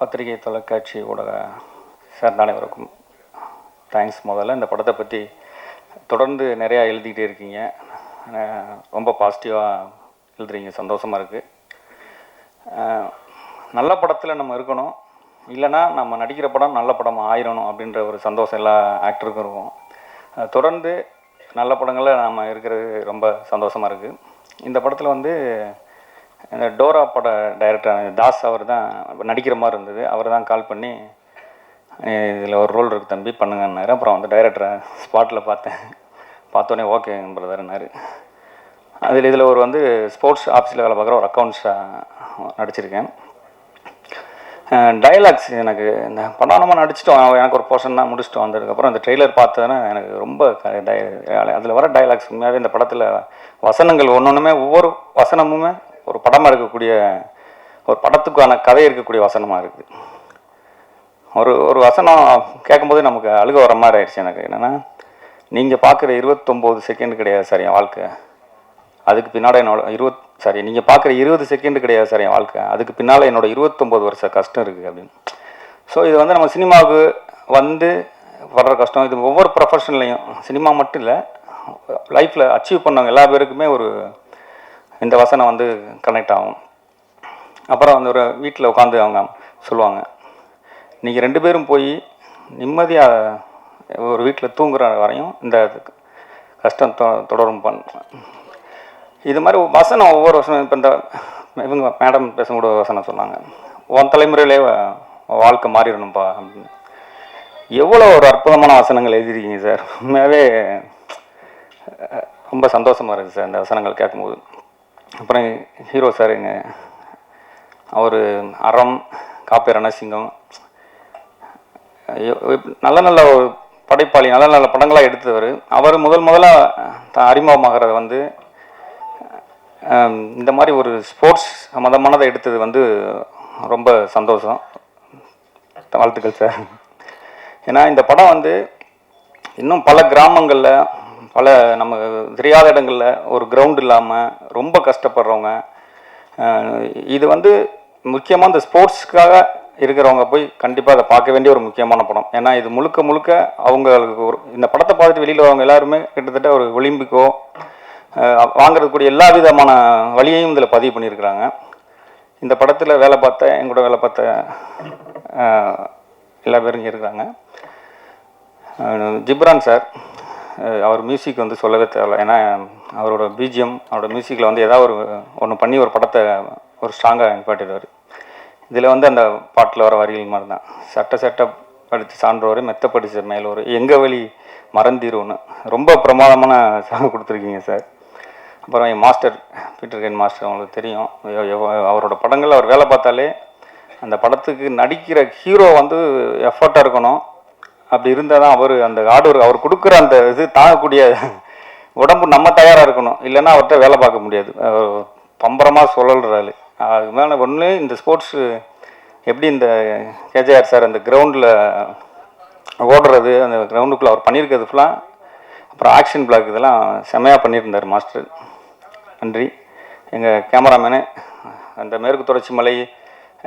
பத்திரிகை தொலைக்காட்சி ஊடக சார்ந்த அனைவருக்கும் தேங்க்ஸ். முதல்ல இந்த படத்தை பற்றி தொடர்ந்து நிறையா எழுதிக்கிட்டே இருக்கீங்க, ரொம்ப பாசிட்டிவாக எழுதுறீங்க, சந்தோஷமாக இருக்குது. நல்ல படத்தில் நம்ம இருக்கணும், இல்லைனா நம்ம நடிக்கிற படம் நல்ல படம் ஆயிரணும் அப்படின்ற ஒரு சந்தோஷம் எல்லா ஆக்டருக்கும் இருக்கும். தொடர்ந்து நல்ல படங்களில் நம்ம இருக்கிறது ரொம்ப சந்தோஷமாக இருக்குது. இந்த படத்தில் வந்து இந்த டோரா பட டைரக்டர் தாஸ் அவர் தான் நடிக்கிற மாதிரி இருந்தது. அவர் தான் கால் பண்ணி இதில் ஒரு ரோல் இருக்குது தம்பி பண்ணுங்கன்னாரு. அப்புறம் வந்து டைரக்டரை ஸ்பாட்டில் பார்த்தோன்னே ஓகே பிரதர்னாரு. இதில் ஒரு வந்து ஸ்போர்ட்ஸ் ஆஃபீஸில் வேலை பார்க்குற ஒரு அக்கௌண்ட்ஸாக நடிச்சிருக்கேன். டைலாக்ஸ் எனக்கு இந்த படம் நம்ம நடிச்சிட்டோம், எனக்கு ஒரு போர்ஷன் தான் முடிச்சிட்டோம். வந்ததுக்கப்புறம் அந்த ட்ரெய்லர் பார்த்ததுன்னா எனக்கு ரொம்ப அதில் வர டைலாக்ஸ் உண்மையாகவே இந்த படத்தில் வசனங்கள் ஒன்றுமே ஒவ்வொரு வசனமுமே ஒரு படமாக இருக்கக்கூடிய ஒரு படத்துக்கான கதை இருக்கக்கூடிய வசனமாக இருக்குது. ஒரு வசனம் கேட்கும்போது நமக்கு அழுக வர மாதிரி ஆயிடுச்சு. எனக்கு என்னென்னா, நீங்கள் பார்க்குற 29 செகண்ட் கிடையாது சார் என் வாழ்க்கை, அதுக்கு பின்னால் நீங்கள் பார்க்குற 20 செகண்ட் கிடையாது சார் என் வாழ்க்கை, அதுக்கு பின்னால் என்னோட 29 வருஷ கஷ்டம் இருக்குது அப்படின்னு. ஸோ இது வந்து நம்ம சினிமாவுக்கு வந்து வர்ற கஷ்டம், இது ஒவ்வொரு ப்ரொஃபஷன்லையும், சினிமா மட்டும் இல்லை, லைஃப்பில் அச்சீவ் பண்ணவங்க எல்லா பேருக்குமே இந்த வசனம் வந்து கனெக்ட் ஆகும். அப்புறம் வந்து ஒரு வீட்டில் உட்காந்து அவங்க சொல்லுவாங்க, நீங்கள் 2 பேரும் போய் நிம்மதியாக ஒரு வீட்டில் தூங்குற வரையும் இந்த கஷ்டம் தொடரும் இது மாதிரி வசனம் ஒவ்வொரு வசனம். இப்போ இந்த இவங்க மேடம் பேசக்கூட வசனம் சொன்னாங்க, உன் தலைமுறையிலே வாழ்க்கை மாறிடணும்ப்பா அப்படின்னு. எவ்வளோ ஒரு அற்புதமான வசனங்கள் எழுதிருக்கீங்க சார், உண்மையாகவே ரொம்ப சந்தோஷமாக இருக்குது சார் இந்த வசனங்கள் கேட்கும்போது. அப்புறம் ஹீரோ சாருங்க, அவர் அறம், காப்பி ரணசிங்கம், நல்ல நல்ல படைப்பாளி, நல்ல நல்ல படங்களாக எடுத்தவர். அவர் முதலாக அறிமுகமாகிறது வந்து இந்த மாதிரி ஒரு ஸ்போர்ட்ஸ் சம்மந்தமானதை எடுத்தது வந்து ரொம்ப சந்தோஷம். வாழ்த்துக்கள் சார். ஏன்னா இந்த படம் வந்து இன்னும் பல கிராமங்களில், பல நம்ம தெரியாத இடங்களில் ஒரு கிரவுண்ட் இல்லாமல் ரொம்ப கஷ்டப்படுறவங்க, இது வந்து முக்கியமாக இந்த ஸ்போர்ட்ஸ்க்காக இருக்கிறவங்க போய் கண்டிப்பாக அதை பார்க்க வேண்டிய ஒரு முக்கியமான படம். ஏன்னா இது முழுக்க முழுக்க அவங்களுக்கு இந்த படத்தை பார்த்துட்டு வெளியில் வரவங்க எல்லாருமே கிட்டத்தட்ட ஒரு ஒலிம்பிக்கோ வாங்கிறதுக்கூடிய எல்லா விதமான வழியையும் இதில் பதிவு பண்ணியிருக்கிறாங்க. இந்த படத்தில் வேலை பார்த்த எங்கூட வேலை பார்த்த எல்லா பேரும் இங்கே இருக்கிறாங்க. ஜிப்ரான் சார், அவர் மியூசிக் வந்து சொல்லவே தேவையில்ல. ஏன்னா அவரோட பிஜிஎம், அவரோட மியூசிக்கில் வந்து ஏதாவது ஒன்று பண்ணி ஒரு படத்தை ஒரு ஸ்ட்ராங்காக நிப்பாட்டிடுவார். இதில் வந்து அந்த பாட்டில் வர வரிகள் மாதிரி தான், சட்ட படித்து சான்றோர் மெத்த படித்த மேலோர் எங்கள் வழி மறந்திருன்னு ரொம்ப பிரமாதமான சாங் கொடுத்துருக்கீங்க சார். அப்புறம் என் மாஸ்டர் பீட்டர் கேன் மாஸ்டர், அவங்களுக்கு தெரியும், அவரோட படங்கள் அவர் வேலை பார்த்தாலே அந்த படத்துக்கு நடிக்கிற ஹீரோ வந்து எஃபர்ட்டாக இருக்கணும். அப்படி இருந்தால் தான் அந்த அவர் கொடுக்குற அந்த இது தாங்கக்கூடிய உடம்பு நம்ம தயாராக இருக்கணும், இல்லைன்னா அவர்கிட்ட வேலை பார்க்க முடியாது. பம்பரமாக சொல்லல்றாள். அதுக்கு மேலே ஒன்று இந்த ஸ்போர்ட்ஸு எப்படி இந்த கேஜேஆர் சார் அந்த கிரவுண்டில் ஓடுறது, அந்த கிரவுண்டுக்குள்ளே அவர் பண்ணியிருக்கிறது ஃபுல்லாக, அப்புறம் ஆக்ஷன் பிளாக் இதெல்லாம் செம்மையாக பண்ணியிருந்தார் மாஸ்டர். நன்றி. எங்கள் கேமராமேனு, அந்த மேற்கு தொடர்ச்சி மலை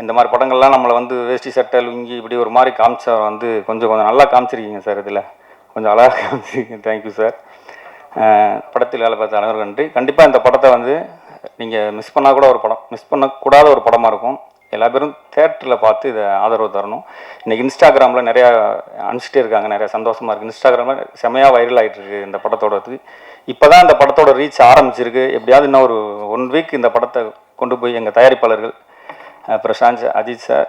இந்த மாதிரி படங்கள்லாம் நம்மளை வந்து வேஷ்டி சட்டை லுங்கி இப்படி ஒரு மாதிரி காமிச்சா வந்து கொஞ்சம் நல்லா காமிச்சிருக்கீங்க சார், இதில் கொஞ்சம் அழகாக காமிச்சிருக்கீங்க. Thank you sir. படத்தில் வேலை பார்த்த அனைவரும் நன்றி. கண்டிப்பாக இந்த படத்தை வந்து நீங்கள் மிஸ் பண்ணக்கூடாத ஒரு படமாக இருக்கும். எல்லா பேரும் தேட்டரில் பார்த்து இதை ஆதரவு தரணும். இன்றைக்கி இன்ஸ்டாகிராமில் நிறையா அனுப்பிச்சிட்டே இருக்காங்க, நிறையா சந்தோஷமாக இருக்குது. இன்ஸ்டாகிராமில் செமையாக வைரல் ஆகிட்டுருக்கு இந்த படத்தோடது. இப்போ தான் இந்த படத்தோட ரீச் ஆரம்பிச்சிருக்கு. எப்படியாவது இன்னும் ஒரு 1 வீக் இந்த படத்தை கொண்டு போய் எங்கள் தயாரிப்பாளர்கள் பிரசாந்த், அஜித் சார்,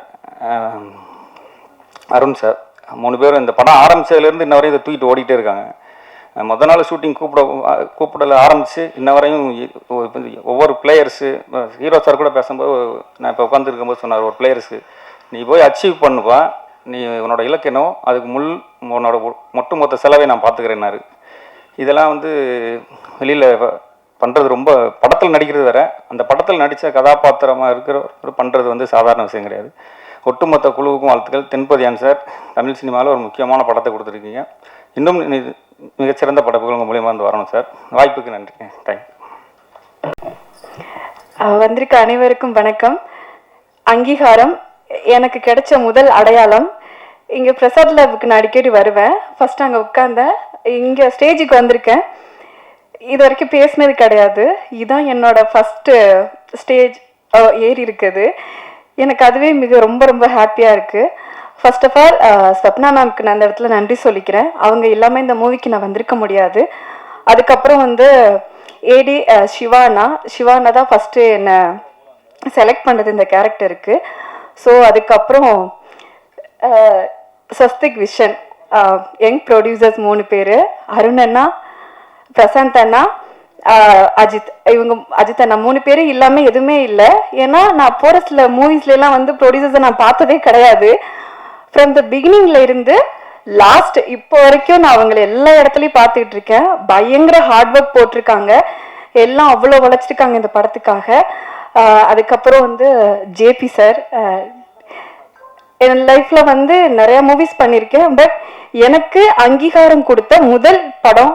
அருண் சார் 3 பேரும் இந்த படம் ஆரம்பித்ததுலேருந்து இன்ன வரையும் இதை தூக்கிட்டு ஓடிட்டே இருக்காங்க. மொதல் நாள் ஷூட்டிங் கூப்பிடல ஆரம்பித்து இன்ன வரையும் ஒவ்வொரு பிளேயர்ஸு, ஹீரோ சார் கூட பேசும்போது நான் இப்போ உட்காந்துருக்கும்போது சொன்னார், ஒரு பிளேயர்ஸு நீ போய் அச்சீவ் பண்ணுப்பா, நீ உன்னோட இலக்கணம், அதுக்கு உன்னோட மொத்த செலவை நான் பார்த்துக்கிறேன்னாரு. இதெல்லாம் வந்து வெளியில் பண்ணுறது ரொம்ப, படத்தில் நடிக்கிறது வேறு, அந்த படத்தில் நடித்த கதாபாத்திரமாக இருக்கிற பண்ணுறது வந்து சாதாரண விஷயம் கிடையாது. ஒட்டுமொத்த குழுவுக்கும் வாழ்த்துக்கள். தென்பதியான் சார், தமிழ் சினிமாவில் ஒரு முக்கியமான படத்தை கொடுத்துருக்கீங்க. இன்னும் மிகச்சிறந்த படைப்புகள் உங்கள் மூலியமாக வந்து வரணும் சார். வாய்ப்புக்கு நன்றி. தேங்க்யூ. வந்திருக்க அனைவருக்கும் வணக்கம். அங்கீகாரம் எனக்கு கிடைச்ச முதல் அடையாளம். இங்கே பிரசாத் லேபுக்கு நான் அடிக்கடி வருவேன். ஃபஸ்ட்டு அங்கே உட்காந்தேன். இங்கே ஸ்டேஜுக்கு வந்திருக்கேன். இது வரைக்கும் பேசினது கிடையாது. இதுதான் என்னோட ஃபஸ்ட்டு ஸ்டேஜ் ஏறி இருக்குது. எனக்கு அதுவே மிக ரொம்ப ரொம்ப ஹாப்பியாக இருக்குது. ஃபர்ஸ்ட் ஆஃப் ஆல் ஸ்வப்னா மேம்க்கு நான் அந்த இடத்துல நன்றி சொல்லிக்கிறேன். அவங்க இல்லாமல் இந்த மூவிக்கு நான் வந்திருக்க முடியாது. அதுக்கப்புறம் வந்து ஏடி சிவானா தான் ஃபஸ்ட்டு என்னை செலக்ட் பண்ணது இந்த கேரக்டருக்கு. ஸோ அதுக்கப்புறம் ஸ்வஸ்திக் விஷன், யங் ப்ரொடியூசர்ஸ் 3 பேர், அருண் அண்ணா, பிரசாந்த் அண்ணா, அஜித். இவங்க அஜித் அண்ணா 3 பேரும் இல்லாமல் எதுவுமே இல்லை. ஏன்னா நான் போகிற சில மூவிஸ்லாம் வந்து ப்ரொடியூசர்ஸை நான் பார்த்ததே கிடையாது. ஃப்ரம் த பிகினிங்ல இருந்து லாஸ்ட் இப்போ வரைக்கும் நான் அவங்களை எல்லா இடத்துலையும் பார்த்துக்கிட்டு இருக்கேன். பயங்கர ஹார்ட் ஒர்க் போட்டிருக்காங்க. எல்லாம் அவ்வளோ உழைச்சிருக்காங்க இந்த படத்துக்காக. அதுக்கப்புறம் வந்து ஜேபி சார், என் லைஃப்பில் வந்து நிறைய மூவிஸ் பண்ணியிருக்கேன். பட் எனக்கு அங்கீகாரம் கொடுத்த முதல் படம்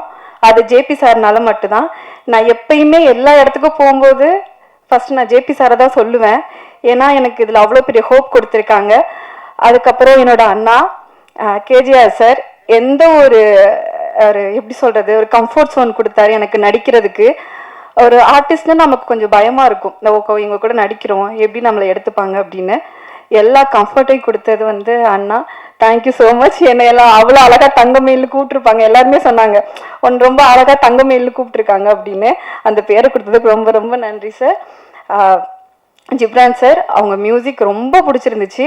அது ஜேபி சார்னால மட்டும்தான். நான் எப்பயுமே எல்லா இடத்துக்கும் போகும்போது ஃபர்ஸ்ட் நான் ஜேபி சாரை தான் சொல்லுவேன். ஏன்னா எனக்கு இதில் அவ்வளோ பெரிய ஹோப் கொடுத்துருக்காங்க. அதுக்கப்புறம் என்னோட அண்ணா கேஜிஆர் சார் எந்த ஒரு எப்படி சொல்கிறது, ஒரு கம்ஃபர்ட் ஜோன் கொடுத்தாரு எனக்கு நடிக்கிறதுக்கு. ஒரு ஆர்டிஸ்ட்னு நமக்கு கொஞ்சம் பயமாக இருக்கும், இவங்க கூட நடிக்கிறோம் எப்படி நம்மளை எடுத்துப்பாங்க அப்படின்னு. எல்லா கம்ஃபர்ட்டையும் கொடுத்தது வந்து அண்ணா. Thank you so much. என்னை எல்லாம் அவ்வளோ அழகாக தங்கமயில்னு கூப்பிட்ருப்பாங்க. எல்லாருமே சொன்னாங்க ஒன்று ரொம்ப அழகாக தங்கமயில்னு கூப்பிட்ருக்காங்க அப்படின்னு. அந்த பேரை கொடுத்ததுக்கு ரொம்ப ரொம்ப நன்றி சார். ஜிப்ரான் சார், அவங்க மியூசிக் ரொம்ப பிடிச்சிருந்துச்சு.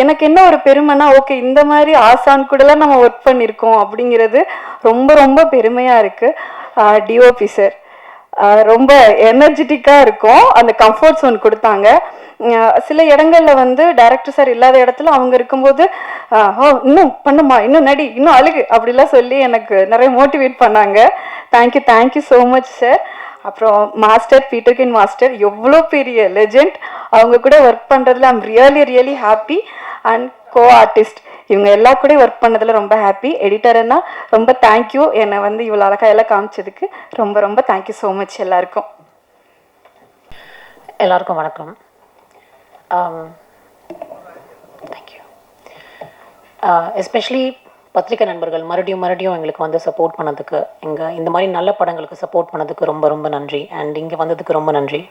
எனக்கு என்ன ஒரு பெருமைனா, ஓகே இந்த மாதிரி ஆசான் கூடலாம் நம்ம ஒர்க் பண்ணியிருக்கோம் அப்படிங்கிறது ரொம்ப ரொம்ப பெருமையாக இருக்குது. டிஓபி சார் ரொம்ப எனர்ஜெட்டிக்காக இருக்கும். அந்த கம்ஃபர்ட் ஜோன் கொடுத்தாங்க. சில இடங்கள்ல வந்து டைரக்டர் சார் இல்லாத இடத்துல அவங்க இருக்கும்போது இன்னும் பண்ணுமா, இன்னும் நடி, இன்னும் அழுகு அப்படிலாம் சொல்லி எனக்கு நிறைய மோட்டிவேட் பண்ணாங்க. Thank you so much sir. அப்புறம் மாஸ்டர் பீட்டர்கின் மாஸ்டர் எவ்வளோ பெரிய லெஜெண்ட். அவங்க கூட ஒர்க் பண்ணுறதுல I'm really happy. And co artist இவங்க எல்லா கூட ஒர்க் பண்ணதில் ரொம்ப ஹாப்பி. எடிட்டர்னா ரொம்ப தேங்க்யூ. என்னை வந்து இவ்வளோ அழகாக எல்லாம் காமிச்சதுக்கு ரொம்ப ரொம்ப தேங்க்யூ ஸோ மச் எல்லாருக்கும். எல்லாருக்கும் வணக்கம். தேங்க்யூ. எஸ்பெஷலி பத்திரிக்கை நண்பர்கள் மறுபடியும் எங்களுக்கு வந்து சப்போர்ட் பண்ணதுக்கு, இந்த மாதிரி நல்ல படங்களுக்கு சப்போர்ட் பண்ணதுக்கு ரொம்ப ரொம்ப நன்றி. அண்ட் இங்கே வந்ததுக்கு ரொம்ப நன்றி.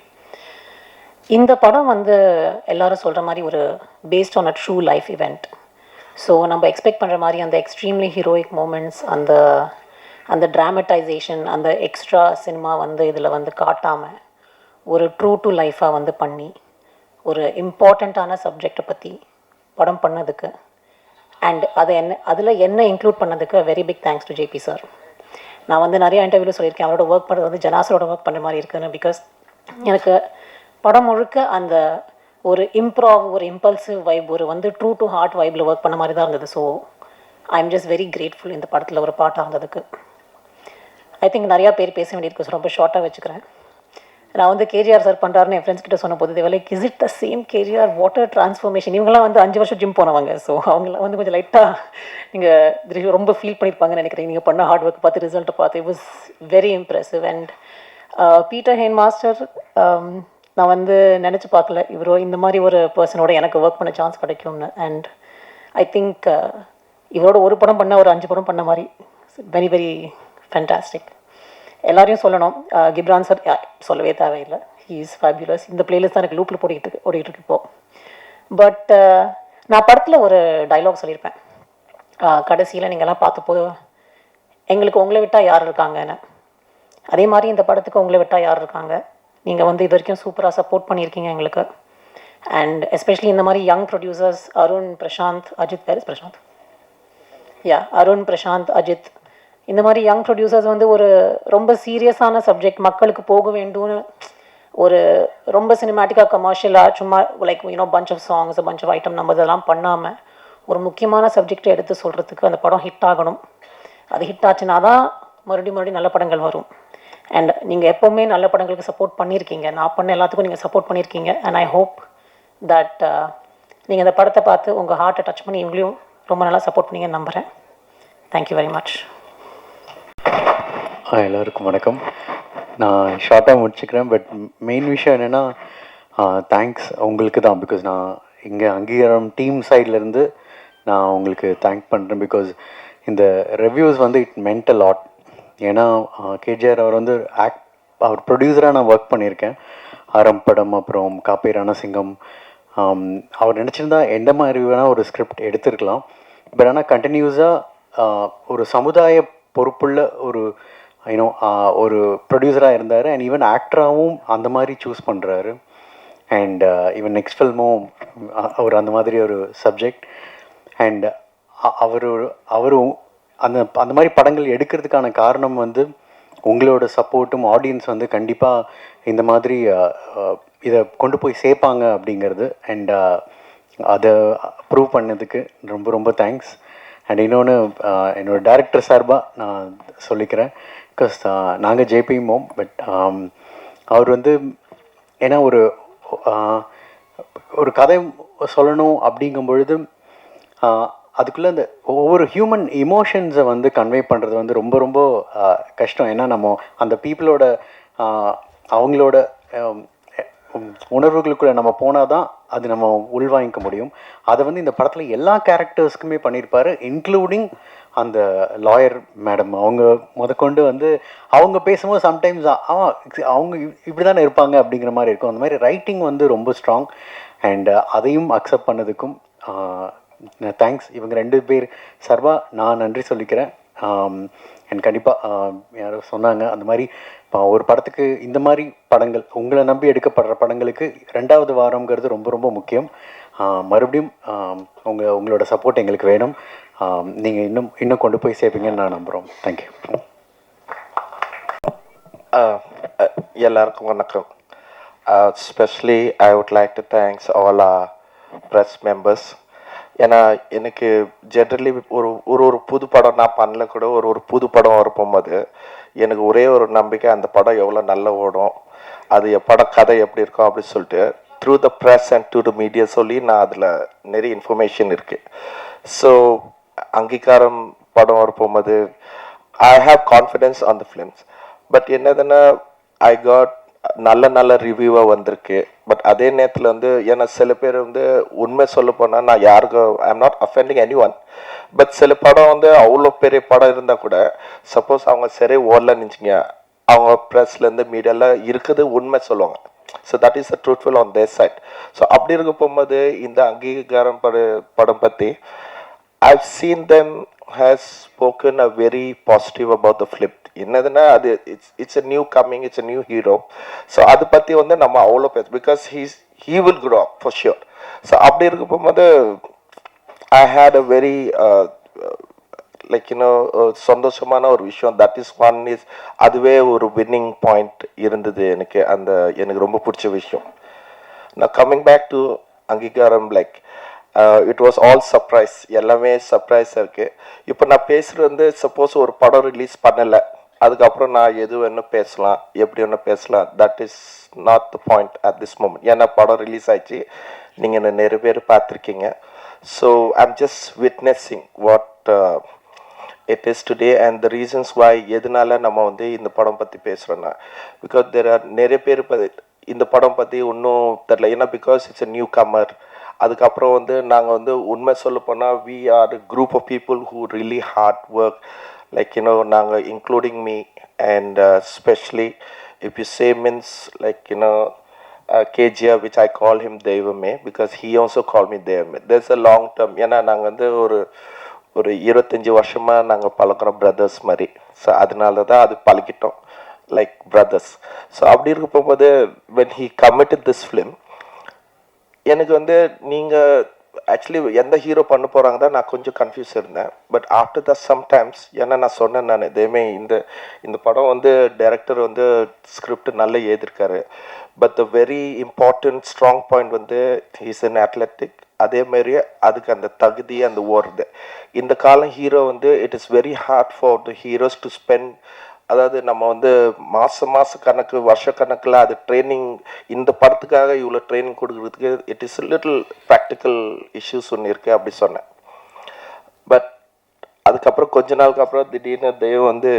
இந்த படம் வந்து எல்லாரும் சொல்கிற மாதிரி ஒரு based on a true life event. So நம்ம எக்ஸ்பெக்ட் பண்ணுற மாதிரி அந்த எக்ஸ்ட்ரீம்லி ஹீரோயிக் மூமெண்ட்ஸ், அந்த ட்ராமடைசேஷன், அந்த எக்ஸ்ட்ரா சினிமா வந்து இதில் வந்து காட்டாமல் ஒரு ட்ரூ டு லைஃபாக வந்து பண்ணி ஒரு இம்பார்ட்டண்ட்டான சப்ஜெக்டை பற்றி படம் பண்ணதுக்கு அண்ட் அதில் என்ன இன்க்ளூட் பண்ணதுக்கு very big thanks to JP sir. நான் வந்து நிறைய இன்டர்வியூவில் சொல்லியிருக்கேன், அவரோட ஒர்க் பண்ணுறது வந்து ஜனாசரோட ஒர்க் பண்ணுற மாதிரி இருக்குன்னு. பிகாஸ் எனக்கு படம் முழுக்க அந்த ஒரு ஒரு இம்பல்சிவ் வைப், ஒரு வந்து ட்ரூ டு ஹார்ட் வைப்பில் ஒர்க் பண்ண மாதிரி தான் இருந்தது. So I am just very grateful இந்த படத்தில் ஒரு பாட்டாக இருந்ததுக்கு. ஐ திங்க் நிறையா பேர் பேச வேண்டியிருக்கு, ரொம்ப ஷார்ட்டாக வச்சுக்கிறேன். நான் வந்து கேஜிஆர் சார் பண்ணுறாருன்னு என் ஃப்ரெண்ட்ஸ் கிட்ட சொன்ன போது like is it the same KGR, water transformation. இவங்கெல்லாம் வந்து 5 வருஷம் ஜிம் போனவங்க. ஸோ அவங்களாம் வந்து கொஞ்சம் லைட்டாக நீங்கள் ரொம்ப ஃபீல் பண்ணியிருப்பாங்கன்னு நினைக்கிறேன். நீங்கள் பண்ண ஹார்ட் ஒர்க் பார்த்து ரிசல்ட்டை பார்த்து it was very impressive. And Peter Hein master, நான் வந்து நினச்சி பார்க்கல இவரோ இந்த மாதிரி ஒரு பர்சனோட எனக்கு ஒர்க் பண்ண சான்ஸ் கிடைக்கும்னு. அண்ட் ஐ திங்க் இவரோட ஒரு படம் பண்ண ஒரு 5 படம் பண்ண மாதிரி வெரி வெரி ஃபேண்டாஸ்டிக். எல்லாரையும் சொல்லணும், கிப்ரான் சார் சொல்லவே தேவையில்லை, ஹீ இஸ் ஃபேபியுலஸ். இந்த பிளேலிஸ்ட் தான் எனக்கு லூப்பில் ஓடிக்கிட்டு இருக்கு இப்போது. பட் நான் படத்தில் ஒரு டைலாக் சொல்லியிருப்பேன் கடைசியில், நீங்கள்லாம் பார்த்தப்போ எங்களுக்கு உங்களை விட்டால் யார் இருக்காங்கன்னு. அதே மாதிரி இந்த படத்துக்கு உங்களை விட்டால் யார் இருக்காங்க. நீங்கள் வந்து இது வரைக்கும் சூப்பராக சப்போர்ட் பண்ணியிருக்கீங்க எங்களுக்கு. அண்ட் எஸ்பெஷலி இந்த மாதிரி young producers Arun, Prashanth, Ajith, where is Prashanth, Arun, Prashanth, Ajith, இந்த மாதிரி யங் ப்ரொடியூசர்ஸ் வந்து ஒரு ரொம்ப சீரியஸான சப்ஜெக்ட் மக்களுக்கு போக வேண்டும்னு ஒரு ரொம்ப சினிமேட்டிக்காக கமர்ஷியலாக சும்மா like punch of songs, punch of item நம்ம இதெல்லாம் பண்ணாமல் ஒரு முக்கியமான சப்ஜெக்டை எடுத்து சொல்கிறதுக்கு அந்த படம் ஹிட் ஆகணும். அது ஹிட் ஆச்சுன்னா தான் மறுபடியும் நல்ல படங்கள் வரும். அண்ட் நீங்கள் எப்போவுமே நல்ல படங்களுக்கு சப்போர்ட் பண்ணியிருக்கீங்க. நான் பண்ண எல்லாத்துக்கும் நீங்கள் சப்போர்ட் பண்ணியிருக்கீங்க. அண்ட் ஐ ஹோப் தட் நீங்கள் இந்த படத்தை பார்த்து உங்கள் ஹார்ட்டை டச் பண்ணி இவங்களையும் ரொம்ப நல்லா சப்போர்ட் பண்ணீங்கன்னு நம்புகிறேன். Thank you very much. எல்லோருக்கும் வணக்கம். நான் ஷார்ட்டாக முடிச்சுக்கிறேன். பட் மெயின் விஷயம் என்னென்னா தேங்க்ஸ் உங்களுக்கு தான். பிகாஸ் நான் இங்கே அங்கீகாரம் டீம் சைட்லேருந்து நான் உங்களுக்கு தேங்க் பண்ணுறேன். பிகாஸ் இந்த ரிவ்யூஸ் வந்து இட் மென்ட் அ லாட். ஏன்னா கேஜிஆர் அவர் வந்து அவர் ப்ரொடியூசராக நான் ஒர்க் பண்ணியிருக்கேன். ஆரம் படம், அப்புறம் காப்பை ரணசிங்கம். அவர் நினச்சிருந்தா எந்த மாதிரி வேணால் ஒரு ஸ்கிரிப்ட் எடுத்திருக்கலாம். பட் ஆனால் கண்டினியூஸாக ஒரு சமுதாய பொறுப்புள்ள ஒரு ஒரு ப்ரொடியூசராக இருந்தார். அண்ட் ஈவன் ஆக்டராகவும் அந்த மாதிரி சூஸ் பண்ணுறாரு. அண்ட் ஈவன் நெக்ஸ்ட் ஃபில்மும் அவர் அந்த மாதிரி ஒரு சப்ஜெக்ட். அண்ட் அவர் அந்த அந்த மாதிரி படங்கள் எடுக்கிறதுக்கான காரணம் வந்து உங்களோட சப்போர்ட்டும், ஆடியன்ஸ் வந்து கண்டிப்பாக இந்த மாதிரி இதை கொண்டு போய் சேர்ப்பாங்க அப்படிங்கிறது. அண்ட் அதை ப்ரூவ் பண்ணதுக்கு ரொம்ப ரொம்ப தேங்க்ஸ். அண்ட் இன்னொன்று என்னோடய டைரக்டர் சார்பாக நான் சொல்லிக்கிறேன். பிகாஸ் நாங்கள் ஜேபி மோம். பட் அவர் வந்து ஏன்னா ஒரு கதை சொல்லணும் அப்படிங்கும் பொழுது அதுக்குள்ளே அந்த ஒவ்வொரு ஹியூமன் இமோஷன்ஸை வந்து கன்வே பண்ணுறது வந்து ரொம்ப ரொம்ப கஷ்டம். ஏன்னா நம்ம அந்த பீப்புளோட அவங்களோட உணர்வுகளுக்குள்ளே நம்ம போனால் தான் அது நம்ம உள்வாங்கிக்க முடியும். அதை வந்து இந்த படத்தில் எல்லா கேரக்டர்ஸ்க்குமே பண்ணியிருப்பார், இன்க்ளூடிங் அந்த லாயர் மேடம். அவங்க முதற்கொண்டு வந்து அவங்க பேசும்போது சம்டைம்ஸ் அவங்க இப்படி தானே இருப்பாங்க அப்படிங்கிற மாதிரி இருக்கும். அந்த மாதிரி ரைட்டிங் வந்து ரொம்ப ஸ்ட்ராங். அண்ட் அதையும் அக்செப்ட் பண்ணதுக்கும் தேங்க்ஸ். இவங்க 2 பேர் சார்பாக நான் நன்றி சொல்லிக்கிறேன். அண்ட் கண்டிப்பாக யாரோ சொன்னாங்க அந்த மாதிரி ஒரு படத்துக்கு இந்த மாதிரி படங்கள் உங்களை நம்பி எடுக்கப்படுற படங்களுக்கு 2வது வாரங்கிறது ரொம்ப ரொம்ப முக்கியம். மறுபடியும் உங்களோட சப்போர்ட் எங்களுக்கு வேணும். நீங்கள் இன்னும் கொண்டு போய் சேர்ப்பீங்கன்னு நான் நம்புகிறோம். தேங்க்யூ. எல்லாருக்கும் வணக்கம். Specially I would like to thanks all press members. ஏன்னா எனக்கு ஜென்ரலி ஒரு புது படம் நான் பண்ணல கூட ஒரு புது படம் வரப்போகும்போது எனக்கு ஒரே ஒரு நம்பிக்கை, அந்த படம் எவ்வளோ நல்லா ஓடும், அது படம் கதை எப்படி இருக்கும் அப்படின்னு சொல்லிட்டு through the press and to the media சொல்லி நான் அதில் நிறைய இன்ஃபர்மேஷன் இருக்குது. ஸோ அங்கீகாரம் படம் வரப்போகும்போது I have confidence on the films. But என்னதுன்னா ஐ காட் நல்ல ரிவ்யூவாக வந்திருக்கு. பட் அதே நேரத்தில் வந்து ஏன்னா சில பேர் வந்து உண்மை சொல்ல போனால் நான் யாருக்கும் I am not offending any one. But சில படம் வந்து அவ்வளோ பெரிய படம் இருந்தால் கூட சப்போஸ் அவங்க சரி ஓடலன்னு நினச்சிங்க, அவங்க ப்ரெஸ்லேருந்து மீடியாவில் இருக்குது உண்மை சொல்லுவாங்க. So that is the truthful on their side. ஸோ அப்படி இருக்க போகும்போது இந்த அங்கீகாரம் படம் பற்றி I've seen them has spoken a very positive about the film. என்னதுன்னா அது it's a new coming, it's a new hero. So அதை பற்றி வந்து நம்ம அவ்வளோ பேச because he will grow up for sure. So அப்படி இருக்க போகும்போது I had a very like சந்தோஷமான ஒரு விஷயம். தட் இஸ் ஒன் இஸ் அதுவே ஒரு வின்னிங் பாயிண்ட் இருந்தது எனக்கு ரொம்ப பிடிச்ச விஷயம். நான் கம்மிங் பேக் டு அங்கீகாரம் like it was all surprise, எல்லாமே சர்ப்ரைஸாக இருக்குது. இப்போ நான் பேசுகிறது வந்து சப்போஸ் ஒரு படம் ரிலீஸ் பண்ணலை, அதுக்கப்புறம் நான் எது வேணும் பேசலாம், எப்படி வேணும் பேசலாம், that is not the point at this moment. ஏன்னா படம் ரிலீஸ் ஆயிடுச்சு, நீங்கள் என்ன நிறைய பேர் பார்த்துருக்கீங்க. So I'm just witnessing what it is today and the reasons why எதனால நம்ம வந்து இந்த படம் பற்றி பேசுகிறோன்னா பிகாஸ் தேர் ஆர் நிறைய பேர் இந்த படம் பற்றி ஒன்றும் தெரில. ஏன்னா because it's a new comer. அதுக்கப்புறம் வந்து நாங்கள் வந்து உண்மை சொல்ல போனால் we are group of people who really hard work like நாங்கள் including me and specially if you say means like KGR which I call him தெய்வமே because he also called me தெய்வமே. there's a long term. ஏன்னா நாங்கள் வந்து ஒரு 25 வருஷமாக நாங்கள் பழக்கிறோம் brothers மாதிரி. ஸோ அதனால தான் அது பழகிட்டோம் லைக் பிரதர்ஸ். ஸோ அப்படி இருக்க போகும்போது when he committed this film எனக்கு வந்து நீங்கள் ஆக்சுவலி எந்த ஹீரோ பண்ண போகிறாங்க தான் நான் கொஞ்சம் கன்ஃபியூஸ் இருந்தேன். பட் ஆஃப்டர் த சம்டைம்ஸ் ஏன்னா நான் சொன்னேன் நான் இதேமே இந்த படம் வந்து டைரக்டர் வந்து ஸ்கிரிப்ட் நல்லா எழுதியிருக்காரு. But the very important strong point வந்து ஹீஸ் அன் அத்லெட்டிக். அதே மாதிரியே அதுக்கு அந்த தகுதி அந்த ஓடுது. இந்த காலம் ஹீரோ வந்து it is very hard for the heroes to spend, அதாவது நம்ம வந்து மாத கணக்கு வருஷ கணக்கில் அது ட்ரைனிங், இந்த படத்துக்காக இவ்வளோ ட்ரைனிங் கொடுக்குறதுக்கு it is little practical issues ஒன்று இருக்குது அப்படி சொன்னேன். பட் அதுக்கப்புறம் கொஞ்ச நாளுக்கு அப்புறம் திடீர்னு தெய்வம் வந்து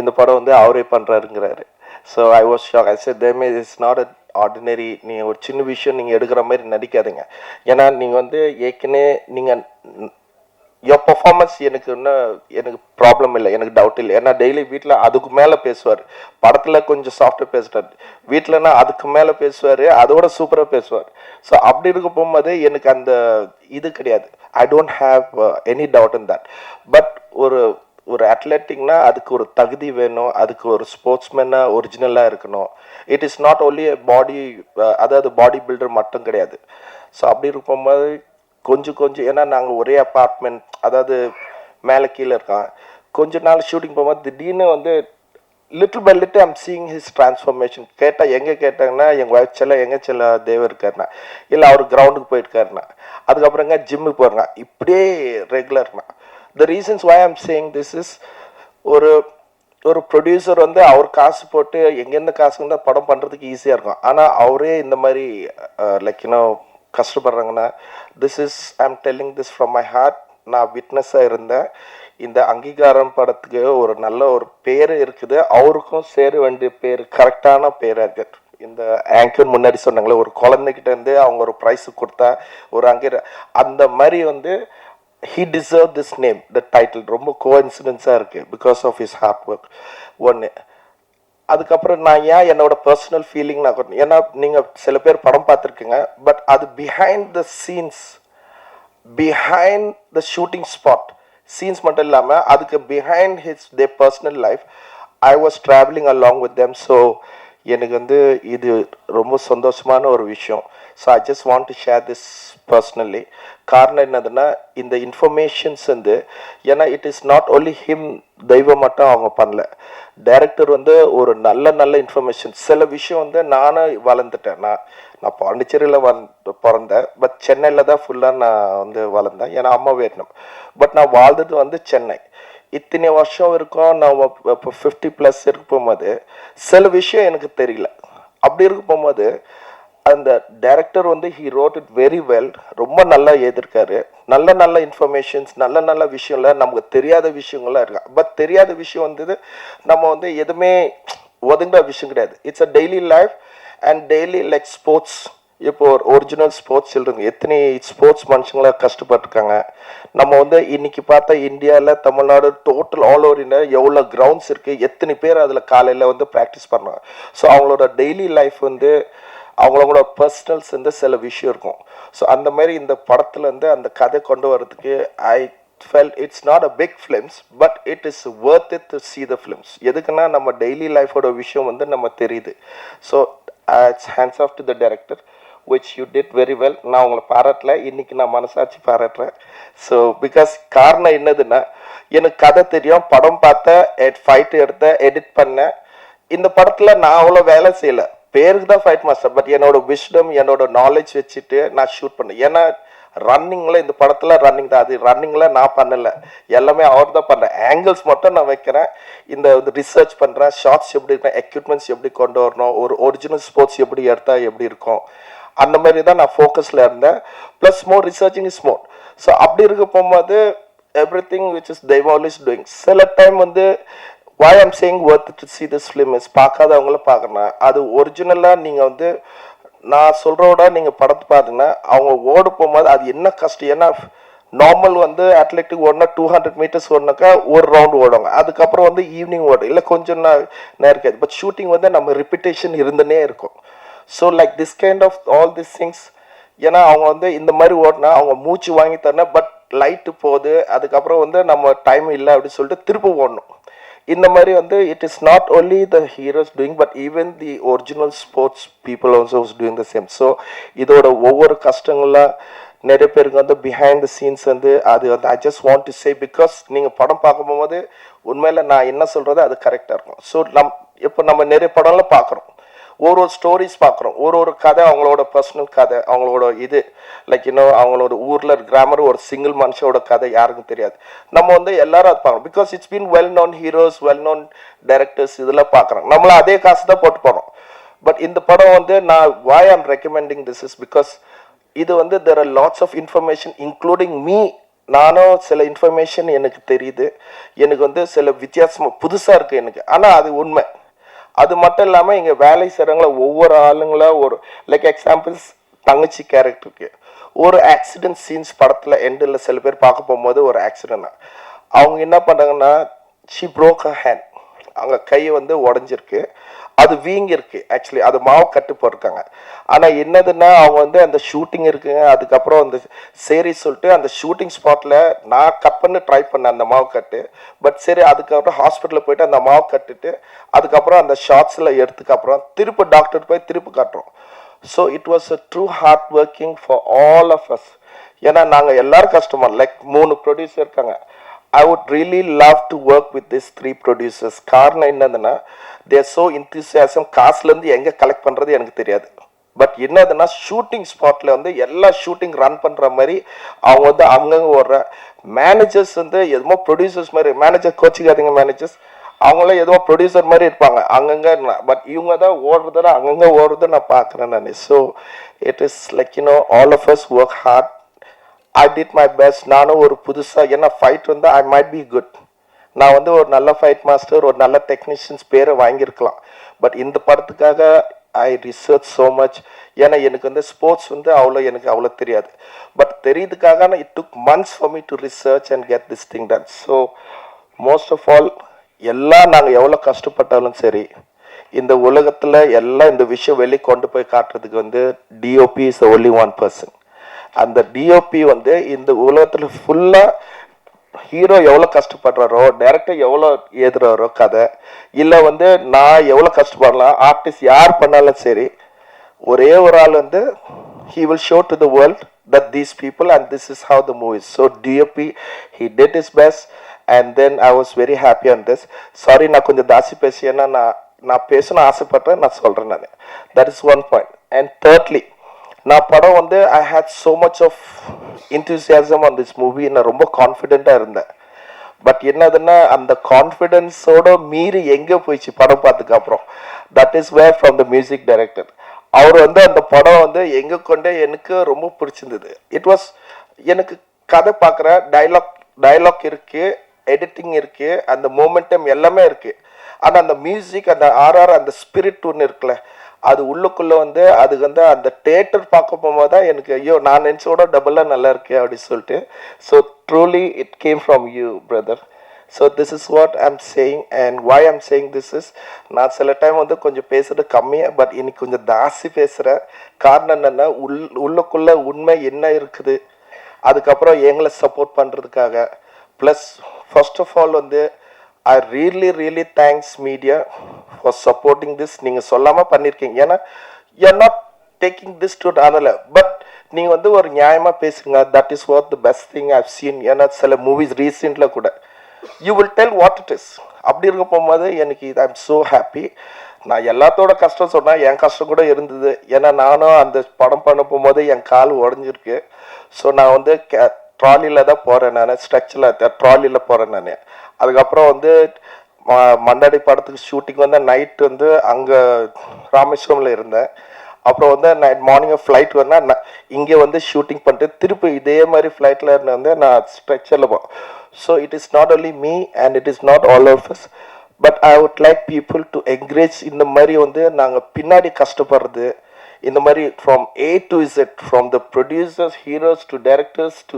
இந்த படம் வந்து அவரே பண்ணுறாருங்கிறாரு. So I was shock. I said தெய்வமே இட்ஸ் நாட் அ ஆர்டினரி நீங்கள் ஒரு சின்ன விஷயம் நீங்கள் எடுக்கிற மாதிரி நடிக்காதீங்க. ஏன்னா நீங்கள் வந்து ஏற்கனவே நீங்கள் your performance எனக்கு ப்ராப்ளம் இல்லை, எனக்கு டவுட் இல்லை. ஏன்னா டெய்லி வீட்டில் அதுக்கு மேலே பேசுவார். படத்தில் கொஞ்சம் சாஃப்டாக பேசுகிறார், வீட்டிலனா அதுக்கு மேலே பேசுவார், அதோட சூப்பராக பேசுவார். ஸோ அப்படி இருக்க போகும்போது எனக்கு அந்த இது கிடையாது. I don't have any doubt in that. But ஒரு அத்லெட்டிக்னா அதுக்கு ஒரு தகுதி வேணும், அதுக்கு ஒரு ஸ்போர்ட்ஸ்மேனாக ஒரிஜினலாக இருக்கணும். இட் இஸ் நாட் ஓன்லி பாடி, அதாவது பாடி பில்டர் மட்டும் கிடையாது. ஸோ அப்படி இருக்கும்போது கொஞ்சம் ஏன்னா நாங்கள் ஒரே அப்பார்ட்மெண்ட், அதாவது மேலே கீழே இருக்கான். கொஞ்ச நாள் ஷூட்டிங் போகும்போது திடீர்னு வந்து little by little I'm seeing his transformation. எங்கே கேட்டாங்கன்னா எங்கள் ஒய்ஃப் எங்கே செல்ல தேவ இருக்காருண்ணா, இல்லை அவர் கிரவுண்டுக்கு போயிருக்காருண்ணா, அதுக்கப்புறங்க ஜிம்முக்கு போகிறேங்க, இப்படியே ரெகுலர்ண்ணா. The reasons why I'm saying this is, ஒரு ப்ரொடியூசர் வந்து அவர் காசு போட்டு எங்கேருந்து காசு இருந்தால் படம் பண்ணுறதுக்கு ஈஸியாக இருக்கும். ஆனால் அவரே இந்த மாதிரி லைக் கஷ்டப்படுறாங்கன்னா, this is I am telling this from my heart. நான் விட்னஸாக இருந்தேன். இந்த அங்கீகாரம் படத்துக்கு ஒரு நல்ல ஒரு பேர் இருக்குது, அவருக்கும் சேர வேண்டிய பேர் கரெக்டான பேராக இருக்குது. இந்த ஆங்கர் முன்னாடி சொன்னாங்களே, ஒரு குழந்தைகிட்ட இருந்து அவங்க ஒரு ப்ரைஸ் கொடுத்தா ஒரு அந்த மாதிரி வந்து he deserved this name, the title. ரொம்ப கோஇன்சிடென்ஸாக இருக்குது because of his hard work. ஒன்று. அதுக்கப்புறம் நான் ஏன் என்னோட பர்சனல் ஃபீலிங் நான் கொண்டு, ஏன்னா நீங்கள் சில பேர் படம் பார்த்துருக்கீங்க, பட் அது behind the scenes, behind the shooting spot scenes மட்டும் இல்லாமல் அதுக்கு behind they personal life I was travelling along with them. So எனக்கு வந்து இது ரொம்ப சந்தோஷமான ஒரு விஷயம். So I just want to share this personally. காரணம் என்னதுன்னா, இந்த இன்ஃபர்மேஷன்ஸ் வந்து, ஏன்னா it is not only him, தெய்வம் மட்டும் அவங்க பண்ணல. டைரக்டர் வந்து ஒரு நல்ல இன்ஃபர்மேஷன், சில விஷயம் வந்து நானும் வளர்ந்துட்டேன். நான் பாண்டிச்சேரியில் பிறந்தேன், பட் சென்னையில் தான் ஃபுல்லாக நான் வந்து வளர்ந்தேன். ஏன்னா அம்மா வேணும், பட் நான் வாழ்ந்தது வந்து சென்னை. இத்தனை வருஷம் இருக்கும், நான் இப்போ 50+ இருக்க போகும்போது சில விஷயம் எனக்கு தெரியல. அப்படி இருக்க போகும்போது அந்த டைரக்டர் வந்து he wrote it very well, ரொம்ப நல்லா எழுதியிருக்காரு. நல்ல இன்ஃபர்மேஷன்ஸ், நல்ல விஷயம்ல நமக்கு தெரியாத விஷயங்கள்லாம் இருக்கா. பட் தெரியாத விஷயம் வந்து நம்ம வந்து எதுவுமே ஒதுங்கிற விஷயம் கிடையாது. It's a daily life and daily like sports. இப்போ ஒரு ஒரிஜினல் ஸ்போர்ட்ஸ் சில்ட்ரன் எத்தனை ஸ்போர்ட்ஸ் மனுஷங்களா கஷ்டப்பட்டுருக்காங்க. நம்ம வந்து இன்னைக்கு பார்த்தா இந்தியாவில், Tamil Nadu, total all over India எவ்வளோ கிரவுண்ட்ஸ் இருக்குது, எத்தனை பேர் அதில் காலையில் வந்து ப்ராக்டிஸ் பண்ணுறாங்க. ஸோ அவங்களோட டெய்லி லைஃப் வந்து அவங்களோட பர்சனல்ஸ் வந்து சில விஷயம் இருக்கும். ஸோ அந்த மாதிரி இந்த படத்தில் வந்து அந்த கதை கொண்டு வரதுக்கு ஐ felt it's not a big films, but it is worth it to see the films. எதுக்குன்னா நம்ம டெய்லி லைஃபோட விஷயம் வந்து நம்ம தெரியுது. So it's hands off to the director, which you did very well. நான் உங்களை பாராட்டல, இன்னைக்கு நான் மனசாட்சி பாராட்டுறேன். ஸோ பிகாஸ் காரணம் என்னதுன்னா, எனக்கு கதை தெரியும், படம் பார்த்தேன், ஃபைட் எடுத்தேன், எடிட் பண்ணேன். இந்த படத்தில் நான் அவ்வளோ வேலை செய்யலை, பேருக்கு தான் ஃபைட் மாஸ்டர். பட் என்னோட விஸ்டம், என்னோட நாலேஜ் வச்சுட்டு நான் ஷூட் பண்ணேன். ஏன்னா ரன்னிங்கில், இந்த படத்தில் ரன்னிங் தான், அது ரன்னிங்கில் நான் பண்ணலை, எல்லாமே அவர் தான் பண்ணுறேன். ஆங்கிள்ஸ் மட்டும் நான் வைக்கிறேன், இந்த ரிசர்ச் பண்ணுறேன், ஷார்ட்ஸ் எப்படி இருக்கேன், எக்யூப்மெண்ட்ஸ் எப்படி கொண்டு வரணும், ஒரு ஒரிஜினல் ஸ்போர்ட்ஸ் எப்படி எடுத்தால் எப்படி இருக்கும், அந்த மாதிரி தான் நான் ஃபோக்கஸில் இருந்தேன். Plus more researching is more. So அப்படி இருக்க போகும்போது எவ்ரி திங் விச் இஸ் தெய்வம் இஸ் டூயிங். சில டைம் வந்து why I'm saying worth to see this film is, பார்க்காதவங்கள பார்க்கணும். அது ஒரிஜினலாக நீங்கள் வந்து நான் சொல்கிறோட நீங்கள் படத்தை பார்த்தீங்கன்னா அவங்க ஓடு போகும்போது அது என்ன கஷ்டம். ஏன்னா நார்மல் வந்து அத்லெட்டிக் ஓடினா 200 மீட்டர்ஸ் ஓடினாக்கா ஒரு ரவுண்டு ஓடுவாங்க, அதுக்கப்புறம் வந்து ஈவினிங் ஓடும், இல்லை கொஞ்சம் நேரம் இருக்காது. பட் ஷூட்டிங் வந்து நம்ம ரிப்பிட்டேஷன் இருந்துனே இருக்கும். So like this kind of all this things, ஏன்னா அவங்க வந்து இந்த மாதிரி ஓடினா அவங்க மூச்சு வாங்கி தரணும், பட் லைட்டு போகுது, அதுக்கப்புறம் வந்து நம்ம டைம் இல்லை அப்படின்னு சொல்லிட்டு திரும்ப ஓடணும். இந்த மாதிரி வந்து it is not only the heroes doing, but even the original sports people also is doing the same. So இதோட ஒவ்வொரு கஷ்டங்கள்லாம் நிறைய பேருக்கு வந்து பிஹைண்ட் த சீன்ஸ் வந்து அது வந்து I just want to say, because நீங்கள் படம் பார்க்கும்போது உண்மையில் நான் என்ன சொல்கிறது அது கரெக்டாக இருக்கும். ஸோ இப்போ நம்ம நிறைய படம்லாம் பார்க்குறோம், ஒரு ஸ்டோரிஸ் பார்க்குறோம், ஒரு கதை, அவங்களோட பர்சனல் கதை, அவங்களோட இது லைக் இன்னும் அவங்களோட ஊரில் கிராமர், ஒரு சிங்கிள் மனுஷனோட கதை யாருக்கும் தெரியாது. நம்ம வந்து எல்லாரும் அது பார்க்கணும், because it's been well known heroes, well known directors இதெல்லாம் பார்க்குறோம். நம்மளும் அதே காசு தான் போட்டு போகிறோம். பட் இந்த படம் வந்து நான் why I'm recommending this is because இது வந்து there are lots of information including me. நானும் சில இன்ஃபர்மேஷன் எனக்கு தெரியுது, எனக்கு வந்து சில வித்தியாசமாக புதுசாக இருக்குது எனக்கு, ஆனால் அது உண்மை. அது மட்டும் இல்லாமல் இங்கே வேலை செய்கிறவங்கள ஒவ்வொரு ஆளுங்களா ஒரு லைக் எக்ஸாம்பிள்ஸ் தங்கச்சி கேரக்டருக்கு ஒரு ஆக்சிடென்ட் சீன்ஸ் படத்தில் எண்டில் சில பேர் பார்க்க போகும்போது ஒரு ஆக்சிடென்ட் அவங்க என்ன பண்ணுறாங்கன்னா ஷி ப்ரோக் அ ஹேண்ட், அவங்க கை வந்து உடஞ்சிருக்கு, அது வீங்கிருக்கு. ஆக்சுவலி அது மாவு கட்டு போட்டிருக்காங்க. ஆனால் என்னதுன்னா அவங்க வந்து அந்த ஷூட்டிங் இருக்குங்க, அதுக்கப்புறம் அந்த சரி சொல்லிட்டு அந்த ஷூட்டிங் ஸ்பாட்டில் நான் கட் பண்ணி ட்ரை பண்ணேன் அந்த மாவு கட்டு. பட் சரி அதுக்கப்புறம் ஹாஸ்பிட்டலில் போயிட்டு அந்த மாவு கட்டுட்டு அதுக்கப்புறம் அந்த ஷார்ட்ஸில் எடுத்துக்கப்புறம் திருப்பி டாக்டர் போய் திருப்பி காட்டுறோம். So it was a true hard working for all of us. ஏன்னா நாங்கள் எல்லாரும் கஸ்டமர் லைக் 3 ப்ரொடியூசர் இருக்காங்க. I would really love to work with these 3 producers. காரணம் என்னதுன்னா they are so enthusiasm. காசுலேருந்து எங்கே கலெக்ட் பண்ணுறது எனக்கு தெரியாது. பட் என்னதுன்னா ஷூட்டிங் ஸ்பாட்டில் வந்து எல்லா ஷூட்டிங் ரன் பண்ணுற மாதிரி அவங்க வந்து அங்கங்கே ஓடுற மேனேஜர்ஸ் வந்து எதுமோ ப்ரொடியூசர்ஸ் மாதிரி, மேனேஜர் கோச்சிக்காதீங்க மேனேஜர்ஸ், அவங்களாம் எதுவும் ப்ரொடியூசர் மாதிரி இருப்பாங்க அங்கங்கே. பட் இவங்க தான் ஓடுறத அங்கங்கே ஓடுறத நான் பார்க்குறேன் நான். So it is like all of us work hard. I did my best. நானும் ஒரு புதுசாக ஏன்னா ஃபைட் வந்து ஐ மைட் பி குட், நான் வந்து ஒரு நல்ல ஃபைட் மாஸ்டர் ஒரு நல்ல டெக்னீஷியன்ஸ் பேரை வாங்கியிருக்கலாம். பட் இந்த படத்துக்காக ஐ ரிசர்ச் ஸோ மச். ஏன்னா எனக்கு வந்து ஸ்போர்ட்ஸ் வந்து எனக்கு அவ்வளோ தெரியாது. பட் தெரியுதுக்காக it took months for me to research and get this thing done. So most of all எல்லாம் நாங்கள் எவ்வளோ கஷ்டப்பட்டாலும் சரி இந்த உலகத்தில் எல்லாம் இந்த விஷயம் வெளியே கொண்டு போய் காட்டுறதுக்கு வந்து DOP is only one person. அந்த டிஓபி வந்து இந்த உலகத்தில் ஃபுல்லாக ஹீரோ எவ்வளோ கஷ்டப்படுறாரோ, டைரக்டர் எவ்வளோ எழுதுறாரோ கதை, இல்லை வந்து நான் எவ்வளோ கஷ்டப்படலாம், ஆர்டிஸ்ட் யார் பண்ணாலும் சரி, ஒரே ஒரு ஆள் வந்து he will show to the world that these people and this is how the movie is. So DOP, he did his best and then I was very happy on this. Sorry நான் கொஞ்சம் தாசி பேசி, ஏன்னா நான் பேசணும் ஆசைப்பட்டேன், நான் சொல்கிறேன் நான். That is one point. And thirdly, நான் படம் வந்து I had so much of enthusiasm on this movie. நான் ரொம்ப கான்ஃபிடென்ட்டாக இருந்தேன். பட் என்னதுன்னா அந்த கான்ஃபிடென்ஸோட மீறி எங்கே போயிடுச்சு படம் பார்த்துக்கு அப்புறம், that is where from the music director. அவர் வந்து அந்த படம் வந்து எங்கே கொண்டே எனக்கு ரொம்ப பிடிச்சிருந்தது. இட் வாஸ் எனக்கு கதை பார்க்குற டைலாக் இருக்குது, எடிட்டிங் இருக்குது, அந்த மோமெண்டம் எல்லாமே இருக்குது. ஆனால் அந்த மியூசிக் அந்த ஆர்ஆர் அந்த ஸ்பிரிட் ஒன்று இருக்குல்ல, அது உள்ளுக்குள்ளே வந்து அது வந்து அந்த தேட்டர் பார்க்க போகும்போது தான் எனக்கு ஐயோ நான் நினச்சோட டபுளாக நல்லா இருக்கு அப்படின்னு சொல்லிட்டு. So truly it came from you brother. So this is what I'm saying and why I'm saying this is, நான் சில டைம் வந்து கொஞ்சம் பேசுகிறது கம்மியாக, பட் இன்னைக்கு கொஞ்சம் ஜாஸ்தி பேசுகிறேன். காரணம் என்னென்னா உள்ளுக்குள்ளே உண்மை என்ன இருக்குது, அதுக்கப்புறம் எங்களை சப்போர்ட் பண்ணுறதுக்காக. ப்ளஸ் ஃபர்ஸ்ட் ஆஃப் ஆல் வந்து I really thanks media for supporting this. நீங்கள் சொல்லாமல் பண்ணியிருக்கீங்க. ஏன்னா you're not taking this to another level, but நீங்கள் வந்து ஒரு நியாயமாக பேசுங்க. that is what the best thing I've seen. ஏன்னா சில மூவிஸ் ரீசெண்டில் கூட you will tell what it is. அப்படி இருக்க போகும்போது எனக்கு ஐ எம் ஸோ ஹாப்பி. நான் எல்லாத்தோட கஷ்டம் சொன்னால் என் கஷ்டம் கூட இருந்தது. ஏன்னா நானும் அந்த படம் பண்ண போகும்போது என் கால் உடஞ்சிருக்கு. ஸோ நான் வந்து ட்ராலியில் தான் போகிறேன், நான் ஸ்ட்ரெச்சில் ட்ராலியில் போகிறேன் நான். அதுக்கப்புறம் வந்து மண்டாடி படத்துக்கு ஷூட்டிங் வந்து நைட் வந்து அங்கே ராமேஸ்வரமில் இருந்தேன். அப்புறம் வந்து நைட் மார்னிங் ஃப்ளைட் வரேன், இங்கே வந்து ஷூட்டிங் பண்ணிட்டு திருப்பி இதே மாதிரி ஃப்ளைட்டில் வந்து நான் ஸ்ட்ரெச்சரில் போகிறேன். So it is not only me and it is not all of us, but I would like people to encourage. இந்த மாதிரி வந்து நாங்கள் பின்னாடி கஷ்டப்படுறது இந்த மாதிரி from A to Z, from the producers, heroes to directors to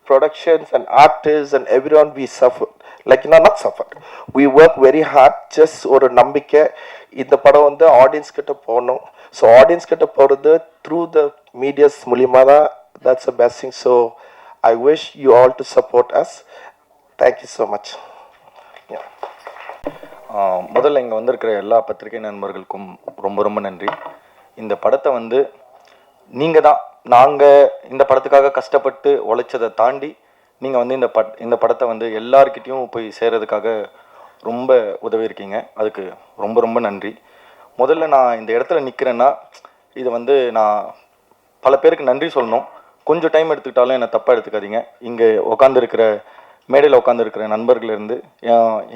productions and artist and every one we suffer. Like not suffer, we work very hard. Just ஒரு நம்பிக்கை இந்த படம் வந்து ஆடியன்ஸ் கிட்ட போகணும். ஸோ ஆடியன்ஸ் கிட்ட போகிறது த்ரூ த மீடியாஸ் மூலியமாக தான். That's a best thing. So I wish you all to support us. Thank you so much. முதல்ல இங்கே வந்திருக்கிற எல்லா பத்திரிகை நண்பர்களுக்கும் ரொம்ப ரொம்ப நன்றி. இந்த படத்தை வந்து நீங்கள் தான், நாங்கள் இந்த படத்துக்காக கஷ்டப்பட்டு உழைச்சதை தாண்டி நீங்கள் வந்து இந்த படத்தை வந்து எல்லார்கிட்டையும் போய் சேர்றதுக்காக ரொம்ப உதவி இருக்கீங்க. அதுக்கு ரொம்ப ரொம்ப நன்றி. முதல்ல நான் இந்த இடத்துல நிற்கிறேன்னா இது வந்து நான் பல பேருக்கு நன்றி சொல்லணும். கொஞ்சம் டைம் எடுத்துக்கிட்டாலும் என்னை தப்பாக எடுத்துக்காதீங்க. இங்கே உட்காந்துருக்கிற மேடையில் உட்காந்துருக்கிற நண்பர்களேருந்து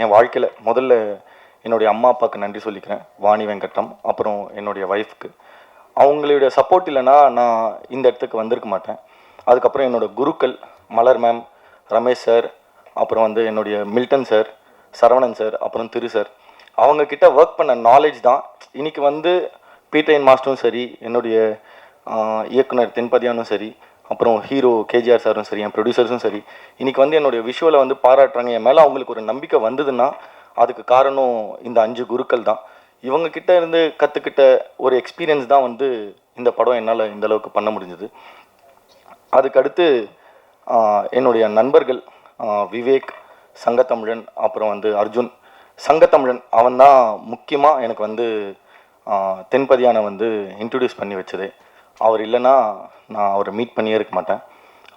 என் வாழ்க்கையில் முதல்ல என்னுடைய அம்மா அப்பாவுக்கு நன்றி சொல்லிக்கிறேன், வாணி வெங்கட்டம். அப்புறம் என்னுடைய ஒய்ஃப்க்கு. அவங்களுடைய சப்போர்ட் இல்லைன்னா நான் இந்த இடத்துக்கு வந்திருக்க மாட்டேன். அதுக்கப்புறம் என்னோடய குருக்கள் மலர் மேம், ரமேஷ் சார், அப்புறம் வந்து என்னுடைய மில்டன் சார், சரவணன் சார், அப்புறம் திரு சார், அவங்க கிட்ட ஒர்க் பண்ண நாலேஜ் தான் இன்னைக்கு வந்து பீட்ரைன் மாஸ்டரும் சரி, என்னுடைய இயக்குனர் தென்பதியானும் சரி, அப்புறம் ஹீரோ கேஜிஆர் சாரும் சரி, என் ப்ரொடியூசர்ஸும் சரி, இன்னைக்கு வந்து என்னுடைய விஷுவலை வந்து பாராட்டுறாங்க. என் மேலே அவங்களுக்கு ஒரு நம்பிக்கை வந்ததுன்னா அதுக்கு காரணம் இந்த 5 குருக்கள் தான். இவங்க கிட்ட இருந்து கற்றுக்கிட்ட ஒரு எக்ஸ்பீரியன்ஸ் தான் வந்து இந்த படம் என்னால் இந்த அளவுக்கு பண்ண முடிஞ்சது. அதுக்கடுத்து என்னுடைய நண்பர்கள் விவேக், சங்கத்தமிழன், அப்புறம் வந்து அர்ஜுன். சங்கத்தமிழன் அவன் தான் முக்கியமாக எனக்கு வந்து தென்பதியானை வந்து இன்ட்ரடியூஸ் பண்ணி வச்சது. அவர் இல்லைன்னா நான் அவரை மீட் பண்ணியே இருக்க மாட்டேன்.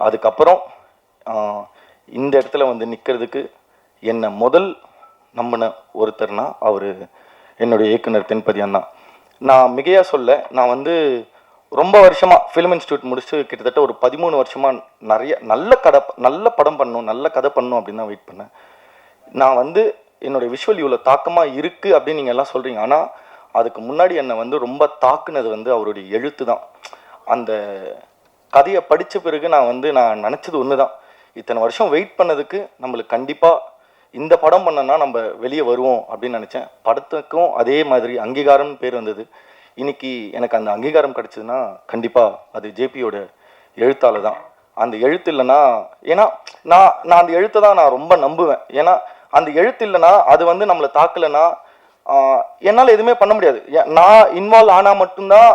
அதுக்கப்புறம் இந்த இடத்துல வந்து நிற்கிறதுக்கு என்னை முதல் நம்பின ஒருத்தர்னா அவர் என்னுடைய இயக்குனர் தென்பதியான் தான். நான் மிகையாக சொல்ல, நான் வந்து ரொம்ப வருஷமாக ஃபிலிம் இன்ஸ்டியூட் முடிச்சுட்டு கிட்டத்தட்ட ஒரு 13 வருஷமாக நிறைய நல்ல படம் பண்ணணும், நல்ல கதை பண்ணணும் அப்படின்னு தான் வெயிட் பண்ணேன். நான் வந்து என்னுடைய விஷுவல் இவ்வளோ தாக்கமாக இருக்குது அப்படின்னு நீங்கள் எல்லாம் சொல்கிறீங்க. ஆனால் அதுக்கு முன்னாடி என்னை வந்து ரொம்ப தாக்குனது வந்து அவருடைய எழுத்து தான். அந்த கதையை படித்த பிறகு நான் நினச்சது ஒன்று தான், இத்தனை வருஷம் வெயிட் பண்ணதுக்கு நம்மளுக்கு கண்டிப்பாக இந்த படம் பண்ணனா நம்ம வெளியே வருவோம் அப்படின்னு நினச்சேன். படத்துக்கும் அதே மாதிரி அங்கீகாரம்னு பேர் வந்தது. இன்னைக்கு எனக்கு அந்த அங்கீகாரம் கிடச்சிதுன்னா கண்டிப்பாக அது ஜேபியோட எழுத்தால் தான். அந்த எழுத்து இல்லைன்னா, ஏன்னா நான் அந்த எழுத்தை தான் நான் ரொம்ப நம்புவேன். ஏன்னா அந்த எழுத்து இல்லைன்னா, அது வந்து நம்மளை தாக்கலைன்னா என்னால் எதுவுமே பண்ண முடியாது. நான் இன்வால்வ் ஆனால் மட்டும்தான்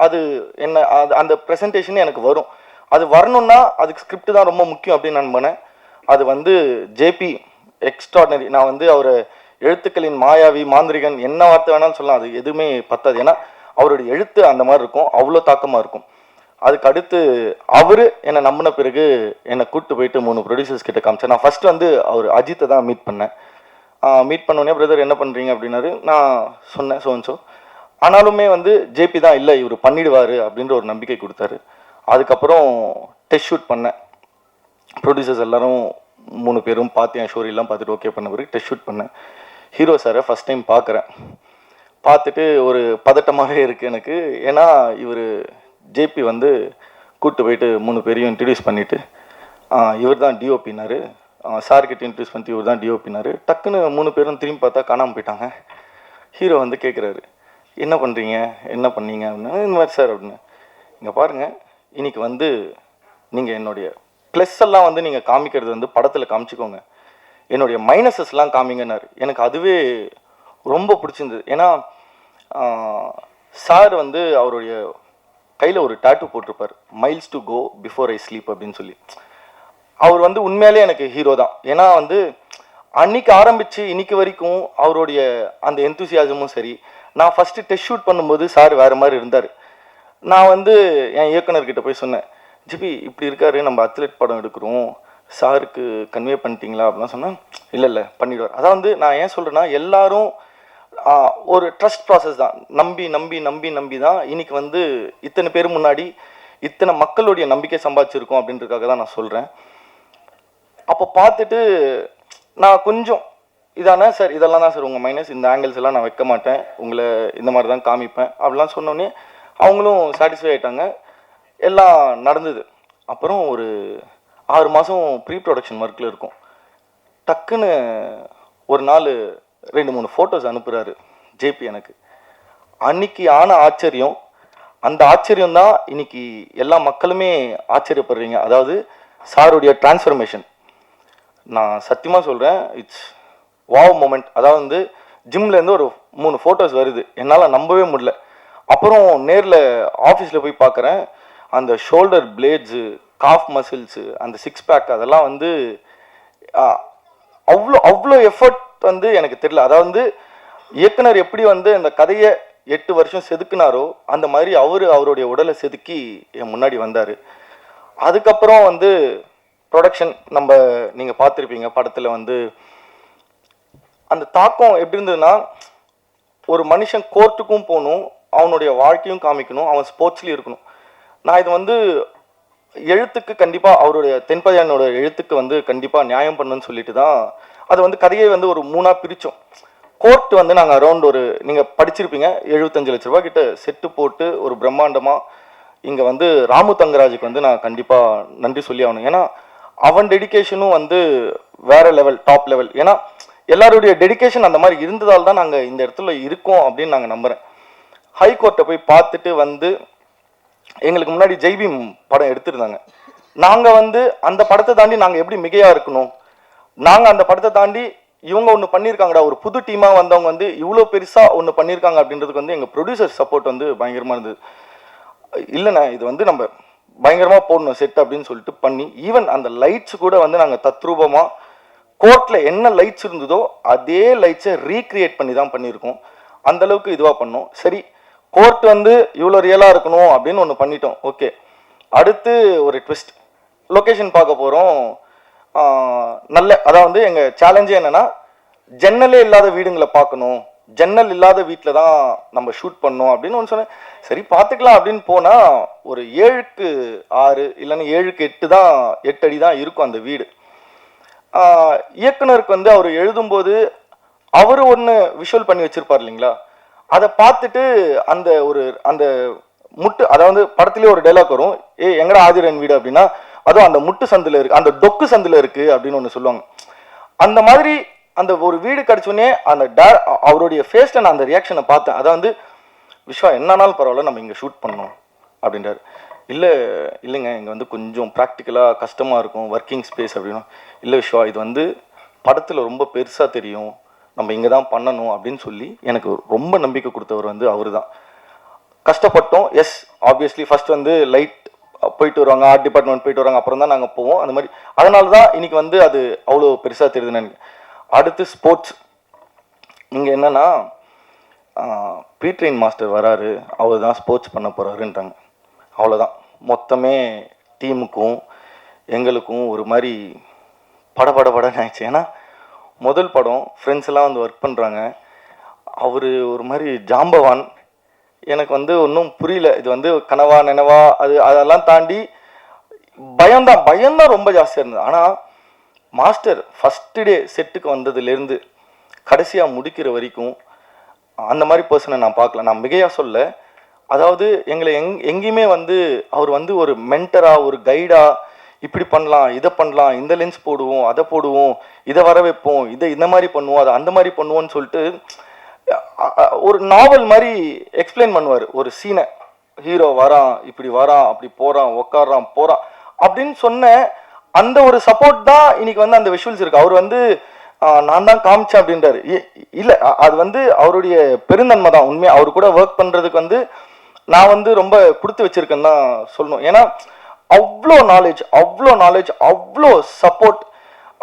அது என்ன அந்த ப்ரெசன்டேஷன் எனக்கு வரும். அது வரணும்னா அதுக்கு ஸ்கிரிப்ட் தான் ரொம்ப முக்கியம் அப்படின்னு நான் பண்ணேன். அது வந்து ஜேபி எக்ஸ்ட்ராடினரி. நான் வந்து அவர் எழுத்துக்களின் மாயாவி, மாந்திரிகன், என்ன வார்த்தை வேணாலும் சொல்லலாம், அது எதுவுமே பத்தாது. ஏன்னா அவருடைய எழுத்து அந்த மாதிரி இருக்கும், அவ்வளோ தாக்கமாக இருக்கும். அதுக்கு அடுத்து அவர் என்னை நம்பின பிறகு என்னை கூப்பிட்டு போயிட்டு 3 ப்ரொடியூசர்ஸ் கிட்ட காமிச்சேன். நான் ஃபஸ்ட்டு வந்து அவர் அஜித்தை தான் மீட் பண்ணேன். மீட் பண்ணோடனே பிரதர் என்ன பண்ணுறீங்க அப்படின்னாரு. நான் சொன்னேன் ஸோ. ஆனாலுமே வந்து ஜேபி தான் இல்லை இவர் பண்ணிடுவார் அப்படின்ற ஒரு நம்பிக்கை கொடுத்தாரு. அதுக்கப்புறம் டெஸ்ட் ஷூட் பண்ணேன். ப்ரொடியூசர்ஸ் எல்லாரும் 3 பேரும் பார்த்து என் ஸ்டோரிலாம் பார்த்துட்டு ஓகே பண்ண பிறகு டெஸ்ட் ஷூட் பண்ணேன். ஹீரோ சாரை ஃபஸ்ட் டைம் பார்க்குறேன். பார்த்துட்டு ஒரு பதட்டமாகவே இருக்குது எனக்கு. ஏன்னா இவர் ஜேபி வந்து கூப்பிட்டு போயிட்டு 3 பேரையும் இன்ட்ரடியூஸ் பண்ணிவிட்டு இவர் தான் டிஓபினாரு. சார்கிட்ட இன்ட்ரடியூஸ் பண்ணிட்டு இவர் தான் டிஓபினாரு. டக்குன்னு 3 பேரும் திரும்பி பார்த்தா காணாமல் போயிட்டாங்க. ஹீரோ வந்து கேட்குறாரு, என்ன பண்ணுறீங்க, என்ன பண்ணீங்க அப்படின்னா, இந்த மாதிரி சார் அப்படின்னு. இங்கே பாருங்கள், இன்றைக்கி வந்து நீங்கள் என்னுடைய ப்ளஸ் எல்லாம் வந்து நீங்கள் காமிக்கிறது வந்து படத்தில் காமிச்சிக்கோங்க, என்னுடைய மைனஸஸ்லாம் காமிங்கன்னாரு. எனக்கு அதுவே ரொம்ப பிடிச்சிருந்தது. ஏன்னா சார் வந்து அவருடைய கையில் ஒரு டாட்டூ போட்டிருப்பார், miles to go before I sleep அப்படின்னு சொல்லி. அவர் வந்து உண்மையிலே எனக்கு ஹீரோ தான். ஏன்னா வந்து அன்னைக்கு ஆரம்பித்து இன்னைக்கு வரைக்கும் அவருடைய அந்த எந்தூசியாசமும் சரி. நான் ஃபஸ்ட்டு டெஸ்ட் ஷூட் பண்ணும்போது சார் வேறு மாதிரி இருந்தார். நான் வந்து என் இயக்குனர்கிட்ட போய் சொன்னேன், ஜிபி இப்படி இருக்காரு, நம்ம அத்லெட் படம் எடுக்கிறோம், சாருக்கு கன்வே பண்ணிட்டீங்களா அப்படிலாம் சொன்னேன். இல்லை பண்ணிடுவார். அதான் வந்து நான் ஏன் சொல்கிறேன்னா, எல்லாரும் ஒரு ட்ரஸ்ட் ப்ராசஸ் தான். நம்பி நம்பி நம்பி நம்பி தான் இன்னைக்கு வந்து இத்தனை பேர் முன்னாடி இத்தனை மக்களுடைய நம்பிக்கை சம்பாதிச்சிருக்கோம் அப்படின்றதுக்காக தான் நான் சொல்கிறேன். அப்போ பார்த்துட்டு நான் கொஞ்சம் இதானே சார், இதெல்லாம் தான் சார் உங்கள் மைனஸ், இந்த ஆங்கிள்ஸ் எல்லாம் நான் வைக்க மாட்டேன், உங்களை இந்த மாதிரி தான் காமிப்பேன் அப்படிலாம் சொன்னோன்னே அவங்களும் சாட்டிஸ்ஃபை ஆகிட்டாங்க. எல்லாம் நடந்தது. அப்புறம் ஒரு 6 மாதம் ப்ரீ ப்ரொடக்ஷன் ஒர்க்கில் இருக்கும். டக்குன்னு ஒரு நாள் 2-3 ஃபோட்டோஸ் அனுப்புகிறாரு ஜேபி எனக்கு. அன்னைக்கு ஆன ஆச்சரியம், அந்த ஆச்சரியம் தான் இன்னைக்கு எல்லா மக்களுமே ஆச்சரியப்படுறீங்க. அதாவது சாருடைய டிரான்ஸ்ஃபர்மேஷன் நான் சத்தியமாக சொல்கிறேன், இட்ஸ் வாவ் மூமெண்ட். அதாவது வந்து ஜிம்லேருந்து ஒரு 3 ஃபோட்டோஸ் வருது, என்னால் நம்பவே முடியல. அப்புறம் நேரில் ஆஃபீஸில் போய் பார்க்குறேன், அந்த ஷோல்டர் பிளேட்ஸு, காஃப் மசில்ஸு, அந்த 6 பேக் அதெல்லாம் வந்து அவ்வளோ எஃபர்ட் வந்து எனக்கு தெரியல. அதாவது இயக்குனர் எப்படி வந்து அந்த கதையை 8 வருஷம் செதுக்குனாரோ அந்த மாதிரி அவருடைய உடலை செதுக்கி என் முன்னாடி வந்தார். அதுக்கப்புறம் வந்து ப்ரொடக்ஷன் நீங்கள் பார்த்துருப்பீங்க படத்தில் வந்து அந்த தாக்கம் எப்படி இருந்ததுன்னா, ஒரு மனுஷன் கோர்ட்டுக்கும் போகணும், அவனுடைய வாழ்க்கையும் காமிக்கணும், அவன் ஸ்போர்ட்ஸ்லேயும் இருக்கணும். நான் இது வந்து எழுத்துக்கு கண்டிப்பாக அவருடைய தென்பதியானோட எழுத்துக்கு வந்து கண்டிப்பாக நியாயம் பண்ணுன்னு சொல்லிட்டு தான் அது வந்து கதையை வந்து ஒரு 3ஆக பிரித்தோம். கோர்ட் வந்து நாங்கள் அரௌண்ட் ஒரு நீங்கள் படிச்சிருப்பீங்க 75 லட்ச ரூபா கிட்ட செட்டு போட்டு ஒரு பிரம்மாண்டமாக இங்கே வந்து ராமு தங்கராஜுக்கு வந்து நான் கண்டிப்பாக நன்றி சொல்லி ஆகணும். ஏன்னா அவன் டெடிக்கேஷனும் வந்து வேற லெவல், டாப் லெவல். ஏன்னா எல்லாருடைய டெடிகேஷன் அந்த மாதிரி இருந்ததால் தான் நாங்கள் இந்த இடத்துல இருக்கோம் அப்படின்னு நாங்கள் நம்புகிறேன். ஹைகோர்ட்டை போய் பார்த்துட்டு வந்து எங்களுக்கு முன்னாடி ஜெய்பீம் படம் எடுத்திருந்தாங்க. நாங்கள் வந்து அந்த படத்தை தாண்டி நாங்கள் எப்படி மிகையாக இருக்கணும், நாங்கள் அந்த படத்தை தாண்டி இவங்க ஒன்று பண்ணியிருக்காங்கடா, ஒரு புது டீமாக வந்தவங்க வந்து இவ்வளோ பெருசாக ஒன்று பண்ணியிருக்காங்க அப்படின்றதுக்கு வந்து எங்கள் ப்ரொடியூசர் சப்போர்ட் வந்து பயங்கரமாக இருந்தது. இல்லைண்ணா இது வந்து நம்ம பயங்கரமாக போடணும் செட் அப்படின்னு சொல்லிட்டு பண்ணி, ஈவன் அந்த லைட்ஸ் கூட வந்து நாங்கள் தத்ரூபமாக கோர்ட்டில் என்ன லைட்ஸ் இருந்ததோ அதே லைட்ஸை ரீக்ரியேட் பண்ணி தான் பண்ணியிருக்கோம். அந்தளவுக்கு இதுவாக பண்ணோம். சரி, கோர்ட் வந்து இவ்வளோ ரியலாக இருக்கணும் அப்படின்னு ஒன்று பண்ணிட்டோம். ஓகே, அடுத்து ஒரு ட்விஸ்ட், லொக்கேஷன் பார்க்க போகிறோம். நல்ல அதாவது எங்கள் சேலஞ்சே என்னென்னா, ஜன்னலே இல்லாத வீடுங்களை பார்க்கணும், ஜன்னல் இல்லாத வீட்டில் தான் நம்ம ஷூட் பண்ணோம் அப்படின்னு ஒன்று சொன்னேன். சரி பார்த்துக்கலாம் அப்படின்னு போனால் ஒரு 7க்கு 6 இல்லைன்னா 7க்கு 8 தான் 8 அடி தான் இருக்கும் அந்த வீடு. இயக்குனருக்கு வந்து அவர் எழுதும்போது அவர் ஒன்று விஷுவல் பண்ணி வச்சிருப்பார் இல்லைங்களா, அதை பார்த்துட்டு அந்த முட்டு, அதாவது படத்துலேயே ஒரு டைலாக் வரும், எங்கடா ஆதிரன் வீடு அப்படின்னா அதுவும் அந்த முட்டு சந்தில் இருக்கு, அந்த டொக்கு சந்தில் இருக்கு அப்படின்னு ஒன்று சொல்லுவாங்க. அந்த மாதிரி அந்த ஒரு வீடு கிடச்சோடனே அந்த அவருடைய ஃபேஸில் நான் அந்த ரியாக்ஷனை பார்த்தேன். அதாவது விஸ்வா என்னன்னாலும் பரவாயில்ல நம்ம இங்கே ஷூட் பண்ணோம் அப்படின்றாரு. இல்லைங்க இங்கே வந்து கொஞ்சம் ப்ராக்டிக்கலாக கஷ்டமாக இருக்கும், ஒர்க்கிங் ஸ்பேஸ் அப்படின்னா. இல்லை விஸ்வா இது வந்து படத்தில் ரொம்ப பெருசாக தெரியும், நம்ம இங்கே தான் பண்ணணும் அப்படின்னு சொல்லி எனக்கு ரொம்ப நம்பிக்கை கொடுத்தவர் வந்து அவர் தான். கஷ்டப்பட்டோம், எஸ் ஆப்வியஸ்லி. ஃபர்ஸ்ட் வந்து லைட் போயிட்டு வருவாங்க, ஆர்ட் டிபார்ட்மெண்ட் போயிட்டு வருவாங்க, அப்புறம் தான் நாங்கள் போவோம் அந்த மாதிரி. அதனால தான் இன்னைக்கு வந்து அது அவ்வளோ பெருசாக தெரியுதுன்னு எனக்கு. அடுத்து ஸ்போர்ட்ஸ். இங்கே என்னென்னா பீட்ரெயின் மாஸ்டர் வராரு, அவர் தான் ஸ்போர்ட்ஸ் பண்ண போகிறாருன்ட்டாங்க. அவ்வளோதான், மொத்தமே டீமுக்கும் எங்களுக்கும் ஒரு மாதிரி படன்னு ஆயிடுச்சு. ஏன்னா முதல் படம் ஃப்ரெண்ட்ஸ் எல்லாம் வந்து ஒர்க் பண்ணுறாங்க, அவர் ஒரு மாதிரி ஜாம்பவான். எனக்கு வந்து ஒன்றும் புரியல, இது வந்து கனவா நினைவா அதெல்லாம் தாண்டி பயம்தான் ரொம்ப ஜாஸ்தியாக இருந்தது. ஆனால் மாஸ்டர் ஃபஸ்ட்டு டே செட்டுக்கு வந்ததுலேருந்து கடைசியாக முடிக்கிற வரைக்கும் அந்த மாதிரி பர்சனை நான் பார்க்கல. நான் மிகையாக சொல்ல, அதாவது எங்களை எங்கேயுமே வந்து அவர் வந்து ஒரு மென்டராக ஒரு கைடாக இப்படி பண்ணலாம், இதை பண்ணலாம், இந்த லென்ஸ் போடுவோம், அதை போடுவோம், இதை வர வைப்போம், இந்த மாதிரி பண்ணுவோம், அதை அந்த மாதிரி பண்ணுவோன்னு சொல்லிட்டு ஒரு நாவல் மாதிரி எக்ஸ்பிளைன் பண்ணுவார். ஒரு சீனை, ஹீரோ வரான், இப்படி வரான், அப்படி போகிறான், உக்காடுறான், போகிறான் அப்படின்னு சொன்ன அந்த ஒரு சப்போர்ட் தான் இன்னைக்கு வந்து அந்த விஷுவல்ஸ் இருக்கு. அவர் வந்து நான் தான் காமிச்சேன் அப்படின்றாரு. இல்லை, அது வந்து அவருடைய பெருந்தன்மை தான். உண்மையாக அவர் கூட ஒர்க் பண்ணுறதுக்கு வந்து நான் வந்து ரொம்ப கொடுத்து வச்சிருக்கேன்னு தான் சொல்லணும். ஏன்னா அவ்வளோ நாலேஜ், அவ்வளோ சப்போர்ட்.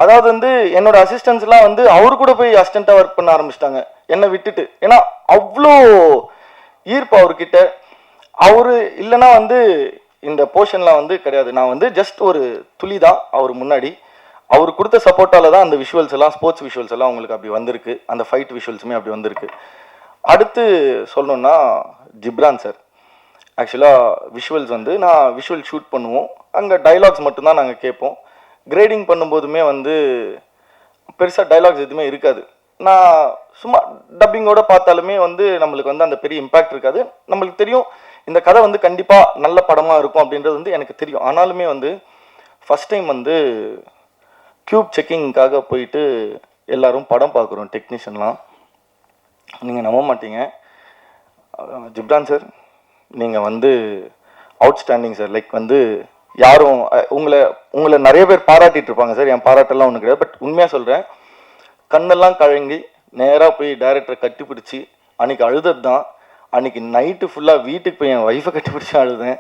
அதாவது வந்து என்னோட அசிஸ்டன்ஸ்லாம் வந்து அவரு கூட போய் அசிஸ்டண்ட்டாக ஒர்க் பண்ண ஆரம்பிச்சிட்டாங்க என்னை விட்டுட்டு. ஏன்னா அவ்வளோ ஈர்ப்பு அவர்கிட்ட. அவரு இல்லைன்னா வந்து இந்த போர்ஷன்லாம் வந்து கிடையாது. நான் வந்து ஜஸ்ட் ஒரு துளி தான் அவர் முன்னாடி. அவர் கொடுத்த சப்போர்ட்டால தான் அந்த விஷுவல்ஸ் எல்லாம், ஸ்போர்ட்ஸ் விஷுவல்ஸ் எல்லாம் உங்களுக்கு அப்படி வந்திருக்கு, அந்த ஃபைட் விஷுவல்ஸுமே அப்படி வந்திருக்கு. அடுத்து சொல்லணும்னா ஜிப்ரான் சார். ஆக்சுவலாக விஷுவல்ஸ் வந்து நான் விஷுவல் ஷூட் பண்ணுவோம், அங்கே டைலாக்ஸ் மட்டும்தான் நாங்கள் கேட்போம். கிரேடிங் பண்ணும்போதுமே வந்து பெருசாக டைலாக்ஸ் எதுவுமே இருக்காது. நான் சும்மா டப்பிங்கோட பார்த்தாலுமே வந்து நம்மளுக்கு வந்து அந்த பெரிய இம்பேக்ட் இருக்காது. நம்மளுக்கு தெரியும் இந்த கதை வந்து கண்டிப்பாக நல்ல படமாக இருக்கும் அப்படின்றது வந்து எனக்கு தெரியும். ஆனாலுமே வந்து ஃபஸ்ட் டைம் வந்து க்யூப் செக்கிங்காக போயிட்டு எல்லாரும் படம் பார்க்குறோம் டெக்னீஷியன்லாம். நீங்கள் நம்ப மாட்டீங்க, ஜிப்ரான் சார் நீங்கள் வந்து அவுட்ஸ்டாண்டிங் சார். லைக் வந்து யாரும் உங்களை நிறைய பேர் பாராட்டிட்டு இருப்பாங்க சார், என் பாராட்டெல்லாம் ஒன்றும் கிடையாது. பட் உண்மையாக சொல்கிறேன், கண்ணெல்லாம் கழங்கி நேராக போய் டைரக்டரை கட்டிப்பிடிச்சி அன்றைக்கி அழுதது தான். அன்றைக்கி நைட்டு ஃபுல்லாக வீட்டுக்கு போய் என் ஒய்ஃபை கட்டிப்பிடிச்சி அழுதேன்,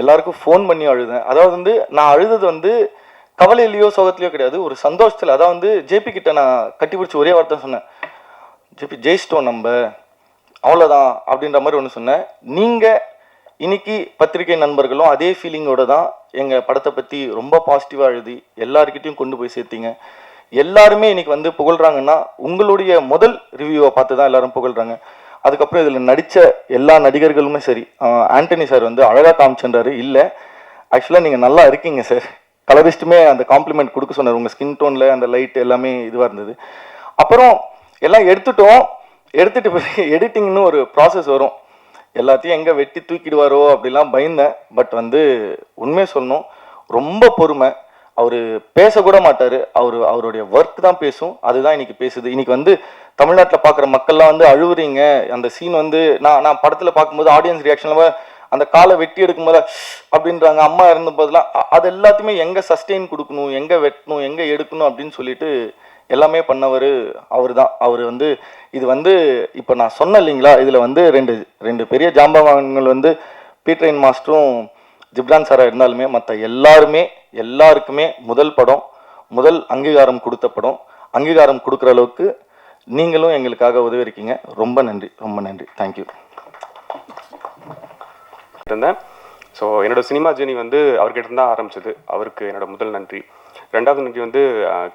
எல்லாருக்கும் ஃபோன் பண்ணி அழுதேன். அதாவது வந்து நான் அழுதது வந்து கவலையிலையோ சோகத்துலையோ கிடையாது, ஒரு சந்தோஷத்தில். அதாவது வந்து ஜேபி கிட்ட நான் கட்டிப்பிடிச்சி ஒரே வார்த்தை சொன்னேன், ஜேபி ஜெயிச்சிட்டோம் நம்ம, அவ்வளோதான் அப்படின்ற மாதிரி ஒன்று சொன்னேன். நீங்கள் இன்னைக்கு பத்திரிகை நண்பர்களும் அதே ஃபீலிங்கோடு தான் எங்கள் படத்தை பற்றி ரொம்ப பாசிட்டிவாக எழுதி எல்லாருக்கிட்டையும் கொண்டு போய் சேர்த்தீங்க. எல்லாருமே இன்னைக்கு வந்து புகழ்கிறாங்கன்னா உங்களுடைய முதல் ரிவ்யூவை பார்த்து தான் எல்லாரும் புகழ்கிறாங்க. அதுக்கப்புறம் இதில் நடித்த எல்லா நடிகர்களுமே சரி, ஆண்டனி சார் வந்து அழகாக காமிச்சுன்றாரு. இல்லை ஆக்சுவலாக நீங்கள் நல்லா இருக்கீங்க சார், கலரிஸ்ட்டுமே அந்த காம்ப்ளிமெண்ட் கொடுக்க சொன்னார். உங்கள் ஸ்கின் டோனில் அந்த லைட் எல்லாமே இதுவாக இருந்தது. அப்புறம் எல்லாம் எடுத்துட்டு போய் எடிட்டிங்னு ஒரு ப்ராசஸ் வரும், எல்லாத்தையும் எங்கே வெட்டி தூக்கிடுவாரோ அப்படிலாம் பயந்தேன். பட் வந்து உண்மையை சொல்லணும், ரொம்ப பொறுமை. அவர் பேசக்கூட மாட்டார், அவருடைய ஒர்க் தான் பேசும். அதுதான் இன்னைக்கு பேசுது. இன்னைக்கு வந்து தமிழ்நாட்டில் பார்க்குற மக்கள்லாம் வந்து அழுவுறீங்க. அந்த சீன் வந்து நான் படத்தில் பார்க்கும்போது ஆடியன்ஸ் ரியாக்ஷனில் அந்த காலை வெட்டி எடுக்கும்போது அப்படின்றாங்க, அம்மா இறந்த போதெல்லாம் அது எல்லாத்தையுமே எங்கே சஸ்டெயின் கொடுக்கணும், எங்கே வெட்டணும், எங்கே எடுக்கணும் அப்படின்னு சொல்லிட்டு எல்லாமே பண்ணவர் அவர் தான். அவர் வந்து இது வந்து இப்போ நான் சொன்னேன் இல்லைங்களா, இதில் வந்து ரெண்டு பெரிய ஜாம்பவான்கள் வந்து பீட்டர் மாஸ்டரும் ஜிப்ரான் சாரா இருந்தாலுமே மற்ற எல்லாருக்குமே முதல் படம், முதல் அங்கீகாரம் கொடுத்த படம். அங்கீகாரம் கொடுக்குற அளவுக்கு நீங்களும் எங்களுக்காக உதவி இருக்கீங்க. ரொம்ப நன்றி, ரொம்ப நன்றி. தேங்க்யூ. இருந்தேன். ஸோ என்னோட சினிமா ஜேர்னி வந்து அவர்கிட்ட இருந்தால் ஆரம்பிச்சது. அவருக்கு என்னோட முதல் நன்றி. ரெண்டாவது நன்றி வந்து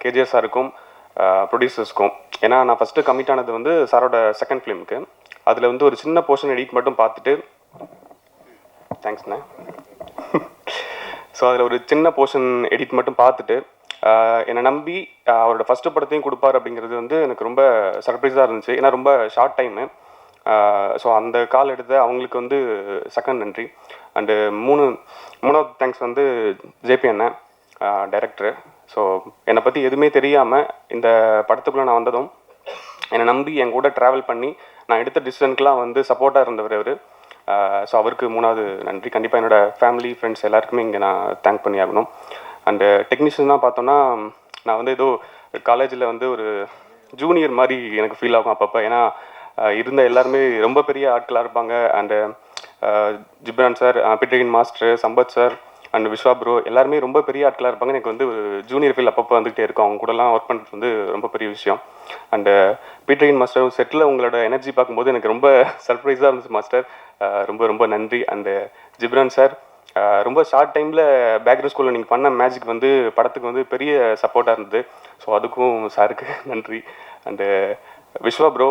கேஜிஆர் சாருக்கும் ப்ரொடியூசர்ஸ்க்கும். ஏன்னா நான் ஃபஸ்ட்டு கமிட் ஆனது வந்து சாரோட செகண்ட் ஃபிலிமுக்கு. அதில் வந்து ஒரு சின்ன போர்ஷன் எடிட் மட்டும் பார்த்துட்டு, தேங்க்ஸ்ண்ணே. ஸோ அதில் ஒரு சின்ன போர்ஷன் எடிட் மட்டும் பார்த்துட்டு என்னை நம்பி அவரோட ஃபஸ்ட்டு படத்தையும் கொடுப்பார் அப்படிங்கிறது வந்து எனக்கு ரொம்ப சர்ப்ரைஸாக இருந்துச்சு. ஏன்னா ரொம்ப ஷார்ட் டைமு. ஸோ அந்த கால் எடுத்த அவங்களுக்கு வந்து செகண்ட் நன்றி. அண்டு மூணாவது தேங்க்ஸ் வந்து ஜேபி அண்ணன், டைரக்டரு. ஸோ என்னை பற்றி எதுவுமே தெரியாமல் இந்த படத்துக்குள்ளே நான் வந்ததும் என்னை நம்பி என் கூட ட்ராவல் பண்ணி நான் எடுத்த டிசிஷனுக்குலாம் வந்து சப்போர்ட்டாக இருந்தவர் அவர். ஸோ அவருக்கு மூணாவது நன்றி. கண்டிப்பாக என்னோடய ஃபேமிலி ஃப்ரெண்ட்ஸ் எல்லாருக்குமே இங்கே நான் தேங்க் பண்ணி ஆகணும். அண்டு டெக்னீஷியன்லாம் பார்த்தோன்னா நான் வந்து ஏதோ காலேஜில் வந்து ஒரு ஜூனியர் மாதிரி எனக்கு ஃபீல் ஆகும் அப்பப்போ. ஏன்னா இருந்த எல்லாருமே ரொம்ப பெரிய ஆட்களாக இருப்பாங்க. And Ghibran sir, Peter master, Sampath sir and Viswa bro எல்லாருமே ரொம்ப பெரிய ஆட்களாக இருப்பாங்க. எனக்கு வந்து ஒரு ஜூனியர் ஃபீல் அப்பப்போ வந்துகிட்டே இருக்கும். அவங்க கூடலாம் ஒர்க் பண்ணுறது வந்து ரொம்ப பெரிய விஷயம். அண்டு பீட்டர் மாஸ்டர் செட்டில் உங்களோட எனர்ஜி பார்க்கும்போது எனக்கு ரொம்ப சர்ப்ரைஸாக இருந்துச்சு மாஸ்டர். ரொம்ப ரொம்ப நன்றி. அண்டு ஜிப்ரான் சார் ரொம்ப ஷார்ட் டைமில் பேக்ரவுண்ட் ஸ்கூலில் நீங்கள் பண்ண மேஜிக் வந்து படத்துக்கு வந்து பெரிய சப்போர்ட்டாக இருந்தது. ஸோ அதுக்கும் சாருக்கு நன்றி. அண்டு விஸ்வா ப்ரோ,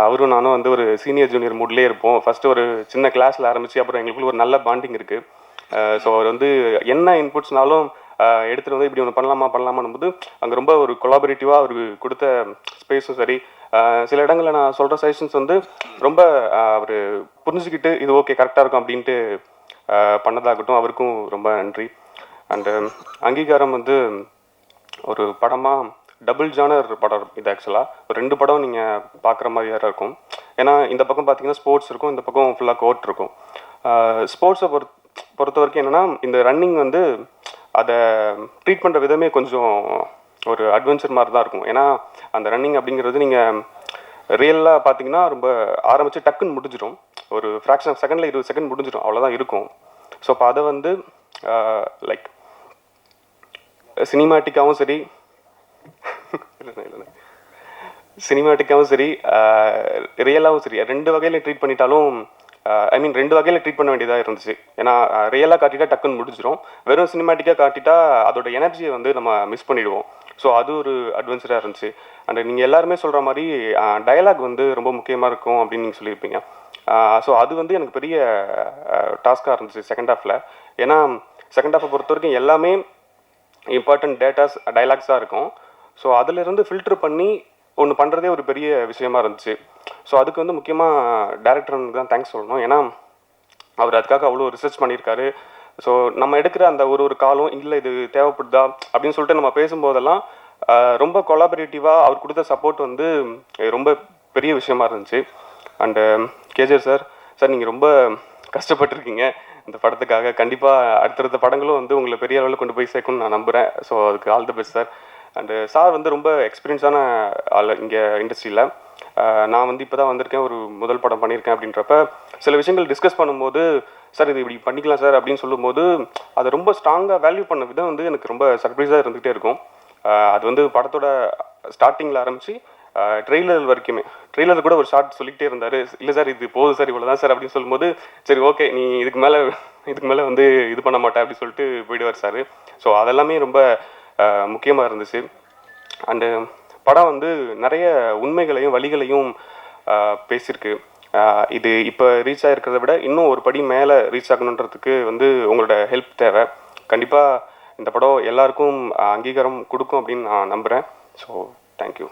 அவரும் நானும் வந்து ஒரு சீனியர் ஜூனியர் மூட்லேயே இருப்போம். ஃபஸ்ட்டு ஒரு சின்ன கிளாஸில் ஆரம்பித்து அப்புறம் எங்களுக்குள்ள ஒரு நல்ல பாண்டிங் இருக்குது. ஸோ அவர் வந்து என்ன இன்புட்ஸ்னாலும் எடுத்துகிட்டு வந்து இப்படி ஒன்று பண்ணலாமான்னும் போது அங்கே ரொம்ப ஒரு கொலாபரேட்டிவாக அவருக்கு கொடுத்த ஸ்பேஸும் சரி, சில இடங்களில் நான் சொல்கிற சஜஷன்ஸ் வந்து ரொம்ப அவர் புரிஞ்சுக்கிட்டு இது ஓகே கரெக்டாக இருக்கும் அப்படின்ட்டு பண்ணதாகட்டும், அவருக்கும் ரொம்ப நன்றி. அண்டு அங்கீகாரம் வந்து ஒரு படமாக டபுள் ஜானர் படம் இது. ஆக்சுவலாக ஒரு 2 படம் நீங்கள் பார்க்குற மாதிரி வேறு இருக்கும். ஏன்னா இந்த பக்கம் பார்த்தீங்கன்னா ஸ்போர்ட்ஸ் இருக்கும், இந்த பக்கம் ஃபுல்லாக கோர்ட் இருக்கும். ஸ்போர்ட்ஸை பொறுத்த வரைக்கும் என்னென்னா இந்த ரன்னிங் வந்து அதை ட்ரீட் பண்ணுற விதமே கொஞ்சம் ஒரு அட்வென்ச்சர் மாதிரி தான் இருக்கும். ஏன்னா அந்த ரன்னிங் அப்படிங்கிறது நீங்கள் ரியலாக பார்த்தீங்கன்னா ரொம்ப ஆரம்பித்து டக்குன்னு முடிஞ்சிடும். ஒரு ஃப்ராக்ஷன் ஆஃப் செகண்டில் 20 செகண்ட் முடிஞ்சிடும், அவ்வளோதான் இருக்கும். ஸோ அப்போ அதை வந்து லைக் சினிமாட்டிக்காகவும் சரி சினிமாட்டிக்காகவும் சரி ரியலாகவும் சரி 2 வகையில் ட்ரீட் பண்ணிட்டாலும் ரெண்டு வகையில் ட்ரீட் பண்ண வேண்டியதாக இருந்துச்சு. ஏன்னா ரியலாக காட்டிட்டா டக்குன்னு முடிஞ்சிடும், வெறும் சினிமாட்டிக்காக காட்டிட்டா அதோட எனர்ஜியை வந்து நம்ம மிஸ் பண்ணிவிடுவோம். ஸோ அது ஒரு அட்வென்ச்சராக இருந்துச்சு. அண்ட் நீங்கள் எல்லாருமே சொல்கிற மாதிரி டயலாக் வந்து ரொம்ப முக்கியமாக இருக்கும் அப்படின்னு நீங்கள் சொல்லியிருப்பீங்க. ஸோ அது வந்து எனக்கு பெரிய டாஸ்காக இருந்துச்சு செகண்ட் ஹாஃபில். ஏன்னா செகண்ட் ஹாஃபை பொறுத்த வரைக்கும் எல்லாமே இம்பார்ட்டன்ட் டேட்டாஸ் டைலாக்ஸாக இருக்கும். ஸோ அதிலிருந்து ஃபில்ட்ரு பண்ணி ஒன்று பண்ணுறதே ஒரு பெரிய விஷயமா இருந்துச்சு. ஸோ அதுக்கு வந்து முக்கியமாக டேரக்டருக்கு தான் தேங்க்ஸ் சொல்லணும். ஏன்னா அவர் அதுக்காக அவ்வளோ ரிசர்ச் பண்ணியிருக்காரு. ஸோ நம்ம எடுக்கிற அந்த ஒரு காலம் இல்லை இது தேவைப்படுதா அப்படின்னு சொல்லிட்டு நம்ம பேசும்போதெல்லாம் ரொம்ப கொலாபரேட்டிவாக அவர் கொடுத்த சப்போர்ட் வந்து ரொம்ப பெரிய விஷயமா இருந்துச்சு. அண்டு கேஜிஆர் சார் நீங்கள் ரொம்ப கஷ்டப்பட்டுருக்கீங்க இந்த படத்துக்காக. கண்டிப்பாக அடுத்தடுத்த படங்களும் வந்து உங்களை பெரிய அளவில் கொண்டு போய் சேர்க்கணும்னு நான் நம்புகிறேன். ஸோ அதுக்கு all the best sir. And sir வந்து ரொம்ப எக்ஸ்பீரியன்ஸான ஆள் இங்கே இண்டஸ்ட்ரியில். நான் வந்து இப்போ தான் வந்திருக்கேன், ஒரு முதல் படம் பண்ணியிருக்கேன். அப்படின்றப்ப சில விஷயங்கள் டிஸ்கஸ் பண்ணும்போது சார் இது இப்படி பண்ணிக்கலாம் சார் அப்படின்னு சொல்லும்போது அதை ரொம்ப ஸ்ட்ராங்காக வேல்யூ பண்ண விதம் வந்து எனக்கு ரொம்ப சர்ப்ரைஸாக இருந்துகிட்டே இருக்கும். அது வந்து படத்தோட ஸ்டார்டிங்கில் ஆரம்பித்து ட்ரெய்லர் வரைக்குமே, ட்ரெய்லர் கூட ஒரு ஷார்ட் சொல்லிகிட்டே இருந்தார். இல்லை சார் இது போதும் சார் இவ்வளோ தான் சார் அப்படின்னு சொல்லும்போது சரி ஓகே நீ இதுக்கு மேலே வந்து இது பண்ண மாட்டேன் அப்படின்னு சொல்லிட்டு போயிடுவார் சார். ஸோ அதெல்லாமே ரொம்ப முக்கியமாக இருந்துச்சு. அண்டு படம் வந்து நிறைய உண்மைகளையும் வழிகளையும் பேசியிருக்கு. இது இப்போ ரீச் ஆகிருக்கிறத விட இன்னும் ஒரு படி மேலே ரீச் ஆகணுன்றதுக்கு வந்து உங்களோட ஹெல்ப் தேவை. கண்டிப்பாக இந்த படம் எல்லாருக்கும் அங்கீகாரம் கொடுக்கும் அப்படின்னு நான் நம்புகிறேன். So thank you.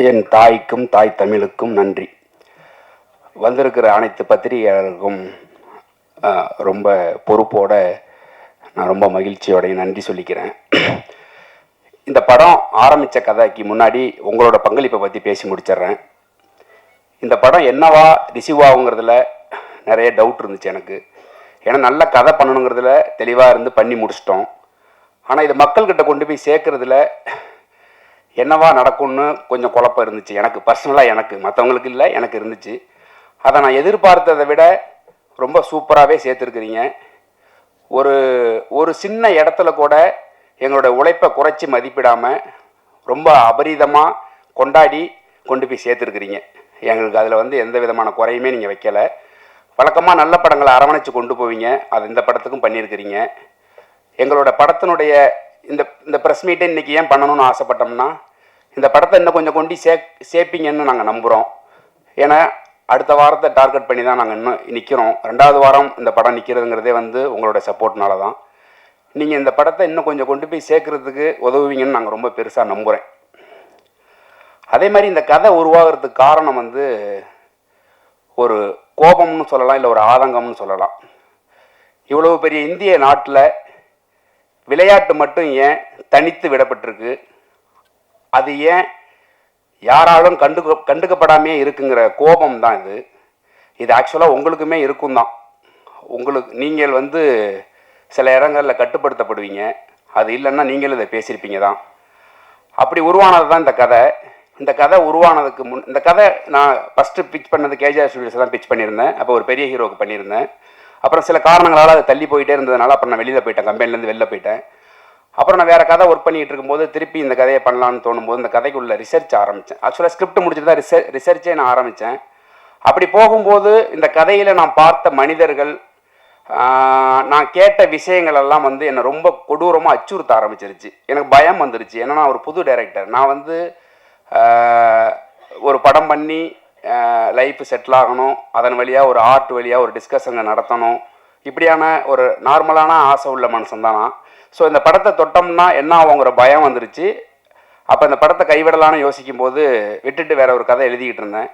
என் தாய்க்கும் தாய் தமிழுக்கும் நன்றி. வந்திருக்கிற அனைத்து பத்திரிகையாளர்களுக்கும் ரொம்ப பொறுப்போட நான் ரொம்ப மகிழ்ச்சியோடையும் நன்றி சொல்லிக்கிறேன். இந்த படம் ஆரம்பித்த கதைக்கு முன்னாடி உங்களோட பங்களிப்பை பற்றி பேசி முடிச்சிடுறேன். இந்த படம் என்னவா ரிசீவ் ஆகுங்கிறதுல நிறைய டவுட் இருந்துச்சு எனக்கு. ஏன்னா நல்ல கதை பண்ணணுங்கிறதுல தெளிவாக இருந்து பண்ணி முடிச்சிட்டோம். ஆனால் இது மக்கள்கிட்ட கொண்டு போய் சேர்க்குறதுல என்னவா நடக்கும்னு கொஞ்சம் குழப்பம் இருந்துச்சு எனக்கு பர்சனலாக. எனக்கு மற்றவங்களுக்கு இல்லை, எனக்கு இருந்துச்சு. அதை நான் எதிர்பார்த்ததை விட ரொம்ப சூப்பராகவே சேர்த்துருக்குறீங்க. ஒரு சின்ன இடத்துல கூட எங்களோட உழைப்பை குறைச்சி மதிப்பிடாமல் ரொம்ப அபரீதமாக கொண்டாடி கொண்டு போய் சேர்த்துருக்குறீங்க. எங்களுக்கு அதில் எந்த விதமான குறையுமே நீங்கள் வைக்கலை. வழக்கமாக நல்ல படங்களை அரவணைச்சு கொண்டு போவீங்க, அது இந்த படத்துக்கும் பண்ணியிருக்கிறீங்க. எங்களோட படத்தினுடைய இந்த ப்ரெஸ் மீட்டை இன்றைக்கி ஏன் பண்ணணும்னு ஆசைப்பட்டோம்னா, இந்த படத்தை இன்னும் கொஞ்சம் கொண்டு சேர்ப்பீங்கன்னு நாங்கள் நம்புகிறோம். ஏன்னா அடுத்த வாரத்தை டார்கெட் பண்ணி தான் நாங்கள் இன்னும் நிற்கிறோம். 2வது வாரம் இந்த படம் நிற்கிறதுங்கிறதே உங்களோட சப்போர்ட்னால தான். நீங்கள் இந்த படத்தை இன்னும் கொஞ்சம் கொண்டு போய் சேர்க்குறதுக்கு உதவுவீங்கன்னு நாங்கள் ரொம்ப பெருசாக நம்புகிறேன். அதே மாதிரி இந்த கதை உருவாகிறதுக்கு காரணம் ஒரு கோபம்னு சொல்லலாம், இல்லை ஒரு ஆதங்கம்னு சொல்லலாம். இவ்வளவு பெரிய இந்திய நாட்டில் விளையாட்டு மட்டும் ஏன் தனித்து விடப்பட்டிருக்கு, அது ஏன் யாராலும் கண்டுக்கப்படாமே இருக்குங்கிற கோபம் தான் இது ஆக்சுவலாக உங்களுக்குமே இருக்கும் தான். நீங்கள் சில இடங்களில் கட்டுப்படுத்தப்படுவீங்க, அது இல்லைன்னா நீங்களும் இதை பேசியிருப்பீங்க தான். அப்படி உருவானது தான் இந்த கதை. இந்த கதை உருவானதுக்கு இந்த கதை நான் ஃபஸ்ட்டு பிச் பண்ணது கேஜிஆர் ஸ்டுடியோஸ் தான் பிச் பண்ணியிருந்தேன். அப்போ ஒரு பெரிய ஹீரோவுக்கு பண்ணியிருந்தேன். அப்புறம் சில காரணங்களால் அது தள்ளி போயிட்டே இருந்ததுனால அப்புறம் நான் வெளியில் போயிட்டேன், கம்பெனிலேருந்து வெளில போயிட்டேன். அப்புறம் நான் வேறு கதை ஒர்க் பண்ணிகிட்டு இருக்கும்போது திருப்பி இந்த கதையை பண்ணலான்னு தோணும்போது இந்த கதைக்குள்ள ரிசர்ச் ஆரம்பித்தேன். ஆக்சுவலாக ஸ்கிரிப்ட் முடிச்சுட்டு தான் ரிசர்ச்சே நான் ஆரம்பித்தேன். அப்படி போகும்போது இந்த கதையில் நான் பார்த்த மனிதர்கள், நான் கேட்ட விஷயங்கள் எல்லாம் என்னை ரொம்ப கொடூரமாக அச்சுறுத்த ஆரம்பிச்சிருச்சு. எனக்கு பயம் வந்துருச்சு. ஏன்னா நான் ஒரு புது டைரக்டர். நான் ஒரு படம் பண்ணி லைஃப் செட்டில் ஆகணும், அதன் வழியாக ஒரு ஆர்ட் வழியாக ஒரு டிஸ்கஷனை நடத்தணும், இப்படியான ஒரு நார்மலான ஆசை உள்ள மனுஷன் தான் நான். ஸோ இந்த படத்தை தொட்டோம்னா என்ன ஆகுங்கிற பயம் வந்துருச்சு. அப்போ இந்த படத்தை கைவிடலான்னு யோசிக்கும் போது விட்டுட்டு வேற ஒரு கதை எழுதிக்கிட்டு இருந்தேன்.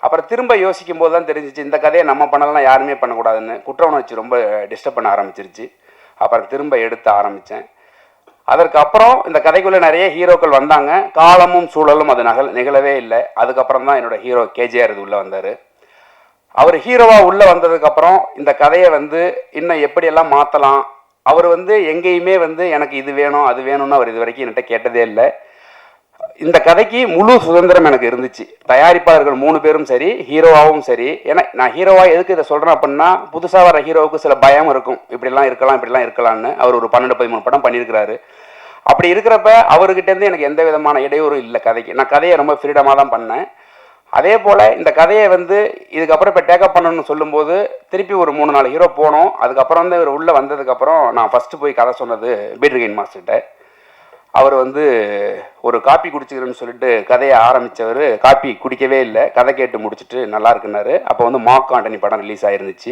அப்புறம் திரும்ப யோசிக்கும் போது தான் தெரிஞ்சிச்சு இந்த கதையை நம்ம பண்ணலாம், யாருமே பண்ணக்கூடாதுன்னு. குற்ற உணர்ச்சி ரொம்ப டிஸ்டர்ப் பண்ண ஆரம்பிச்சிருச்சு. அப்புறம் திரும்ப எடுத்து ஆரம்பித்தேன். அதற்கு அப்புறம் இந்த கதைக்குள்ளே நிறைய ஹீரோக்கள் வந்தாங்க. காலமும் சூழலும் அது நிகழவே இல்லை. அதுக்கப்புறம் தான் என்னோடய ஹீரோ கேஜிஆர் இது உள்ளே வந்தார். அவர் ஹீரோவாக உள்ளே வந்ததுக்கப்புறம் இந்த கதையை இன்னும் எப்படியெல்லாம் மாற்றலாம், அவர் எங்கேயுமே எனக்கு இது வேணும் அது வேணும்னு அவர் இது வரைக்கும் என்கிட்ட கேட்டதே இல்லை. இந்த கதைக்கு முழு சுதந்திரம் எனக்கு இருந்துச்சு. தயாரிப்பாளர்கள் 3 பேரும் சரி, ஹீரோவாகவும் சரி. ஏன்னா நான் ஹீரோவாக எதுக்கு இதை சொல்கிறேன் அப்படின்னா, புதுசாக வர ஹீரோவுக்கு சில பயம் இருக்கும், இப்படிலாம் இருக்கலாம் இப்படிலாம் இருக்கலாம்னு. அவர் ஒரு 12-13 படம் பண்ணியிருக்கிறாரு. அப்படி இருக்கிறப்ப அவர்கிட்டேருந்து எனக்கு எந்த விதமான இடையூறும் இல்லை கதைக்கு. நான் கதையை ரொம்ப ஃப்ரீடமாக தான் பண்ணேன். அதே போல் இந்த கதையை இதுக்கப்புறம் இப்போ டேக்கப் பண்ணணும்னு சொல்லும்போது திருப்பி ஒரு 3-4 ஹீரோ போனோம். அதுக்கப்புறம் இவர் உள்ளே வந்ததுக்கப்புறம் நான் ஃபஸ்ட்டு போய் கதை சொன்னது பீட்ருகைன் மாஸ்டர்கிட்ட. அவர் ஒரு காப்பி குடிச்சுக்கிறேன்னு சொல்லிட்டு கதையை ஆரம்பித்தவர் காப்பி குடிக்கவே இல்லை. கதை கேட்டு முடிச்சுட்டு நல்லா இருக்குன்னாரு. அப்போ மார்க் ஆண்டனி படம் ரிலீஸ் ஆயிருந்துச்சு.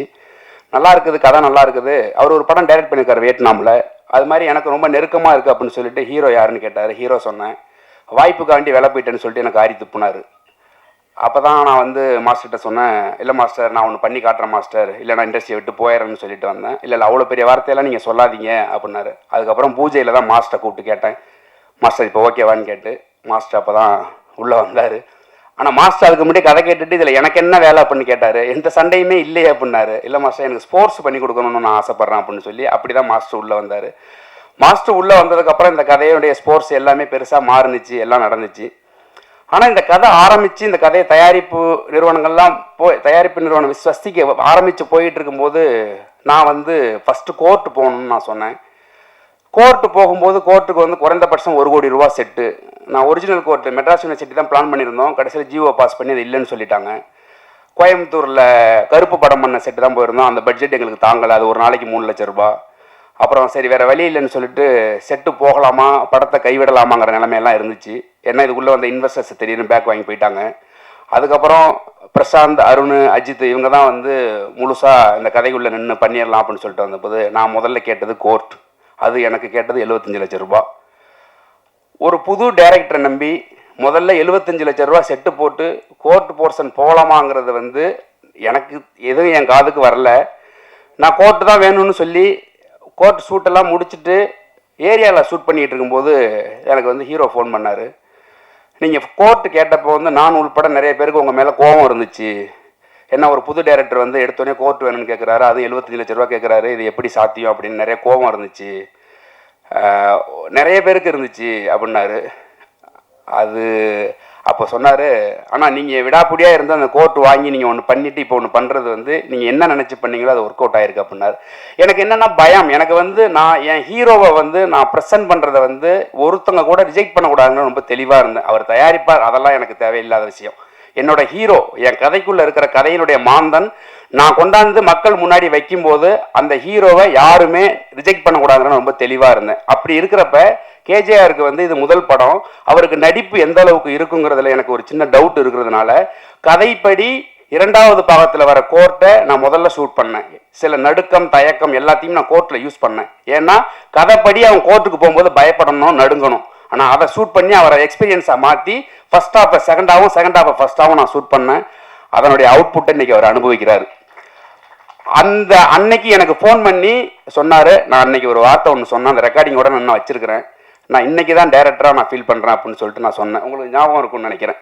நல்லா இருக்குது, கதை நல்லா இருக்குது. அவர் ஒரு படம் டைரக்ட் பண்ணியிருக்காரு வியட்நாமில். அது மாதிரி எனக்கு ரொம்ப நெருக்கமாக இருக்குது அப்படின்னு சொல்லிட்டு ஹீரோ யாருன்னு கேட்டார். ஹீரோ சொன்னேன். வாய்ப்புக்காண்டி வேலை போயிட்டேன்னு சொல்லிட்டு எனக்கு ஆரி துப்புனார். அப்போ தான் நான் மாஸ்டர்கிட்ட சொன்னேன், இல்லை மாஸ்டர் நான் ஒன்று பண்ணி காட்டுறேன் மாஸ்டர், இல்லை நான் இண்டஸ்ட்ரியை விட்டு போயிடுறேன்னு சொல்லிட்டு வந்தேன். இல்லை அவ்வளோ பெரிய வார்த்தையெல்லாம் நீங்கள் சொல்லாதீங்க அப்படின்னாரு. அதுக்கப்புறம் பூஜையில் தான் மாஸ்டரை கூப்பிட்டு கேட்டேன், மாஸ்டர் இப்போ ஓகேவான்னு கேட்டு. மாஸ்டர் அப்போ தான் உள்ளே வந்தார். ஆனால் மாஸ்டர் அதுக்கு முன்னாடி கதை கேட்டுட்டு இதில் எனக்கு என்ன வேலை அப்படின்னு கேட்டார். எந்த சண்டையுமே இல்லையே அப்படின்னாரு. இல்லை மாஸ்டர் எனக்கு ஸ்போர்ட்ஸ் பண்ணி கொடுக்கணும்னு நான் ஆசைப்பட்றேன் அப்படின்னு சொல்லி அப்படி தான் மாஸ்டர் உள்ளே வந்தார். மாஸ்டர் உள்ளே வந்ததுக்கப்புறம் இந்த கதையுடைய ஸ்போர்ட்ஸ் எல்லாமே பெருசாக மாறுனுச்சு, எல்லாம் நடந்துச்சு. ஆனால் இந்த கதை ஆரம்பித்து இந்த கதையை தயாரிப்பு நிறுவனங்கள்லாம் தயாரிப்பு நிறுவனம் விஸ்வஸ்திக்கு ஆரம்பித்து போயிட்டு இருக்கும்போது நான் ஃபஸ்ட்டு கோர்ட்டு போகணுன்னு நான் சொன்னேன். கோர்ட்டு போகும்போது கோர்ட்டுக்கு குறைந்தபட்சம் 1 கோடி ரூபா செட்டு. நான் ஒரிஜினல் கோர்ட்டு மெட்ராஸ் யூனிவர்சிட்டி தான் பிளான் பண்ணியிருந்தோம். கடைசியில் ஜிஓ பாஸ் பண்ணி அது இல்லைன்னு சொல்லிட்டாங்க. கோயம்புத்தூரில் கருப்பு படம் பண்ண செட்டு தான் போயிருந்தோம். அந்த பட்ஜெட் எங்களுக்கு தாங்கலை. அது ஒரு நாளைக்கு 3 லட்சம் ரூபா. அப்புறம் சரி வேறு வழி இல்லைன்னு சொல்லிட்டு செட்டு போகலாமா படத்தை கைவிடலாமாங்கிற நிலைமையெல்லாம் இருந்துச்சு. ஏன்னா இதுக்குள்ளே இன்வெஸ்டர்ஸ் திடீர்னு பேக் வாங்கி போயிட்டாங்க. அதுக்கப்புறம் பிரசாந்த், அருண், அஜித் இவங்க தான் முழுசாக இந்த கதைக்குள்ளே நின்று பண்ணிடலாம் அப்படின்னு சொல்லிட்டு வந்தபோது நான் முதல்ல கேட்டது கோர்ட். அது எனக்கு கேட்டது 75 லட்சம் ரூபா. ஒரு புது டைரக்டரை நம்பி முதல்ல 75 லட்சம் ரூபா செட்டு போட்டு கோர்ட் போர்ஷன் போகலாமாங்கிறது எனக்கு எதுவும் என் காதுக்கு வரல. நான் கோர்ட்டு தான் வேணும்னு சொல்லி கோர்ட் ஷூட்டெல்லாம் முடிச்சுட்டு ஏரியாவில் ஷூட் பண்ணிகிட்டு இருக்கும்போது எனக்கு வந்து ஹீரோ ஃபோன் பண்ணார். நீங்கள் கோர்ட்டு கேட்டப்போ வந்து நான் உள்பட நிறைய பேருக்கு உங்கள் மேலே கோபம் இருந்துச்சு. ஏன்னா ஒரு புது டைரக்டர் வந்து எடுத்தோடனே கோர்ட் வேணும்னு கேட்குறாரு, அதுவும் 75 லட்ச ரூபா கேட்குறாரு, இது எப்படி சாத்தியம் அப்படின்னு நிறைய கோபம் இருந்துச்சு, நிறைய பேருக்கு இருந்துச்சு அப்படின்னாரு. அது அப்போ சொன்னார், ஆனால் நீங்கள் விடாப்பிடியாக இருந்து அந்த கோர்ட் வாங்கி நீங்கள் ஒன்று பண்ணிவிட்டு இப்போ ஒன்று பண்ணுறது வந்து நீங்கள் என்ன நினச்சி பண்ணீங்களோ அது ஒர்க் அவுட் ஆகிருக்கு அப்படின்னாரு. எனக்கு என்னென்னா பயம், எனக்கு வந்து நான் என் ஹீரோவை வந்து நான் ப்ரெசென்ட் பண்ணுறதை வந்து ஒருத்தங்க கூட ரிஜெக்ட் பண்ணக்கூடாதுன்னு ரொம்ப தெளிவாக இருந்தேன். அவர் தயாரிப்பார், அதெல்லாம் எனக்கு தேவையில்லாத விஷயம். என்னோட ஹீரோ என் கதைக்குள்ளே இருக்கிற கதையினுடைய மாந்தன் நான் கொண்டாந்து மக்கள் முன்னாடி வைக்கும்போது அந்த ஹீரோவை யாருமே ரிஜெக்ட் பண்ணக்கூடாதுன்னு ரொம்ப தெளிவாக இருந்தேன். அப்படி இருக்கிறப்ப கேஜேஆருக்கு வந்து இது முதல் படம், அவருக்கு நடிப்பு எந்த அளவுக்கு இருக்குங்கிறதுல எனக்கு ஒரு சின்ன டவுட் இருக்கிறதுனால கதைப்படி 2வது பாகத்தில் வர கோர்ட்டை நான் முதல்ல ஷூட் பண்ணேன். சில நடுக்கம் தயக்கம் எல்லாத்தையும் நான் கோர்ட்டில் யூஸ் பண்ணேன். ஏன்னா கதைப்படி அவன் கோர்ட்டுக்கு போகும்போது பயப்படணும், நடுங்கணும். ஆனால் அதை ஷூட் பண்ணி அவரை எக்ஸ்பீரியன்ஸாக மாற்றி ஃபர்ஸ்ட் ஹாஃபை செகண்டாகவும் செகண்ட் ஹாஃபை ஃபர்ஸ்டாகவும் நான் ஷூட் பண்ணேன். அதனுடைய அவுட்புட்டை இன்றைக்கி அவர் அனுபவிக்கிறார். அந்த அன்னைக்கு எனக்கு ஃபோன் பண்ணி சொன்னார், நான் அன்னைக்கு ஒரு வார்த்தை ஒன்று சொன்னேன், அந்த ரெக்கார்டிங்கோட நான் வச்சிருக்கிறேன், நான் இன்னைக்கு தான் டைரக்டராக நான் ஃபீல் பண்ணுறேன் அப்படின்னு சொல்லிட்டு நான் சொன்னேன். உங்களுக்கு ஞாபகம் இருக்கும்னு நினைக்கிறேன்.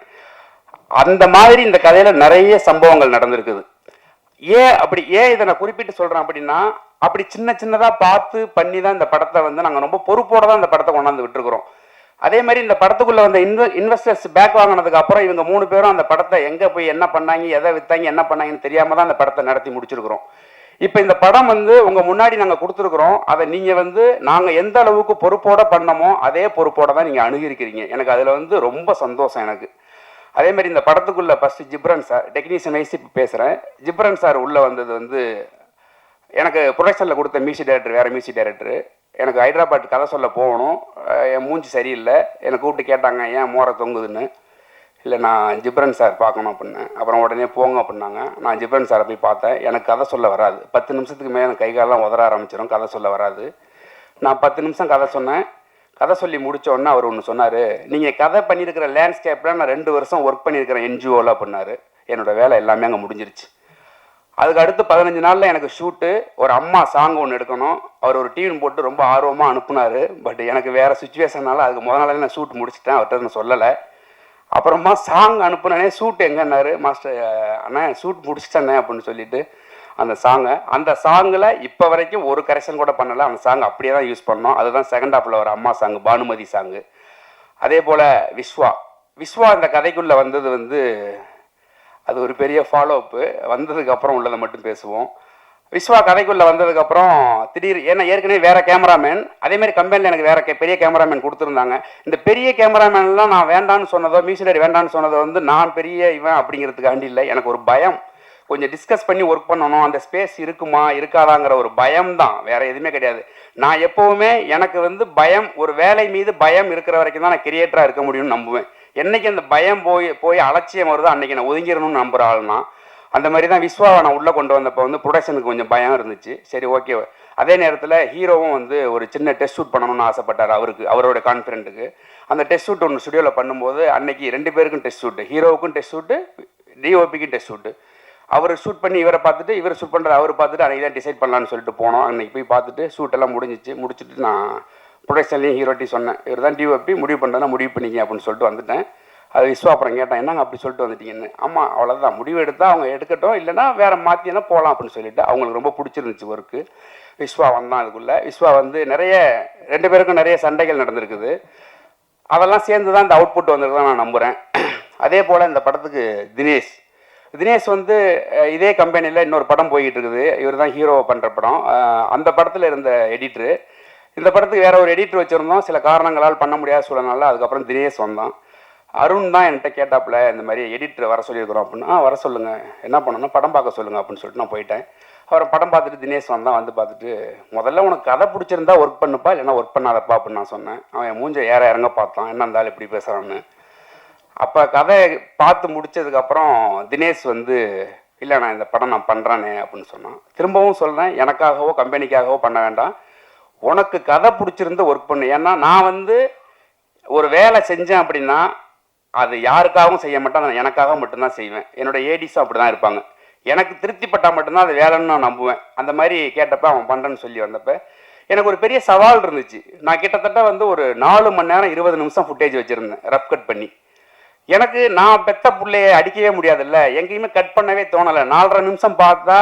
அந்த மாதிரி இந்த கதையில் நிறைய சம்பவங்கள் நடந்திருக்குது. ஏன் இதை நான் குறிப்பிட்டு சொல்கிறேன் அப்படின்னா, அப்படி சின்ன சின்னதாக பார்த்து பண்ணி தான் இந்த படத்தை வந்து நாங்கள் ரொம்ப பொறுப்போடு தான் இந்த படத்தை கொண்டாந்து விட்டுருக்குறோம். அதே மாதிரி இந்த படத்துக்குள்ளே வந்த இன்வெஸ்டர்ஸ் பேக் வாங்கினதுக்கு அப்புறம் இவங்க 3 பேரும் அந்த படத்தை எங்கே போய் என்ன பண்ணாங்க, எதை விற்றாங்க, என்ன பண்ணாங்கன்னு தெரியாமல் தான் அந்த படத்தை நடத்தி முடிச்சிருக்கிறோம். இப்போ இந்த படம் வந்து உங்கள் முன்னாடி நாங்கள் கொடுத்துருக்குறோம். அதை நீங்கள் வந்து நாங்கள் எந்த அளவுக்கு பொறுப்போடு பண்ணமோ அதே பொறுப்போடு தான் நீங்கள் அணுகிருக்கிறீங்க. எனக்கு அதில் வந்து ரொம்ப சந்தோஷம் எனக்கு. அதே மாதிரி இந்த படத்துக்குள்ளே first Ghibran sir, technician wise இப்போ பேசுகிறேன். ஜிப்ரன் சார் உள்ளே வந்தது வந்து எனக்கு ப்ரொடக்ஷனில் கொடுத்த மியூசிக் டைரக்டர், வேறு மியூசிக் டைரக்டர். எனக்கு ஹைதராபாத் கதை சொல்ல போகணும், என் மூஞ்சி சரியில்லை, என்னை கூப்பிட்டு கேட்டாங்க ஏன் மோரை தொங்குதுன்னு. இல்லை நான் ஜிப்ரன் சார் பார்க்கணும் அப்படின்னேன். அப்புறம் உடனே போங்க அப்படின்னாங்க. நான் ஜிப்ரன் சாரை போய் பார்த்தேன். எனக்கு கதை சொல்ல வராது, 10 நிமிஷத்துக்கு மேலே எனக்கு கை காலெலாம் உதற ஆரம்பிச்சிடும், கதை சொல்ல வராது. நான் 10 நிமிஷம் கதை சொன்னேன். கதை சொல்லி முடித்தோடனே அவர் ஒன்று சொன்னார், நீங்கள் கதை பண்ணியிருக்கிற லேண்ட்ஸ்கேப்பில் நான் 2 வருஷம் ஒர்க் பண்ணியிருக்கிறேன் என்ஜிஓவில் அப்படின்னாரு. என்னோடய வேலை எல்லாமே அங்கே முடிஞ்சிருச்சு. அதுக்கு அடுத்து 15 நாளில் எனக்கு ஷூட்டு, ஒரு அம்மா சாங் ஒன்று எடுக்கணும். அவர் ஒரு டியூன் போட்டு ரொம்ப ஆர்வமாக அனுப்புனார். பட் எனக்கு வேறு சுச்சுவேஷனால அதுக்கு முதல் நாளே நான் ஷூட் முடிச்சிட்டேன், அவர்கிட்ட நான் சொல்லலை. அப்புறமா சாங் அனுப்புனே, ஷூட் எங்கன்னாரு. மாஸ்டர் அண்ணா ஷூட் முடிச்சிட்டேண்ணே அப்படின்னு சொல்லிட்டு அந்த சாங்கில் இப்போ வரைக்கும் ஒரு கரெக்ஷன் கூட பண்ணலை. அந்த சாங் அப்படியே தான் யூஸ் பண்ணோம். அதுதான் செகண்ட் ஹாஃபில் வர அம்மா சாங், பானுமதி சாங்கு. அதே போல் விஸ்வா இந்த கதைக்குள்ளே வந்தது வந்து அது ஒரு பெரிய ஃபாலோஅப்பு. வந்ததுக்கப்புறம் உள்ளதை மட்டும் பேசுவோம். விஸ்வா கதைக்குள்ளே வந்ததுக்கப்புறம் ஏன்னா ஏற்கனவே வேறு கேமராமேன், அதேமாதிரி கம்பெனியில் எனக்கு வேறு பெரிய கேமராமேன் கொடுத்துருந்தாங்க. இந்த பெரிய கேமராமேன்லாம் நான் வேண்டான்னு சொன்னதோ, மியூசிக் டைரக்டர் வேண்டான்னு சொன்னதோ வந்து நான் பெரிய இவன் அப்படிங்கிறதுக்காண்டி இல்லை. எனக்கு ஒரு பயம், கொஞ்சம் டிஸ்கஸ் பண்ணி ஒர்க் பண்ணணும், அந்த ஸ்பேஸ் இருக்குமா இருக்காதாங்கிற ஒரு பயம் தான், வேறு எதுவுமே கிடையாது. நான் எப்போவுமே எனக்கு வந்து பயம், ஒரு வேலை மீது பயம் இருக்கிற வரைக்கும் தான் நான் கிரியேட்டராக இருக்க முடியும்னு நம்புவேன். என்றைக்கு அந்த பயம் போய் அலட்சியம் வருதோ அன்றைக்கி நான் ஒதுங்கிடணும்னு நம்புகிற ஆள்னா. அந்த மாதிரி தான் விஸ்வாவை நான் உள்ளே கொண்டு வந்தப்போ வந்து ப்ரொடக்ஷனுக்கு கொஞ்சம் பயம் இருந்துச்சு. சரி ஓகே. அதே நேரத்தில் ஹீரோவும் வந்து ஒரு சின்ன டெஸ்ட் ஷூட் பண்ணணும்னு ஆசைப்பட்டார். அவரோட கான்ஃபிடென்ட்டுக்கு அந்த டெஸ்ட் ஷூட் ஒன்று ஸ்டுடியோவில் பண்ணும்போது அன்னைக்கு 2 பேருக்கும் டெஸ்ட் ஷூட்டு, ஹீரோவுக்கும் டெஸ்ட் ஷூட்டு, டிஓபிக்கும் டெஸ்ட் ஷூட்டு. அவர் ஷூட் பண்ணி இவரை பார்த்துட்டு, இவர் ஷூட் பண்ணுறது அவர் பார்த்துட்டு அன்றைக்கி தான் டிசைட் பண்ணலான்னு சொல்லிட்டு போனோம். அன்றைக்கி போய் பார்த்துட்டு ஷூட்டெல்லாம் முடிச்சுட்டு நான் ப்ரொடக்ஷன்லேயும் ஹீரோட்டி சொன்னேன், இவர் தான் டிஓபி, முடிவு பண்ணுறதா முடிவு பண்ணிக்க அப்படின்னு சொல்லிட்டு வந்துட்டேன். அது விஸ்வா அப்புறம் கேட்டான், என்னங்க அப்படி சொல்லிட்டு வந்துட்டீங்கன்னு. ஆமாம் அவ்வளோதான், முடிவு எடுத்தால் அவங்க எடுக்கட்டும், இல்லைனா வேறு மாற்றினா போகலாம் அப்படின்னு சொல்லிட்டு அவங்களுக்கு ரொம்ப பிடிச்சிருந்துச்சு ஒர்க்கு. விஸ்வா வந்தான். அதுக்குள்ளே விஸ்வா வந்து 2 பேருக்கும் நிறைய சண்டைகள் நடந்திருக்குது. அதெல்லாம் சேர்ந்து தான் இந்த அவுட்புட் வந்திருக்குதான் நான் நம்புகிறேன். அதே போல் இந்த படத்துக்கு தினேஷ் வந்து இதே கம்பெனியில் இன்னொரு படம் போய்கிட்டு இருக்குது. இவர் தான் ஹீரோ பண்ணுற படம். அந்த படத்தில் இருந்த எடிட்ரு. இந்த படத்துக்கு வேறு ஒரு எடிட்டர் வச்சுருந்தோம், சில காரணங்களால் பண்ண முடியாத சூழல்னால அதுக்கப்புறம் தினேஷ் வந்தான். அருண் தான் என்கிட்ட கேட்டாப்புல, இந்த மாதிரி எடிட்டர் வர சொல்லியிருக்கிறோம் அப்படின்னா, வர சொல்லுங்கள், என்ன பண்ணணும்னா படம் பார்க்க சொல்லுங்கள் அப்படின்னு சொல்லிட்டு நான் போயிட்டேன். அவரை படம் பார்த்துட்டு தினேஷ் வந்தான். வந்து பார்த்துட்டு, முதல்ல உனக்கு கதை பிடிச்சிருந்தா ஒர்க் பண்ணுப்பா, இல்லைன்னா ஒர்க் பண்ணாதப்பா அப்படின்னு நான் சொன்னேன். அவன் என் மூஞ்ச இறங்க பார்த்தான், என்ன இருந்தாலும் இப்படி பேசுகிறான்னு. அப்போ கதை பார்த்து முடித்ததுக்கப்புறம் தினேஷ் வந்து, இல்லை நான் இந்த படம் நான் பண்ணுறேனே அப்படின்னு சொன்னான். திரும்பவும் சொல்கிறேன், எனக்காகவோ கம்பெனிக்காகவோ பண்ண வேண்டாம், உனக்கு கதை பிடிச்சிருந்து ஒர்க் பண்ணு. ஏன்னா நான் வந்து ஒரு வேலை செஞ்சேன் அப்படின்னா அது யாருக்காகவும் செய்ய மாட்டேன், நான் எனக்காக மட்டும்தான் செய்வேன். என்னோட ஏடிஸும் அப்படி தான் இருப்பாங்க. எனக்கு திருப்திப்பட்டால் மட்டும்தான் அது வேலைன்னு நான் நம்புவேன். அந்த மாதிரி கேட்டப்ப அவன் பண்ணுறேன்னு சொல்லி வந்தப்ப எனக்கு ஒரு பெரிய சவால் இருந்துச்சு. நான் கிட்டத்தட்ட வந்து ஒரு 4 மணி நேரம் 20 நிமிஷம் ஃபுட்டேஜ் வச்சுருந்தேன் ரஃப் கட் பண்ணி. எனக்கு நான் பெத்த பிள்ளைய அடிக்கவே முடியாதுல்ல, எங்கேயுமே கட் பண்ணவே தோணலை. 4.5 நிமிஷம் பார்த்தா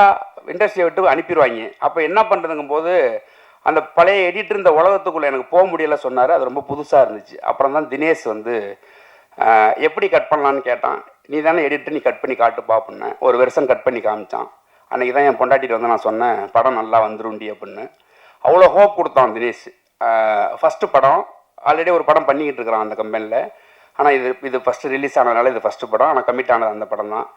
இண்டஸ்ட்ரியை விட்டு அனுப்பிடுவாங்க. அப்போ என்ன பண்ணுறதுங்கும் போது அந்த பழைய எடிட்டர் இந்த உலகத்துக்குள்ளே எனக்கு போக முடியல சொன்னார். அது ரொம்ப புதுசாக இருந்துச்சு. அப்புறம் தான் தினேஷ் வந்து எப்படி கட் பண்ணலான்னு கேட்டான். நீ தானே எடிட்டர், நீ கட் பண்ணி காட்டுப்பா அப்படின்னேன். ஒரு வெர்ஷன் கட் பண்ணி காமிச்சான். அன்றைக்கி தான் என் பொண்டாட்டிட்டு வந்து நான் சொன்னேன் படம் நல்லா வந்துருண்டி அப்படின்னு. அவ்வளோ ஹோப் கொடுத்தான் தினேஷ். ஃபஸ்ட்டு படம், ஆல்ரெடி ஒரு படம் பண்ணிக்கிட்டு இருக்கிறான் அந்த கம்பெனியில். ஆனால் இது ஃபஸ்ட்டு ரிலீஸ் ஆனதுனால இது ஃபஸ்ட்டு படம். ஆனால் கமிட் ஆனது அந்த படம் தான்.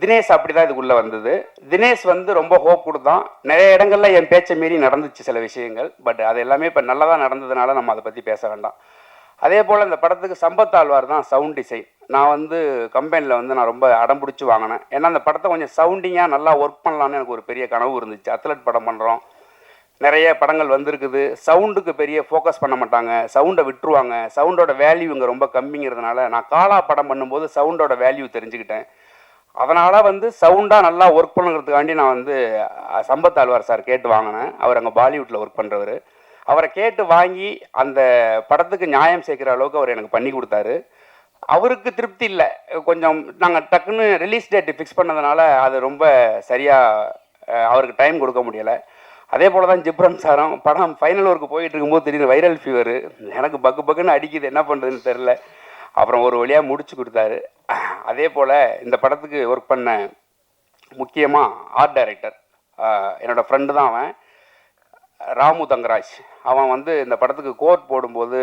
தினேஷ் அப்படி தான் இதுக்குள்ளே வந்தது. தினேஷ் வந்து ரொம்ப ஹோப் கொடுத்தான். நிறைய இடங்களில் என் பேச்சை மீறி நடந்துச்சு சில விஷயங்கள். பட் அது எல்லாமே இப்போ நல்லதாக நடந்ததுனால நம்ம அதை பற்றி பேச வேண்டாம். அதே போல் இந்த படத்துக்கு சம்பத் ஆழ்வார் தான் சவுண்ட் டிசைன். நான் வந்து கம்பெனியில் வந்து நான் ரொம்ப அடம் பிடிச்சி வாங்கினேன். ஏன்னா அந்த படத்தை கொஞ்சம் சவுண்டிங்காக நல்லா ஒர்க் பண்ணலான்னு எனக்கு ஒரு பெரிய கனவு இருந்துச்சு. அத்லட் படம் பண்ணுறோம், நிறைய படங்கள் வந்திருக்குது. சவுண்டுக்கு பெரிய ஃபோக்கஸ் பண்ண மாட்டாங்க, சவுண்டை விட்டுருவாங்க. சவுண்டோட வேல்யூ இங்கே ரொம்ப கம்மிங்கிறதுனால நான் காலா படம் பண்ணும்போது சவுண்டோட வேல்யூ தெரிஞ்சுக்கிட்டேன். அதனால் வந்து சவுண்டாக நல்லா ஒர்க் பண்ணுறதுக்காண்டி நான் வந்து சம்பத் ஆழ்வார் சார் கேட்டு வாங்கினேன். அவர் அங்கே பாலிவுட்டில் ஒர்க் பண்ணுறவர். அவரை கேட்டு வாங்கி அந்த படத்துக்கு நியாயம் சேர்க்குற அளவுக்கு அவர் எனக்கு பண்ணி கொடுத்தாரு. அவருக்கு திருப்தி இல்லை. கொஞ்சம் நாங்கள் டக்குன்னு ரிலீஸ் டேட்டு ஃபிக்ஸ் பண்ணதுனால அது ரொம்ப சரியாக அவருக்கு டைம் கொடுக்க முடியலை. அதே போல் தான் ஜிப்ரன் சாரும் படம் ஃபைனல் ஒர்க்கு போயிட்டு இருக்கும்போது திடீர்னு வைரல் ஃபீவர் எனக்கு பக்குன்னு அடிக்குது, என்ன பண்ணுறதுன்னு தெரில. அப்புறம் ஒரு வழியாக முடிச்சு கொடுத்தாரு. அதே போல் இந்த படத்துக்கு ஒர்க் பண்ண முக்கியமாக ஆர்ட் டைரக்டர் என்னோடய ஃப்ரெண்டு தான் அவன், ராமு தங்கராஜ். அவன் வந்து இந்த படத்துக்கு கோட் போடும்போது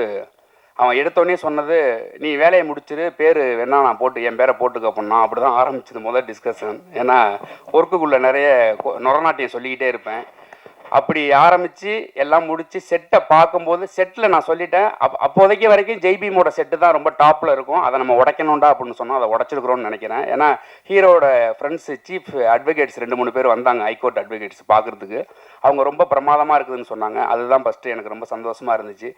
அவன் எடுத்தோடனே சொன்னது, நீ வேலையை முடிச்சிரு, பேர் வேணா நான் போட்டு என் பேரை போட்டுக்க அப்படின்னா. அப்படி தான் ஆரம்பிச்சது முதல் டிஸ்கஷன். ஏன்னா ஒர்க்குக்குள்ளே நிறைய நொரநாட்டியம் சொல்லிக்கிட்டே இருப்பேன். அப்படி ஆரம்பித்து எல்லாம் முடித்து செட்டை பார்க்கும்போது செட்டில் நான் சொல்லிட்டேன், அப்போதைக்கு வரைக்கும் ஜெய்பீமோட செட்டு தான் ரொம்ப டாப்பில் இருக்கும், அதை நம்ம உடைக்கணும்டா அப்படின்னு சொன்னால் அதை உடச்சிருக்கிறோன்னு நினைக்கிறேன். ஏன்னா ஹீரோட ஃப்ரெண்ட்ஸு சீஃப் அட்வொகேட்ஸ் 2-3 பேர் வந்தாங்க, ஹைகோர்ட் அட்வொகேட்ஸ் பார்க்குறதுக்கு. அவங்க ரொம்ப பிரமாதமாக இருக்குதுன்னு சொன்னாங்க. அதுதான் ஃபஸ்ட்டு எனக்கு ரொம்ப சந்தோஷமாக இருந்துச்சு.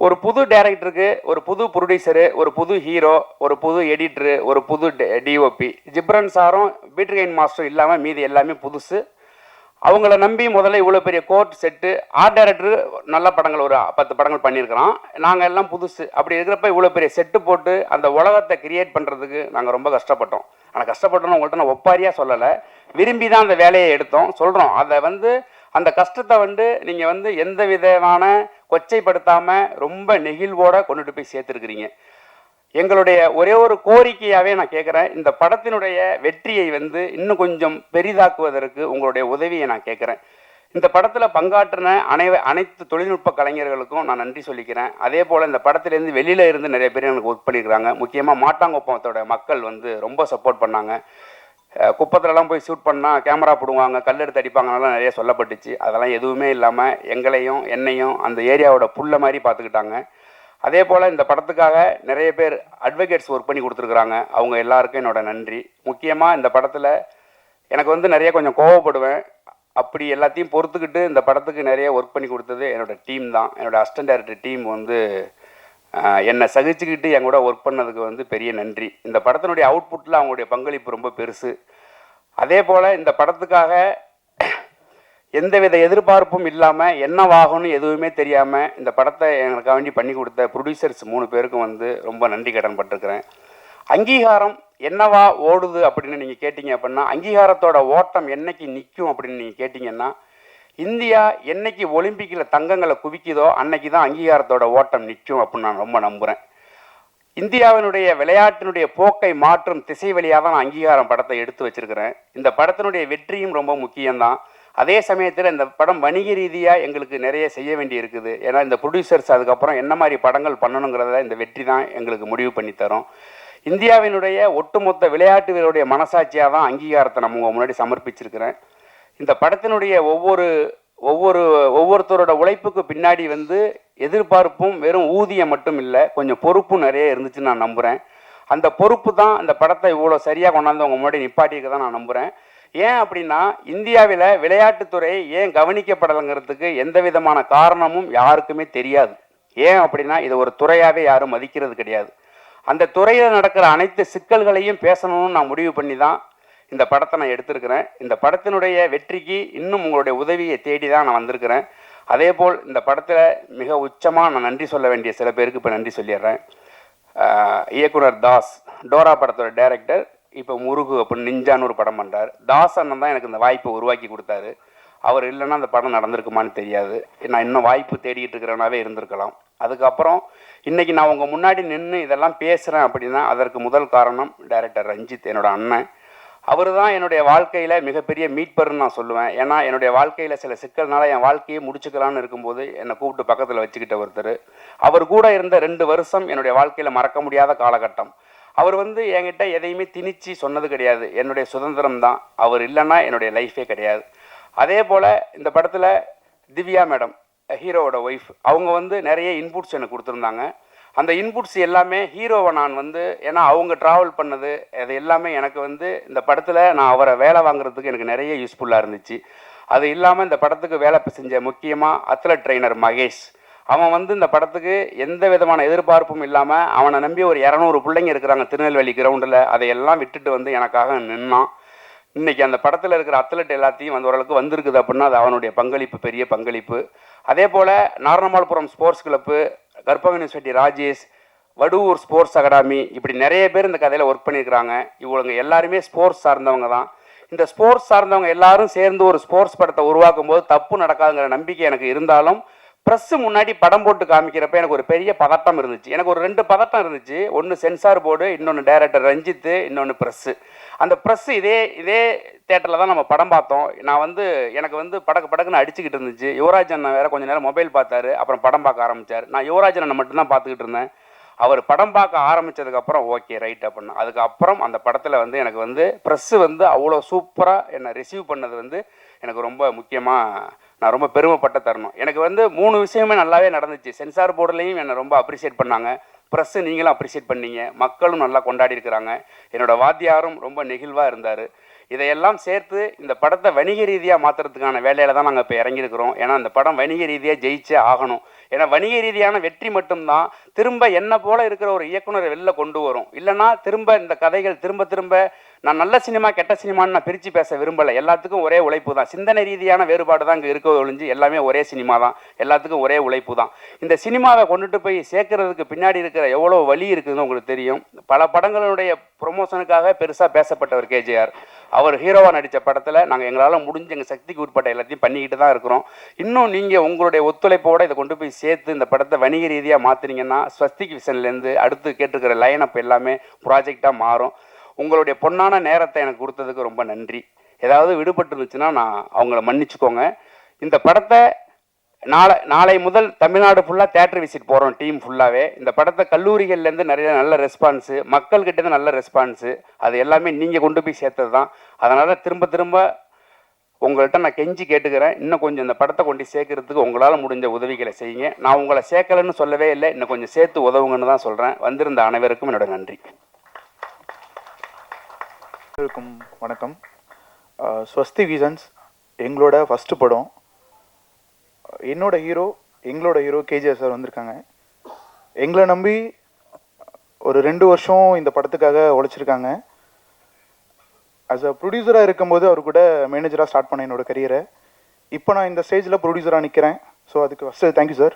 ஒரு புது டைரக்டருக்கு, ஒரு புது ப்ரொடியூசரு, ஒரு புது ஹீரோ, ஒரு புது எடிட்டரு, ஒரு புது டிஓபி. ஜிப்ரன் சாரும் பீட்டர் மாஸ்டரும் இல்லாமல் மீதி எல்லாமே புதுசு. அவங்கள நம்பி முதல்ல இவ்வளோ பெரிய கோர்ட் செட்டு, ஆர்ட் டைரக்டர் நல்ல படங்கள் ஒரு 10 படங்கள் பண்ணியிருக்கிறோம், நாங்கள் எல்லாம் புதுசு. அப்படி இருக்கிறப்ப இவ்வளோ பெரிய செட்டு போட்டு அந்த உலகத்தை கிரியேட் பண்ணுறதுக்கு நாங்கள் ரொம்ப கஷ்டப்பட்டோம். ஆனால் கஷ்டப்பட்டோன்னு உங்கள்கிட்ட நான் ஒப்பாரியாக சொல்லலை, விரும்பி தான் அந்த வேலையை எடுத்தோம் சொல்கிறோம். அதை வந்து அந்த கஷ்டத்தை வந்து நீங்கள் வந்து எந்த விதமான கொச்சைப்படுத்தாமல் ரொம்ப நெகிழ்வோடு கொண்டுட்டு போய் சேர்த்துருக்கிறீங்க. எங்களுடைய ஒரே ஒரு கோரிக்கையாகவே நான் கேட்குறேன், இந்த படத்தினுடைய வெற்றியை வந்து இன்னும் கொஞ்சம் பெரிதாக்குவதற்கு உங்களுடைய உதவியை நான் கேட்குறேன். இந்த படத்தில் பங்காற்றின அனைத்து தொழில்நுட்ப கலைஞர்களுக்கும் நான் நன்றி சொல்லிக்கிறேன். அதே போல் இந்த படத்துலேருந்து வெளியில் இருந்து நிறைய பேர் எனக்கு ஒர்க் பண்ணியிருக்கிறாங்க. முக்கியமாக மாட்டாங்குப்பத்தோட மக்கள் வந்து ரொம்ப சப்போர்ட் பண்ணாங்க. குப்பத்துலலாம் போய் ஷூட் பண்ணால் கேமரா போடுவாங்க, கல் எடுத்து அடிப்பாங்கலாம் நிறைய சொல்லப்பட்டுச்சு. அதெல்லாம் எதுவுமே இல்லாமல் எங்களையும் என்னையும் அந்த ஏரியாவோட புல்லை மாதிரி பார்த்துக்கிட்டாங்க. அதே போல் இந்த படத்துக்காக நிறைய பேர் அட்வொகேட்ஸ் ஒர்க் பண்ணி கொடுத்துருக்குறாங்க. அவங்க எல்லாருக்கும் என்னோட நன்றி. முக்கியமாக இந்த படத்தில் எனக்கு வந்து நிறைய கொஞ்சம் கோவப்படுவேன். அப்படி எல்லாத்தையும் பொறுத்துக்கிட்டு இந்த படத்துக்கு நிறைய ஒர்க் பண்ணி கொடுத்தது என்னோடய டீம் தான். என்னோடய அசிஸ்டன்ட் டைரக்டர் டீம் வந்து என்னை சகிச்சுக்கிட்டு என் கூட ஒர்க் பண்ணதுக்கு வந்து பெரிய நன்றி. இந்த படத்தினுடைய அவுட்புட்டில் அவங்களுடைய பங்களிப்பு ரொம்ப பெருசு. அதே போல் இந்த படத்துக்காக எந்தவித எதிர்பார்ப்பும் இல்லாமல் என்னவாகும்னு எதுவுமே தெரியாமல் இந்த படத்தை எனக்காக வேண்டி பண்ணி கொடுத்த ப்ரொடியூசர்ஸ் 3 பேருக்கும் வந்து ரொம்ப நன்றி கடன் பட்டிருக்கிறேன். அங்கீகாரம் என்னவா ஓடுது அப்படின்னு நீங்கள் கேட்டிங்க அப்படின்னா, அங்கீகாரத்தோட ஓட்டம் என்னைக்கு நிற்கும் அப்படின்னு நீங்கள் கேட்டிங்கன்னா, இந்தியா என்னைக்கு ஒலிம்பிக்கில் தங்கங்களை குவிக்குதோ அன்னைக்கு தான் அங்கீகாரத்தோட ஓட்டம் நிற்கும் அப்படின்னு நான் ரொம்ப நம்புகிறேன். இந்தியாவினுடைய விளையாட்டினுடைய போக்கை மாற்றும் திசை வழியாக தான் நான் அங்கீகாரம் படத்தை எடுத்து வச்சிருக்கிறேன். இந்த படத்தினுடைய வெற்றியும் ரொம்ப முக்கியம்தான். அதே சமயத்தில் இந்த படம் வணிக ரீதியாக எங்களுக்கு நிறைய செய்ய வேண்டி இருக்குது. ஏன்னா இந்த ப்ரொடியூசர்ஸ் அதுக்கப்புறம் என்ன மாதிரி படங்கள் பண்ணணுங்கிறத இந்த வெற்றி தான் எங்களுக்கு முடிவு பண்ணித்தரும். இந்தியாவினுடைய ஒட்டுமொத்த விளையாட்டு வீரருடைய மனசாட்சியாக தான் அங்கீகாரத்தை நம்ம முன்னாடி சமர்ப்பிச்சிருக்கிறேன். இந்த படத்தினுடைய ஒவ்வொருத்தரோட உழைப்புக்கு பின்னாடி வந்து எதிர்பார்ப்பும் வெறும் ஊதியம் மட்டும் இல்லை, கொஞ்சம் பொறுப்பும் நிறைய இருந்துச்சுன்னு நான் நம்புகிறேன். அந்த பொறுப்பு தான் அந்த படத்தை இவ்வளோ சரியாக கொண்டாந்து அவங்க முன்னாடி நிப்பாட்டிக்க தான் நான் நம்புகிறேன். ஏன் அப்படின்னா, இந்தியாவில் விளையாட்டுத்துறை ஏன் கவனிக்கப்படலைங்கிறதுக்கு எந்த விதமான காரணமும் யாருக்குமே தெரியாது. ஏன் அப்படின்னா, இது ஒரு துறையாகவே யாரும் மதிக்கிறது கிடையாது. அந்த துறையில் நடக்கிற அனைத்து சிக்கல்களையும் பேசணும்னு நான் முடிவு பண்ணி தான் இந்த படத்தை நான் எடுத்திருக்கிறேன். இந்த படத்தினுடைய வெற்றிக்கு இன்னும் உங்களுடைய உதவியை தேடி தான் நான் வந்திருக்கிறேன். அதே போல் இந்த படத்தில் மிக உச்சமாக நான் நன்றி சொல்ல வேண்டிய சில பேருக்கு இப்போ நன்றி சொல்லிடுறேன். இயக்குனர் தாஸ், டோரா படத்தோட டைரக்டர், இப்போ முருகு அப்படின்னு நிஞ்சான்னு ஒரு படம் பண்ணுறார். தாஸ் அண்ணன் தான் எனக்கு இந்த வாய்ப்பை உருவாக்கி கொடுத்தாரு. அவர் இல்லைன்னா அந்த படம் நடந்திருக்குமான்னு தெரியாது. நான் இன்னும் வாய்ப்பு தேடிக்கிட்டு இருக்கிறனாவே இருந்திருக்கலாம். அதுக்கப்புறம் இன்றைக்கி நான் உங்கள் முன்னாடி நின்று இதெல்லாம் பேசுகிறேன் அப்படின்னா அதற்கு முதல் காரணம் டைரக்டர் ரஞ்சித், என்னோட அண்ணன். அவர் தான் என்னுடைய வாழ்க்கையில் மிகப்பெரிய மீட்பர்னு நான் சொல்லுவேன். ஏன்னா என்னுடைய வாழ்க்கையில் சில சிக்கல்னால என் வாழ்க்கையை முடிச்சுக்கலான்னு இருக்கும்போது என்னை கூப்பிட்டு பக்கத்தில் வச்சுக்கிட்ட ஒருத்தர். அவர் கூட இருந்த 2 வருஷம் என்னுடைய வாழ்க்கையில் மறக்க முடியாத காலகட்டம். அவர் என்கிட்ட எதையுமே திணிச்சு சொன்னது கிடையாது. என்னுடைய சுதந்திரம் தான். அவர் இல்லைன்னா என்னுடைய லைஃபே கிடையாது. அதே போல் இந்த படத்தில் திவ்யா மேடம், ஹீரோவோட ஒய்ஃப், அவங்க நிறைய இன்புட்ஸ் எனக்கு கொடுத்துருந்தாங்க. அந்த இன்புட்ஸ் எல்லாமே ஹீரோவை நான் ஏன்னா அவங்க ட்ராவல் பண்ணது அது எல்லாமே எனக்கு இந்த படத்தில் நான் அவரை வேலை வாங்குறதுக்கு எனக்கு நிறைய யூஸ்ஃபுல்லாக இருந்துச்சு. அது இல்லாமல் இந்த படத்துக்கு வேலை செஞ்ச முக்கியமாக அத்லட் ட்ரெயினர் மகேஷ், அவன் இந்த படத்துக்கு எந்த விதமான எதிர்பார்ப்பும் இல்லாமல் அவனை நம்பி ஒரு 200 பிள்ளைங்க இருக்கிறாங்க திருநெல்வேலி கிரவுண்டில். அதையெல்லாம் விட்டுட்டு எனக்காக நின்னான். இன்றைக்கி அந்த படத்தில் இருக்கிற அத்லட் எல்லாத்தையும் ஓரளவுக்கு வந்திருக்குது அப்படின்னா அது அவனுடைய பங்களிப்பு, பெரிய பங்களிப்பு. அதே போல் நாரணமால்புரம் ஸ்போர்ட்ஸ் கிளப்பு, கற்பக செட்டி ராஜேஷ், வடுவூர் ஸ்போர்ட்ஸ் அகாடமி, இப்படி நிறைய பேர் இந்த கதையில் ஒர்க் பண்ணியிருக்கிறாங்க. இவங்க எல்லாருமே ஸ்போர்ட்ஸ் சார்ந்தவங்க தான். இந்த ஸ்போர்ட்ஸ் சார்ந்தவங்க எல்லாரும் சேர்ந்து ஒரு ஸ்போர்ட்ஸ் படத்தை உருவாக்கும் போது தப்பு நடக்காதுங்கிற நம்பிக்கை எனக்கு இருந்தாலும் ப்ரெஸ்ஸு முன்னாடி படம் போட்டு காமிக்கிறப்ப எனக்கு ஒரு பெரிய பதட்டம் இருந்துச்சு. எனக்கு ஒரு 2 பதட்டம் இருந்துச்சு. ஒன்று சென்சார் போர்டு, இன்னொன்று டைரக்டர் ரஞ்சித்து, இன்னொன்று ப்ரெஸ்ஸு. அந்த ப்ரெஸ்ஸு இதே தேட்டரில் தான் நம்ம படம் பார்த்தோம். நான் எனக்கு படக்குன்னு அடிச்சுக்கிட்டு இருந்துச்சு. யுவராஜ் அண்ணன் வேறு கொஞ்சம் நேரம் மொபைல் பார்த்தாரு, அப்புறம் படம் பார்க்க ஆரம்பித்தார். நான் யுவராஜ் அண்ணனை மட்டும்தான் பார்த்துக்கிட்டு இருந்தேன். அவர் படம் பார்க்க ஆரம்பித்ததுக்கப்புறம் ஓகே ரைட் அப்படின்னா அதுக்கப்புறம் அந்த படத்தில் எனக்கு ப்ரெஸ்ஸு அவ்வளோ சூப்பராக என்னை ரிசீவ் பண்ணது எனக்கு ரொம்ப முக்கியமாக நான் ரொம்ப பெருமைப்பட்ட தருணம். எனக்கு 3 விஷயமே நல்லாவே நடந்துச்சு. சென்சார் போர்டுலேயும் என்னை ரொம்ப அப்ரிஷியேட் பண்ணாங்க, ப்ரெஸ்ஸு நீங்களும் அப்ரிஷியேட் பண்ணீங்க, மக்களும் நல்லா கொண்டாடி இருக்கிறாங்க, என்னோடய வாத்தியாரும் ரொம்ப நெகிழ்வாக இருந்தார். இதையெல்லாம் சேர்த்து இந்த படத்தை வணிக ரீதியாக மாற்றுறதுக்கான வேலையில் தான் நாங்கள் இப்போ இறங்கியிருக்கிறோம். ஏன்னா இந்த படம் வணிக ரீதியாக ஜெயிச்சே ஆகணும். ஏன்னா வணிக ரீதியான வெற்றி மட்டும்தான் திரும்ப என்ன போல் இருக்கிற ஒரு இயக்குனரை வெளில கொண்டு வரும். இல்லைனா திரும்ப இந்த கதைகள் திரும்ப நான் நல்ல சினிமா கெட்ட சினிமான்னு நான் பிரித்து பேச விரும்பலை. எல்லாத்துக்கும் ஒரே உழைப்பு தான். சிந்தனை ரீதியான வேறுபாடு தான் இங்கே இருக்க ஒழிஞ்சு எல்லாமே ஒரே சினிமா தான். எல்லாத்துக்கும் ஒரே உழைப்பு தான். இந்த சினிமாவை கொண்டுட்டு போய் சேர்க்கறதுக்கு பின்னாடி இருக்கிற எவ்வளோ வழி இருக்குதுன்னு உங்களுக்கு தெரியும். பல படங்களுடைய ப்ரொமோஷனுக்காக பெருசாக பேசப்பட்டவர் கேஜிஆர். அவர் ஹீரோவாக நடித்த படத்தில் நாங்கள் எங்களால் முடிஞ்ச எங்கள் சக்திக்கு உட்பட்ட எல்லாத்தையும் பண்ணிக்கிட்டு தான் இருக்கிறோம். இன்னும் நீங்கள் உங்களுடைய ஒத்துழைப்போடு இதை கொண்டு போய் சேர்த்து இந்த படத்தை வணிக ரீதியாக மாற்றினீங்கன்னா ஸ்வஸ்திக் விஷன்லேருந்து அடுத்து கேட்டிருக்கிற லைனப் எல்லாமே ப்ராஜெக்டாக மாறும். உங்களுடைய பொன்னான நேரத்தை எனக்கு கொடுத்ததுக்கு ரொம்ப நன்றி. ஏதாவது விடுபட்டு இருந்துச்சுன்னா நான் அவங்கள மன்னிச்சுக்கோங்க. இந்த படத்தை நாளை முதல் தமிழ்நாடு ஃபுல்லாக தேட்டர் விசிட் போகிறோம் டீம் ஃபுல்லாகவே. இந்த படத்தை கல்லூரிகள்லேருந்து நிறைய நல்ல ரெஸ்பான்ஸு, மக்கள்கிட்டேருந்து நல்ல ரெஸ்பான்ஸு, அது எல்லாமே நீங்கள் கொண்டு போய் சேர்த்தது தான். அதனால் திரும்ப உங்கள்கிட்ட நான் கெஞ்சி கேட்டுக்கிறேன், இன்னும் கொஞ்சம் இந்த படத்தை கொண்டு சேர்க்கறதுக்கு உங்களால் முடிஞ்ச உதவிகளை செய்யுங்க. நான் உங்களை சேர்க்கலைன்னு சொல்லவே இல்லை, இன்னும் கொஞ்சம் சேர்த்து உதவுங்கன்னு தான் சொல்கிறேன். வந்திருந்த அனைவருக்கும் என்னோட நன்றி. அனைவருக்கும் வணக்கம். ஸ்வஸ்திக் விஷன்ஸ் எங்களோட ஃபஸ்ட்டு படம். எங்களோட ஹீரோ கேஜிஆர் சார் வந்திருக்காங்க. எங்களை நம்பி ஒரு 2 வருஷம் இந்த படத்துக்காக உழைச்சிருக்காங்க. ஆஸ் அ ப்ரொடியூசராக இருக்கும்போது அவர் கூட மேனேஜராக ஸ்டார்ட் பண்ணேன் என்னோடய கரியரை. இப்போ நான் இந்த ஸ்டேஜில் ப்ரொடியூசராக நிற்கிறேன். ஸோ அதுக்கு first thank you sir.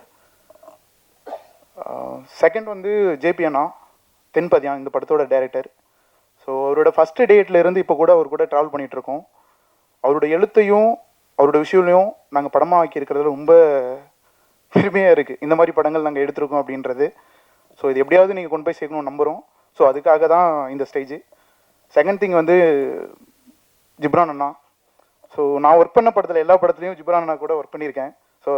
Second JP அண்ணா, தென்பதியான், இந்த படத்தோட டைரக்டர். ஸோ அவரோட ஃபஸ்ட்டு டேட்டில் இருந்து இப்போ கூட அவர் கூட ட்ராவல் பண்ணிகிட்ருக்கோம். அவரோட எழுத்தையும் அவரோட விஷயங்களையும் நாங்கள் படமாக ஆக்கியிருக்கிறதுல ரொம்ப பெருமையாக இருக்குது. இந்த மாதிரி படங்கள் நாங்கள் எடுத்திருக்கோம் அப்படின்றது. ஸோ இது எப்படியாவது நீங்கள் கொண்டு போய் சேர்க்கணும்னு நம்புகிறோம். ஸோ அதுக்காக தான் இந்த ஸ்டேஜ். செகண்ட் திங் ஜிப்ரான் அண்ணா. ஸோ நான் ஒர்க் பண்ண படத்தில் எல்லா படத்துலையும் ஜிப்ரான் அண்ணா கூட ஒர்க் பண்ணியிருக்கேன். ஸோ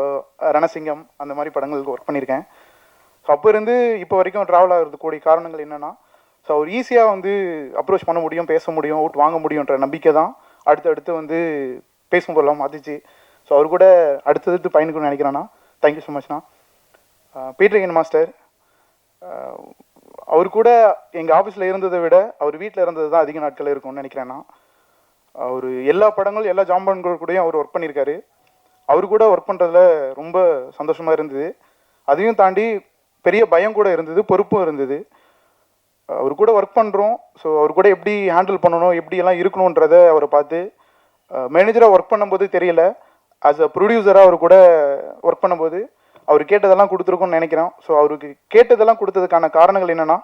ரணசிங்கம் அந்த மாதிரி படங்களுக்கு ஒர்க் பண்ணியிருக்கேன். ஸோ அப்போ இருந்து இப்போ வரைக்கும் ட்ராவல் ஆகிறதுக்கு கூடிய காரணங்கள் என்னென்னா, ஸோ அவர் ஈஸியாக அப்ரோச் பண்ண முடியும், பேச முடியும், அவுட் வாங்க முடியுன்ற நம்பிக்கை தான் அடுத்து பேசும் போதெல்லாம் மாற்றிச்சு. ஸோ அவர் கூட அடுத்தடுத்து பயணிக்கணும்னு நினைக்கிறேன்னா தேங்க்யூ ஸோ மச்ண்ணா. பீட்டர் மாஸ்டர், அவர் கூட எங்கள் ஆஃபீஸில் இருந்ததை விட அவர் வீட்டில் இருந்தது தான் அதிக நாட்கள் இருக்கும்னு நினைக்கிறேன்னா. அவர் எல்லா படங்கள் எல்லா ஜாம்பன்கள் கூடயும் அவர் ஒர்க் பண்ணியிருக்காரு. அவர் கூட ஒர்க் பண்ணுறதுல ரொம்ப சந்தோஷமாக இருந்தது. அதையும் தாண்டி பெரிய பயம் கூட இருந்தது, பொறுப்பும் இருந்தது. அவர் கூட ஒர்க் பண்ணுறோம். ஸோ அவர் கூட எப்படி ஹேண்டில் பண்ணணும், எப்படியெல்லாம் இருக்கணுன்றதை அவரை பார்த்து மேனேஜராக ஒர்க் பண்ணும்போது தெரியல, ஆஸ் அ ப்ரொடியூசராக அவர் கூட ஒர்க் பண்ணும்போது அவர் கேட்டதெல்லாம் கொடுத்துருக்கோன்னு நினைக்கிறேன். ஸோ அவருக்கு கேட்டதெல்லாம் கொடுத்ததுக்கான காரணங்கள் என்னென்னா,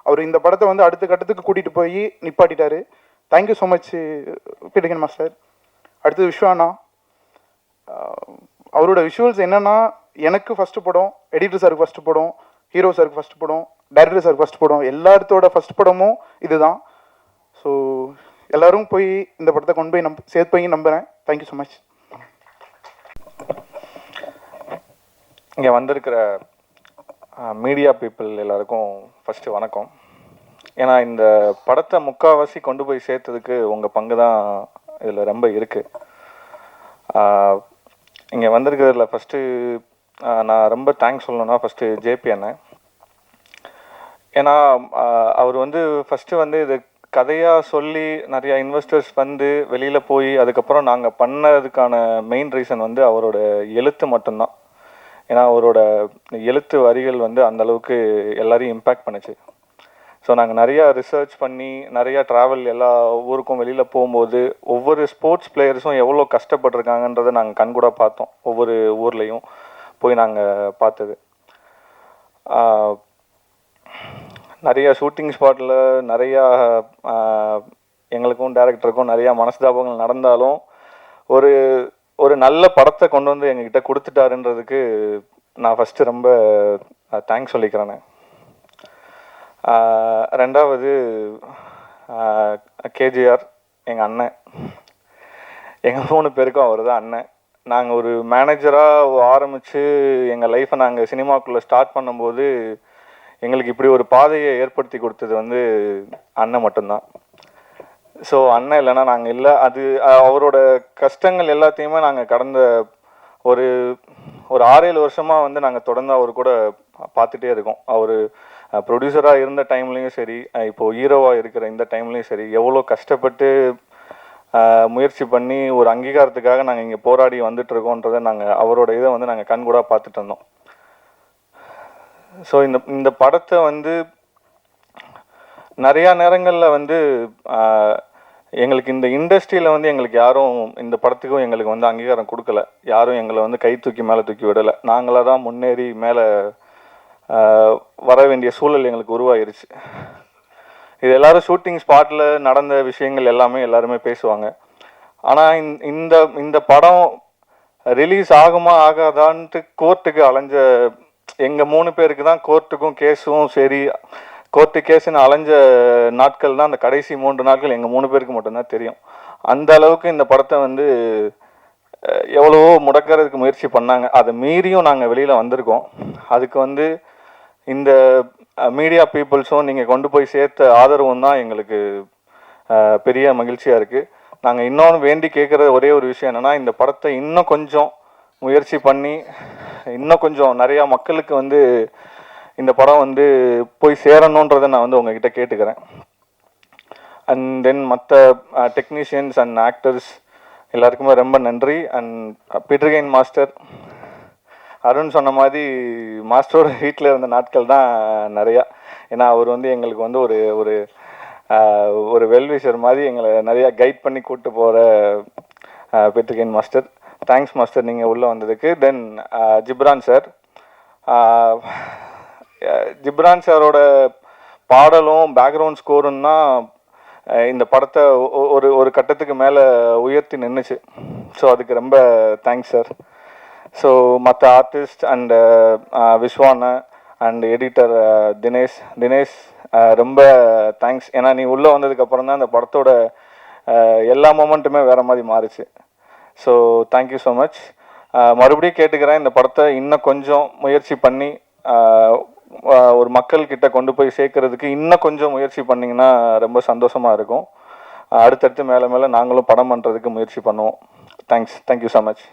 அவர் இந்த படத்தை வந்து அடுத்த கட்டத்துக்கு கூட்டிகிட்டு போய் நிப்பாட்டிட்டாரு. Thank you so much Peter master. அடுத்தது விஸ்வானா, அவரோட விஷுவல்ஸ் என்னென்னா, எனக்கு ஃபஸ்ட்டு படம், எடிட்டர் சாருக்கு ஃபஸ்ட்டு படம், ஹீரோ சாருக்கு ஃபஸ்ட்டு படம், டைரக்டர் சாருக்கு ஃபஸ்ட் படம், எல்லாத்தோட ஃபஸ்ட் படமும் இதுதான். ஸோ எல்லோரும் போய் இந்த படத்தை கொண்டு போய் சேர்ப்பீங்க நம்புகிறேன். Thank you so much. இங்கே வந்திருக்கிற மீடியா பீப்புள் எல்லாருக்கும் ஃபஸ்ட்டு வணக்கம். ஏன்னா இந்த படத்தை முக்கால்வாசி கொண்டு போய் சேர்த்ததுக்கு உங்கள் பங்கு தான் இதில் ரொம்ப இருக்குது. இங்கே வந்திருக்கிறதுல ஃபஸ்ட்டு நான் ரொம்ப தேங்க்ஸ் சொல்லணும்னா ஃபஸ்ட்டு ஜேபி அண்ணன். ஏன்னா அவர் வந்து ஃபஸ்ட்டு வந்து இது கதையாக சொல்லி நிறையா இன்வெஸ்டர்ஸ் வந்து வெளியில் போய் அதுக்கப்புறம் நாங்கள் பண்ணதுக்கான மெயின் ரீசன் வந்து அவரோட எழுத்து மட்டும்தான். ஏன்னா அவரோட எழுத்து வரிகள் வந்து அந்தளவுக்கு எல்லாரையும் இம்பேக்ட் பண்ணுச்சு. ஸோ நாங்கள் நிறையா ரிசர்ச் பண்ணி நிறையா ட்ராவல் எல்லா ஊருக்கும் வெளியில் போகும்போது ஒவ்வொரு ஸ்போர்ட்ஸ் பிளேயர்ஸும் எவ்வளோ கஷ்டப்பட்டிருக்காங்கன்றதை நாங்கள் கண்கூட பார்த்தோம். ஒவ்வொரு ஊர்லேயும் போய் நாங்கள் பார்த்தது. நிறையா ஷூட்டிங் ஸ்பாட்டில் நிறையா எங்களுக்கும் டைரக்டருக்கும் நிறையா மனஸ்தாபங்கள் நடந்தாலும் ஒரு ஒரு நல்ல படத்தை கொண்டு வந்து எங்ககிட்ட கொடுத்துட்டாருன்றதுக்கு நான் ஃபஸ்ட்டு ரொம்ப தேங்க்ஸ் சொல்லிக்கிறேன். ரெண்டாவது கேஜிஆர் எங்கள் அண்ணன். எங்கள் 3 பேருக்கும் அவர் தான் அண்ணன். நாங்கள் ஒரு மேனேஜராக ஆரம்பித்து எங்கள் லைஃப்பை நாங்கள் சினிமாக்குள்ளே ஸ்டார்ட் பண்ணும்போது எங்களுக்கு இப்படி ஒரு பாதையை ஏற்படுத்தி கொடுத்தது வந்து அண்ணன் மட்டும்தான். ஸோ அண்ணன் இல்லைன்னா நாங்கள் இல்லை. அது அவரோட கஷ்டங்கள் எல்லாத்தையுமே நாங்கள் கடந்த ஒரு 6-7 வருஷமாக வந்து நாங்கள் தொடர்ந்து அவர் கூட பார்த்துட்டே இருக்கோம். அவர் ப்ரொடியூசராக இருந்த டைம்லேயும் சரி, இப்போது ஹீரோவாக இருக்கிற இந்த டைம்லேயும் சரி, எவ்வளோ கஷ்டப்பட்டு முயற்சி பண்ணி ஒரு அங்கீகாரத்துக்காக நாங்கள் இங்கே போராடி வந்துட்டுருக்கோன்றதை நாங்கள் அவரோட இதை வந்து நாங்கள் கண்கூட பார்த்துட்டு இருந்தோம். ஸோ இந்த படத்தை வந்து நிறையா நேரங்களில் வந்து எங்களுக்கு இந்த இண்டஸ்ட்ரியில் வந்து எங்களுக்கு யாரும் இந்த படத்துக்கும் எங்களுக்கு வந்து அங்கீகாரம் கொடுக்கல. யாரும் எங்களை வந்து கை தூக்கி மேலே தூக்கி விடலை. நாங்களாக தான் முன்னேறி மேலே வர வேண்டிய சூழல் எங்களுக்கு உருவாயிருச்சு. இது எல்லோரும் ஷூட்டிங் ஸ்பாட்டில் நடந்த விஷயங்கள் எல்லாருமே பேசுவாங்க. ஆனால் இந்த படம் ரிலீஸ் ஆகுமா ஆகாதான்ட்டு கோர்ட்டுக்கு அலைஞ்ச எங்கள் 3 பேருக்கு தான் கோர்ட்டுக்கும் கேஸும் சரி, கோர்ட்டு கேஸுன்னு அலைஞ்ச நாட்கள் தான் அந்த கடைசி 3 நாட்கள் எங்கள் 3 பேருக்கு மட்டும்தான் தெரியும். அந்த அளவுக்கு இந்த படத்தை வந்து எவ்வளவோ முடக்கிறதுக்கு முயற்சி பண்ணாங்க. அதை மீறியும் நாங்கள் வெளியில் வந்திருக்கோம். அதுக்கு வந்து இந்த மீடியா பீப்புள்ஸும் நீங்கள் கொண்டு போய் சேர்த்த ஆதரவும் தான் எங்களுக்கு பெரிய மகிழ்ச்சியாக இருக்குது. நாங்கள் இன்னொன்று வேண்டி கேட்குற ஒரே ஒரு விஷயம் என்னென்னா, இந்த படத்தை இன்னும் கொஞ்சம் முயற்சி பண்ணி இன்னும் கொஞ்சம் நிறையா மக்களுக்கு வந்து இந்த படம் வந்து போய் சேரணுன்றதை நான் வந்து உங்ககிட்ட கேட்டுக்கிறேன். அண்ட் தென் மற்ற டெக்னீஷியன்ஸ் அண்ட் ஆக்டர்ஸ் எல்லாருக்குமே ரொம்ப நன்றி. அண்ட் பீட்டர் மாஸ்டர், அருண் சொன்ன மாதிரி மாஸ்டரோட வீட்டில் இருந்த நாட்கள் தான் நிறையா. ஏன்னா அவர் வந்து எங்களுக்கு வந்து ஒரு வெல்விஷர் மாதிரி எங்களை நிறையா கைட் பண்ணி கூப்பிட்டு போகிற பீட்டர் மாஸ்டர். தேங்க்ஸ் மாஸ்டர் நீங்கள் உள்ளே வந்ததுக்கு. தென் ஜிப்ரான் சார், ஜிப்ரான் சாரோட பாடலும் பேக்ரவுண்ட் ஸ்கோரும் தான் இந்த படத்தை ஒரு கட்டத்துக்கு மேலே உயர்த்தி நின்றுச்சு. ஸோ அதுக்கு ரொம்ப தேங்க்ஸ் சார். ஸோ மற்ற artist and Viswana and editor Dinesh ரொம்ப தேங்க்ஸ். ஏன்னா நீ உள்ளே வந்ததுக்கப்புறம் தான் அந்த படத்தோட எல்லா மொமெண்ட்டுமே வேறு மாதிரி மாறிச்சு. So thank you so much. மறுபடியும் கேட்டுக்கிறேன், இந்த படத்தை இன்னும் கொஞ்சம் முயற்சி பண்ணி ஒரு மக்கள்கிட்ட கொண்டு போய் சேர்க்கறதுக்கு இன்னும் கொஞ்சம் முயற்சி பண்ணிங்கன்னா ரொம்ப சந்தோஷமாக இருக்கும். அடுத்தடுத்து மேலே நாங்களும் படம் பண்ணுறதுக்கு முயற்சி பண்ணுவோம். Thank you so much.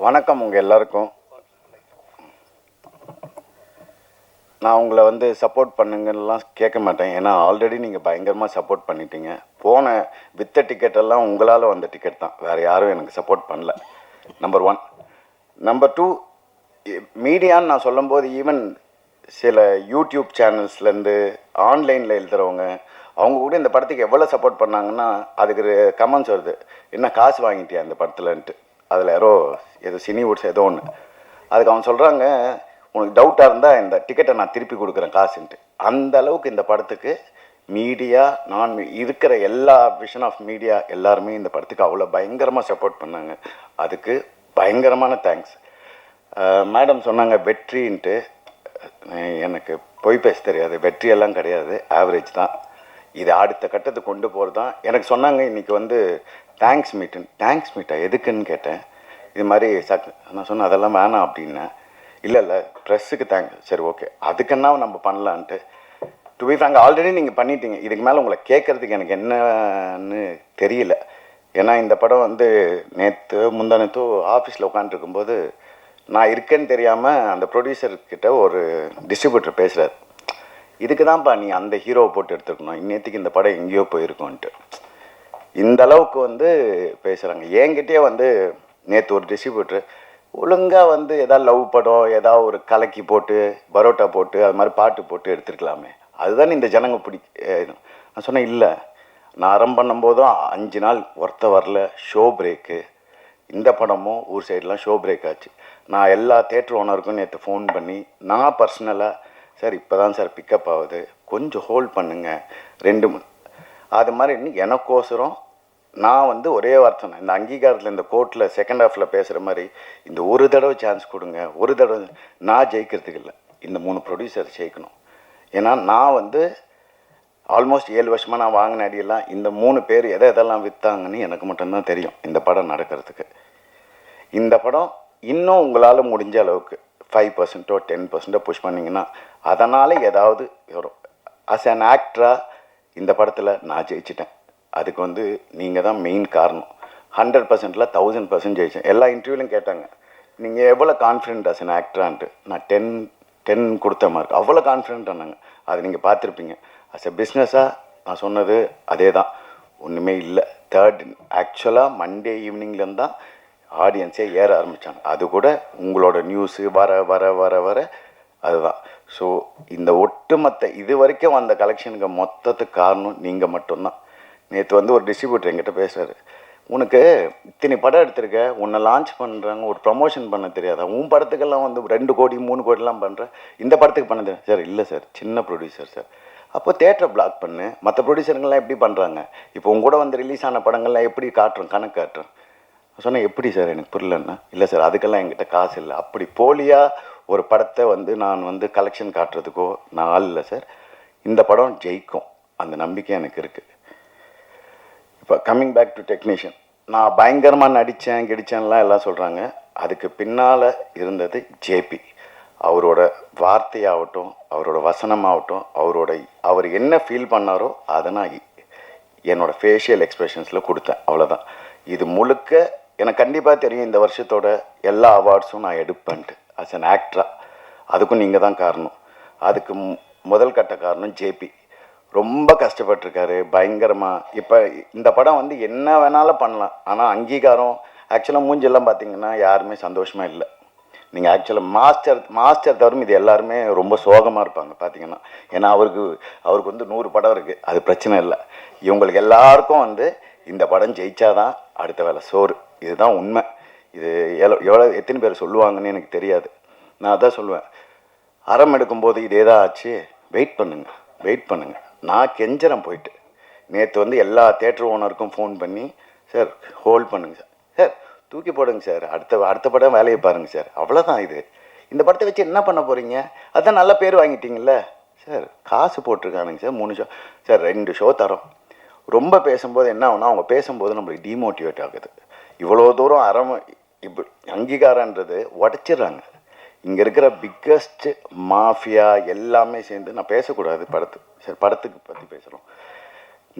வணக்கம் உங்கள் எல்லாருக்கும். நான் உங்களை வந்து சப்போர்ட் பண்ணுங்கலாம் கேட்க மாட்டேன். ஏன்னா ஆல்ரெடி நீங்கள் பயங்கரமாக சப்போர்ட் பண்ணிட்டீங்க. போன வித்த டிக்கெட்டெல்லாம் உங்களால் வந்த டிக்கெட் தான், வேறு யாரும் எனக்கு சப்போர்ட் பண்ணல. நம்பர் 1. நம்பர் 2, மீடியான்னு நான் சொல்லும்போது ஈவன் சில யூடியூப் சேனல்ஸ்லேருந்து ஆன்லைனில் எழுதுகிறவங்க அவங்க கூட இந்த படத்துக்கு எவ்வளோ சப்போர்ட் பண்ணாங்கன்னா அதுக்கு கமெண்ட்ஸ் வருது, என்ன காசு வாங்கிட்டியா இந்த படத்துலன்ட்டு. அதில் யாரோ ஏதோ சினிவுட்ஸ் ஏதோ ஒன்று, அதுக்கு அவன் சொல்கிறாங்க, உனக்கு டவுட்டாக இருந்தால் இந்த டிக்கெட்டை நான் திருப்பி கொடுக்குறேன் காசுன்ட்டு. அந்த அளவுக்கு இந்த படத்துக்கு மீடியா இருக்கிற எல்லா விஷன் ஆஃப் மீடியா எல்லாருமே இந்த படத்துக்கு அவ்வளோ பயங்கரமாக சப்போர்ட் பண்ணாங்க. அதுக்கு பயங்கரமான தேங்க்ஸ். மேடம் சொன்னாங்க வெற்றின்ட்டு, எனக்கு பொய் பேச தெரியாது, வெற்றியெல்லாம் கிடையாது, ஆவரேஜ் தான். இது அடுத்த கட்டத்துக்கு கொண்டு போகிறது தான். எனக்கு சொன்னாங்க இன்றைக்கி வந்து தேங்க்ஸ் மீட்டா எதுக்குன்னு கேட்டேன். இது மாதிரி நான் சொன்னேன் அதெல்லாம் வேணாம் அப்படின்னேன். இல்லை ப்ரெஸ்ஸுக்கு தேங்க்ஸ், சரி ஓகே அதுக்குன்னா நம்ம பண்ணலான்ட்டு. டு பி ஃப்ராங்க் ஆல்ரெடி நீங்கள் பண்ணிட்டீங்க, இதுக்கு மேலே உங்களை கேட்குறதுக்கு எனக்கு என்னன்னு தெரியல. ஏன்னா இந்த படம் வந்து முந்தானத்தோ ஆஃபீஸில் உட்காந்துருக்கும்போது நான் இருக்கேன்னு தெரியாமல் அந்த ப்ரொடியூசர்கிட்ட ஒரு டிஸ்ட்ரிபியூட்டர் பேசுகிறார், இதுக்கு தான்ப்பா நீ அந்த ஹீரோவை போட்டு எடுத்துருக்கணும், இன்னத்துக்கு இந்த படம் எங்கேயோ போயிருக்கோன்ட்டு. இந்த அளவுக்கு வந்து பேசுகிறாங்க. என்கிட்டயே வந்து நேற்று ஒரு டிஸ்ட்ரிபியூட்டர் ஒழுங்காக வந்து எதாவது லவ் படம் ஏதாவது ஒரு கலக்கி போட்டு பரோட்டா போட்டு அது மாதிரி பாட்டு போட்டு எடுத்துருக்கலாமே, அதுதான் இந்த ஜனங்க நான் சொன்னேன் இல்லை, நான் ஆரம்பம் பண்ணும்போதும் 5 நாள் ஒருத்த வரல, ஷோ பிரேக்கு. இந்த படமும் ஊர் சைடெலாம் ஷோ பிரேக் ஆச்சு. நான் எல்லா தேட்டர் ஓனருக்கும் நேற்று ஃபோன் பண்ணி நான் பர்சனலாக, சார் இப்போ தான் சார் பிக்கப் ஆகுது, கொஞ்சம் ஹோல்ட் பண்ணுங்கள் 2 அது மாதிரி எனக்கோசரம் நான் வந்து ஒரே வார்த்தை சொன்னேன். இந்த அங்கீகாரத்தில் இந்த கோர்ட்டில் செகண்ட் ஹாஃபில் பேசுகிற மாதிரி இந்த ஒரு தடவை சான்ஸ் கொடுங்க, ஒரு தடவை. நான் ஜெயிக்கிறதுக்கு இல்லை, இந்த 3 ப்ரொடியூசர் ஜெயிக்கணும். ஏன்னா நான் வந்து ஆல்மோஸ்ட் 7 வருஷமாக நான் வாங்கின அடியெல்லாம் இந்த 3 பேர் எதெல்லாம் விற்றாங்கன்னு எனக்கு மட்டும்தான் தெரியும். இந்த படம் நடக்கிறதுக்கு இந்த படம் இன்னும் உங்களால் முடிஞ்ச அளவுக்கு 5%ஓ 10%ஓ புஷ் பண்ணிங்கன்னா அதனால் ஏதாவது வரும். அஸ் அன் ஆக்டராக இந்த படத்தில் நான் ஜெயிச்சிட்டேன். அதுக்கு வந்து நீங்கள் தான் மெயின் காரணம். 100%ல் 1000% ஜெயித்தேன். எல்லா இன்டர்வியூலையும் கேட்டாங்க நீங்கள் எவ்வளோ கான்ஃபிடென்ட் அஸ் அன் ஆக்டரான்ட்டு. நான் 10 கொடுத்த மார்க், அவ்வளோ கான்ஃபிடென்ட் ஆனாங்க. அது நீங்கள் பார்த்துருப்பீங்க. அஸ் எ பிஸ்னஸாக நான் சொன்னது அதே தான், ஒன்றுமே இல்லை. ஆக்சுவலாக மண்டே ஈவினிங்லேருந்து தான் ஆடியன்ஸே ஏற ஆரம்பித்தாங்க. அது கூட உங்களோட நியூஸு வர வர வர வர அதுதான். ஸோ இந்த ஒட்டுமொத்த இது வரைக்கும் வந்த கலெக்ஷனுக்கு மொத்தத்துக்கு காரணம் நீங்கள் மட்டும்தான். நேற்று வந்து ஒரு டிஸ்ட்ரிபியூட்டர் என்கிட்ட பேசுகிறாரு, உனக்கு இத்தனை படம் எடுத்திருக்க, உன்னை லான்ச் பண்ணுறாங்க, ஒரு ப்ரமோஷன் பண்ண தெரியாதா, உன் படத்துக்கெல்லாம் வந்து 2 கோடி 3 கோடிலாம் பண்ணுறேன், இந்த படத்துக்கு பண்ண தெரியும். சார் இல்லை சார், சின்ன ப்ரொடியூசர் சார். அப்போ தேட்டரை பிளாக் பண்ணு, மற்ற ப்ரொடியூசருங்கெல்லாம் எப்படி பண்ணுறாங்க, இப்போ உங்க கூட வந்து ரிலீஸ் ஆன படங்கள்லாம் எப்படி காட்டுறோம், கணக்கு காட்டுறோம். சொன்னேன் எப்படி சார், எனக்கு புரியலன்னா. இல்லை சார் அதுக்கெல்லாம் என்கிட்ட காசு இல்லை. அப்படி போலியாக ஒரு படத்தை வந்து நான் வந்து கலெக்ஷன் காட்டுறதுக்கோ நான் ஆள் இல்லை சார். இந்த படம் ஜெயிக்கும், அந்த நம்பிக்கை எனக்கு இருக்குது. இப்போ கம்மிங் பேக் டு டெக்னீஷியன், நான் பயங்கரமாக நடித்தேன் கிடிச்சேன்லாம் எல்லாம் சொல்கிறாங்க. அதுக்கு பின்னால் இருந்தது ஜேபி. அவரோட வார்த்தையாகட்டும், அவரோட வசனமாகட்டும், அவர் என்ன ஃபீல் பண்ணாரோ அதை நான் என்னோடய ஃபேஷியல் எக்ஸ்ப்ரெஷன்ஸில் கொடுத்தேன், அவ்வளோதான். இது முழுக்க எனக்கு கண்டிப்பாக தெரியும் இந்த வருஷத்தோட எல்லா அவார்ட்ஸும் நான் எடுப்பேன்ட்டு அஸ் அன் ஆக்டராக. அதுக்கும் நீங்கள் தான் காரணம். அதுக்கு முதல் கட்ட காரணம் ஜேபி. ரொம்ப கஷ்டப்பட்டிருக்காரு பயங்கரமாக. இப்போ இந்த படம் வந்து என்ன வேணாலும் பண்ணலாம், ஆனால் அங்கீகாரம் ஆக்சுவலாக மூஞ்செல்லாம் பார்த்தீங்கன்னா யாருமே சந்தோஷமாக இல்லை. நீங்கள் ஆக்சுவலாக மாஸ்டர் தவிர இது எல்லாருமே ரொம்ப சோகமாக இருப்பாங்க பார்த்தீங்கன்னா. ஏன்னா அவருக்கு வந்து 100 படம் இருக்குது, அது பிரச்சனை இல்லை. இவங்களுக்கு எல்லாருக்கும் வந்து இந்த படம் ஜெயிச்சாதான் அடுத்த வேலை சோறு. இதுதான் உண்மை. இது எத்தனை பேர் சொல்லுவாங்கன்னு எனக்கு தெரியாது. நான் அதான் சொல்லுவேன், அறம் எடுக்கும்போது இதே தான் ஆச்சு, வெயிட் பண்ணுங்க. நான் கெஞ்சறேன் போயிட்டு. நேற்று வந்து எல்லா தேட்டர் ஓனருக்கும் ஃபோன் பண்ணி, சார் ஹோல்ட் பண்ணுங்க சார் தூக்கி போடுங்க சார், அடுத்த படம் வேலையை பாருங்கள் சார், அவ்வளோதான். இந்த படத்தை வச்சு என்ன பண்ண போகிறீங்க, அதுதான் நல்ல பேர் வாங்கிட்டீங்கல்ல சார். காசு போட்டிருக்கானுங்க சார், 3 ஷோ சார், 2 ஷோ தரோம். ரொம்ப பேசும்போது என்ன ஆகுனா, அவங்க பேசும்போது நம்மளுக்கு டிமோட்டிவேட் ஆகுது. இவ்வளோ தூரம் இப்போ அங்கீகாரன்றது உடச்சிட்றாங்க. இங்கே இருக்கிற பிக்கஸ்ட் மாஃபியா எல்லாமே சேர்ந்து, நான் பேசக்கூடாது படத்துக்கு பற்றி பேசுகிறோம்,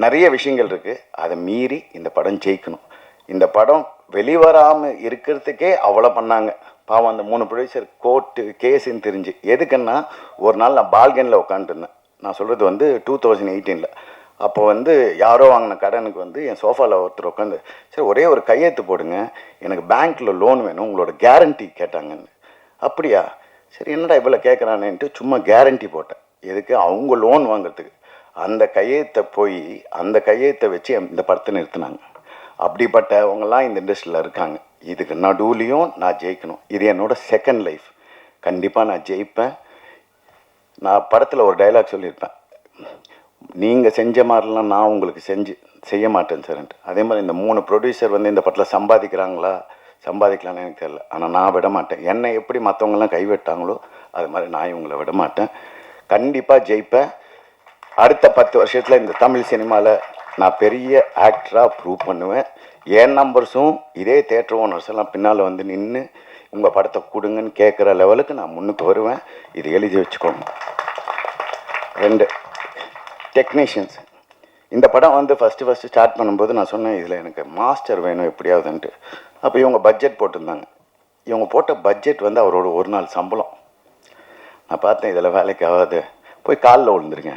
நிறைய விஷயங்கள் இருக்குது. அதை மீறி இந்த படம் ஜெயிக்கணும். இந்த படம் வெளிவராமல் இருக்கிறதுக்கே அவ்வளோ பண்ணாங்க பாவம். அந்த 3 ப்ரொடியூசர் கோர்ட்டு கேஸுன்னு தெரிஞ்சு. எதுக்குன்னா, ஒரு நாள் நான் பால்கனில் உட்காந்துருந்தேன். நான் சொல்கிறது வந்து 2018. அப்போ வந்து யாரோ வாங்கின கடனுக்கு வந்து என் சோஃபாவில் ஒருத்தர் உட்காந்து, சரி ஒரே ஒரு கையெழுத்து போடுங்க, எனக்கு பேங்க்கில் லோன் வேணும், உங்களோட கேரண்டி கேட்டாங்கன்னு. அப்படியா, சரி என்னடா இவ்வளோ கேட்குறானேன்ட்டு சும்மா கேரண்டி போட்டேன். எதுக்கு? அவங்க லோன் வாங்குறதுக்கு. அந்த கையெழுத்தை போய் அந்த கையெழுத்தை வச்சு இந்த படத்தை நிறுத்தினாங்க. அப்படிப்பட்டவங்கலாம் இந்த இண்டஸ்ட்ரியில் இருக்காங்க. இதுக்கு நடுவுலையும் நான் ஜெயிக்கணும். இது என்னோட செகண்ட் லைஃப். கண்டிப்பாக நான் ஜெயிப்பேன். நான் படத்தில் ஒரு டைலாக் சொல்லியிருப்பேன், நீங்கள் செஞ்ச மாதிரிலாம் நான் உங்களுக்கு செய்ய மாட்டேன் சார்ன்ட்டு. அதே மாதிரி இந்த 3 ப்ரொடியூசர் வந்து இந்த படத்தில் சம்பாதிக்கலான்னு எனக்கு தெரியல. ஆனால் நான் விட மாட்டேன். என்னை எப்படி மற்றவங்களாம் கைவிட்டாங்களோ அது மாதிரி நான் இவங்களை விட மாட்டேன். கண்டிப்பாக ஜெயிப்பேன். அடுத்த 10 வருஷத்தில் இந்த தமிழ் சினிமாவில் நான் பெரிய ஆக்டராக ப்ரூவ் பண்ணுவேன். என் நம்பர்ஸும் இதே தேட்டர் ஓனர்ஸ் எல்லாம் பின்னால் வந்து நின்று உங்கள் படத்தை கொடுங்கன்னு கேட்குற லெவலுக்கு நான் முன்னுக்கு வருவேன். இது எழுதி வச்சுக்கோங்க. 2 டெக்னீஷியன்ஸ். இந்த படம் வந்து ஃபஸ்ட்டு ஸ்டார்ட் பண்ணும்போது நான் சொன்னேன், இதில் எனக்கு மாஸ்டர் வேணும் எப்படியாவதுன்ட்டு. அப்போ இவங்க பட்ஜெட் போட்டிருந்தாங்க. இவங்க போட்ட பட்ஜெட் வந்து அவரோட ஒரு நாள் சம்பளம். நான் பார்த்தேன், இதில் வேலைக்கு ஆகாது, போய் காலில் விழுந்துருங்க,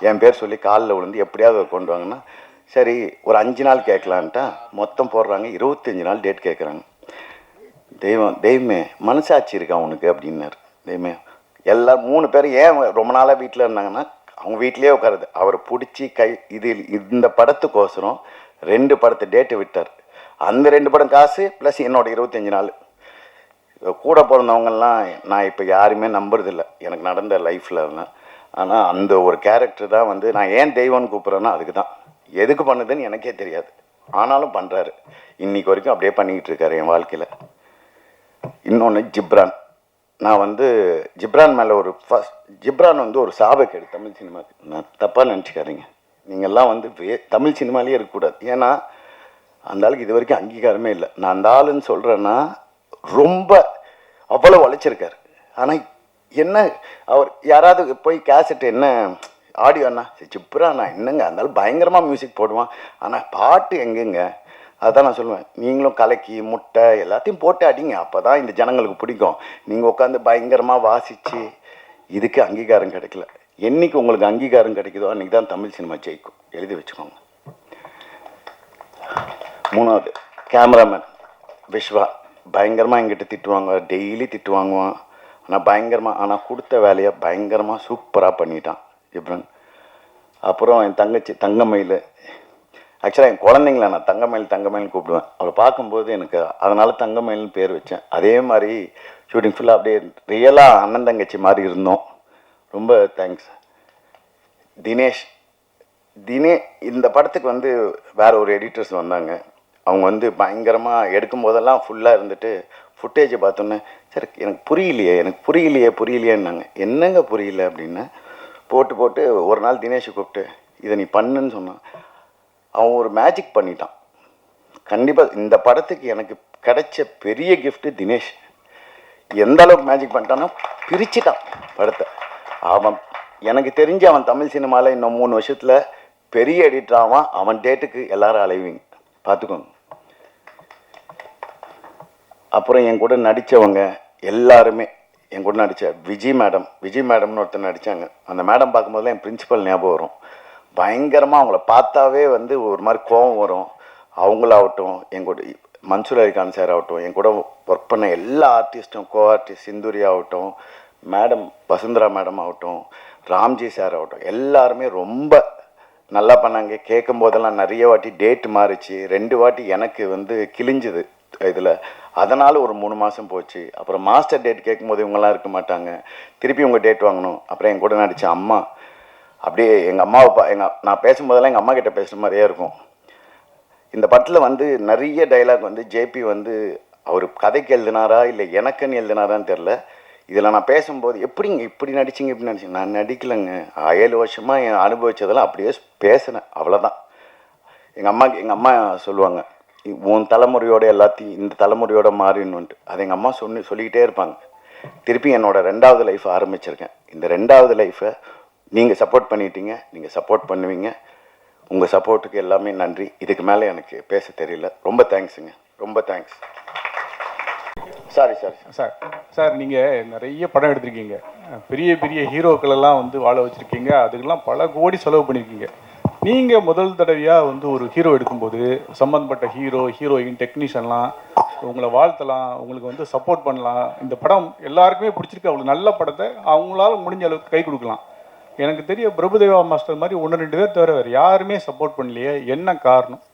என் பேர் சொல்லி காலில் விழுந்து எப்படியாவது கொண்டு வாங்கன்னா, சரி ஒரு 5 நாள் கேட்கலான்ட்டா மொத்தம் போடுறாங்க. 25 நாள் டேட் கேட்குறாங்க. தெய்வமே மனசாட்சி இருக்கா உனக்கு அப்படின்னாரு. தெய்வமே எல்லாம் 3 பேர் ஏன் ரொம்ப நாளாக வீட்டில் இருந்தாங்கன்னா, அவங்க வீட்லேயே உட்காருது. அவரை பிடிச்சி இந்த படத்துக்கோசரம் 2 படத்தை டேட்டு விட்டார். அந்த 2 படம் காசு ப்ளஸ் என்னோட 25 நாள். கூட பிறந்தவங்கெல்லாம் நான் இப்போ யாருமே நம்புறதில்லை எனக்கு நடந்த லைஃப்பில். ஆனால் அந்த ஒரு கேரக்டர் தான் வந்து நான் ஏன் தெய்வம்னு கூப்பிட்றேன்னா அதுக்கு தான். எதுக்கு பண்ணுதுன்னு எனக்கே தெரியாது, ஆனாலும் பண்ணுறாரு. இன்றைக்கி வரைக்கும் அப்படியே பண்ணிக்கிட்டு இருக்காரு என் வாழ்க்கையில். இன்னொன்று ஜிப்ரான். நான் வந்து ஜிப்ரான் மேலே ஜிப்ரான் வந்து ஒரு சாபக்கேடு தமிழ் சினிமாவுக்கு. நான் தப்பாக நினச்சிக்காதீங்க. நீங்கள்லாம் வந்து தமிழ் சினிமாலேயே இருக்கக்கூடாது. ஏன்னா அந்த ஆளுக்கு இது வரைக்கும் அங்கீகாரமே இல்லை. நான் அந்த ஆளுன்னு சொல்கிறேன்னா ரொம்ப அவ்வளோ உழைச்சிருக்காரு. ஆனால் என்ன அவர் யாராவது போய் கேசட் என்ன ஆடியோண்ணா ஜிப்ராண்ணா என்னங்க அந்த ஆள் பயங்கரமாக மியூசிக் போடுவான், ஆனால் பாட்டு எங்கெங்க? அதுதான் நான் சொல்லுவேன், நீங்களும் கலக்கி முட்டை எல்லாத்தையும் போட்டு அடிங்க, அப்போ தான் இந்த ஜனங்களுக்கு பிடிக்கும். நீங்கள் உட்காந்து பயங்கரமாக வாசித்து இதுக்கு அங்கீகாரம் கிடைக்கல. என்றைக்கு உங்களுக்கு அங்கீகாரம் கிடைக்குதோ அன்றைக்கி தான் தமிழ் சினிமா ஜெயிக்கும். எழுதி வச்சுக்கோங்க. 3வது கேமராமேன் விஸ்வா. பயங்கரமாக எங்கிட்ட திட்டுவாங்க, டெய்லி திட்டு வாங்குவான். ஆனால் பயங்கரமாக, ஆனால் கொடுத்த வேலையை பயங்கரமாக சூப்பராக பண்ணிட்டான் ஜிப்ரான். அப்புறம் என் தங்கச்சி தங்கமயில். ஆக்சுவலாக என் குழந்தைங்கள நான் தங்கமயில்னு கூப்பிடுவேன். அவளை பார்க்கும்போது எனக்கு அதனால் தங்கமயில்னு பேர் வச்சேன். அதே மாதிரி ஷூட்டிங் ஃபுல்லாக அப்படியே ரியலாக அண்ணன் தங்கச்சி மாதிரி இருந்தோம். ரொம்ப தேங்க்ஸ். தினேஷ் இந்த படத்துக்கு வந்து வேறு ஒரு எடிட்டர்ஸ் வந்தாங்க. அவங்க வந்து பயங்கரமாக எடுக்கும்போதெல்லாம் ஃபுல்லாக இருந்துட்டு ஃபுட்டேஜை பார்த்தோன்னே, சரி எனக்கு புரியலையேன்னாங்க. என்னங்க புரியல அப்படின்னா, போட்டு ஒரு நாள் தினேஷை கூப்பிட்டு இதை நீ பண்ணுன்னு சொன்னான். அவன் ஒரு மேஜிக் பண்ணிட்டான். கண்டிப்பாக இந்த படத்துக்கு எனக்கு கிடைச்ச பெரிய கிஃப்ட்டு தினேஷ். எந்த அளவுக்கு மேஜிக் பண்ணிட்டான்னா பிரிச்சுட்டான் படத்தை. அவன் எனக்கு தெரிஞ்சு அவன் தமிழ் சினிமாவில் இன்னும் 3 வருஷத்தில் பெரிய எடிட்டர் ஆவான். அவன் டேட்டுக்கு எல்லாரும் அலைவீங்க, பார்த்துக்கோங்க. அப்புறம் என் கூட நடித்தவங்க எல்லாருமே, என் கூட நடித்த விஜய் மேடம்னு ஒருத்தர் நடித்தாங்க. அந்த மேடம் பார்க்கும்போதுலாம் என் பிரின்சிபல் ஞாபகம் வரும். பயங்கரமாக அவங்கள பார்த்தாவே வந்து ஒரு மாதிரி கோபம் வரும். அவங்களாகட்டும், என் கூட மன்சூர் அலிகான் சார் ஆகட்டும், என் கூட ஒர்க் பண்ண எல்லா ஆர்டிஸ்ட்டும், கோ ஆர்டிஸ்ட் சிந்துரி ஆகட்டும், மேடம் வசுந்தரா மேடம் ஆகட்டும், ராம்ஜி சார் ஆகட்டும், எல்லாருமே ரொம்ப நல்லா பண்ணாங்க. கேட்கும் போதெல்லாம் நிறைய வாட்டி டேட் மாறிச்சு. 2 வாட்டி எனக்கு வந்து கிழிஞ்சுது இதில். அதனால் ஒரு 3 மாதம் போச்சு. அப்புறம் மாஸ்டர் டேட் கேட்கும்போது இவங்கெல்லாம் இருக்க மாட்டாங்க, திருப்பி உங்கள் டேட் வாங்கணும். அப்புறம் என் கூட நடித்த அம்மா அப்படியே எங்கள் அம்மாவை நான் பேசும்போதெல்லாம் எங்கள் அம்மா கிட்ட பேசுகிற மாதிரியே இருக்கும். இந்த படத்தில் வந்து நிறைய டைலாக் வந்து ஜேபி வந்து அவர் கதைக்கு எழுதினாரா இல்லை எனக்குன்னு எழுதினாரான்னு தெரில. இதில் நான் பேசும்போது இப்படி நடிச்சிங்க. நான் நடிக்கலைங்க, 7 வருஷமாக என் அனுபவித்ததெல்லாம் அப்படியே பேசினேன், அவ்வளோதான். எங்கள் அம்மா சொல்லுவாங்க, உன் தலைமுறையோட எல்லாத்தையும் இந்த தலைமுறையோட மாறினுன்ட்டு. அது எங்கள் அம்மா சொல்லிக்கிட்டே இருப்பாங்க. திருப்பி என்னோட 2வது லைஃப் ஆரம்பிச்சிருக்கேன். இந்த 2வது லைஃப்பை நீங்கள் சப்போர்ட் பண்ணிட்டீங்க, நீங்கள் சப்போர்ட் பண்ணுவீங்க. உங்கள் சப்போர்ட்டுக்கு எல்லாமே நன்றி. இதுக்கு மேலே எனக்கு பேச தெரியல. ரொம்ப தேங்க்ஸுங்க, ரொம்ப தேங்க்ஸ். சார் நீங்கள் நிறைய படம் எடுத்திருக்கீங்க, பெரிய ஹீரோக்களெல்லாம் வந்து வாழ வச்சுருக்கீங்க, அதுக்கெல்லாம் பல கோடி செலவு பண்ணியிருக்கீங்க. நீங்கள் முதல் தடவையாக வந்து ஒரு ஹீரோ எடுக்கும்போது சம்மந்தப்பட்ட ஹீரோயின் டெக்னீஷியன்லாம் உங்களை வாழ்த்தலாம், உங்களுக்கு வந்து சப்போர்ட் பண்ணலாம். இந்த படம் எல்லாருக்குமே பிடிச்சிருக்கு, அவ்வளோ நல்ல படத்தை அவங்களால முடிஞ்ச அளவுக்கு கை கொடுக்கலாம். எனக்கு தெரிய பிரபுதேவா மாஸ்டர் மாதிரி 1-2 பேர் தவிர வேறு யாருமே சப்போர்ட் பண்ணலையே, என்ன காரணம்?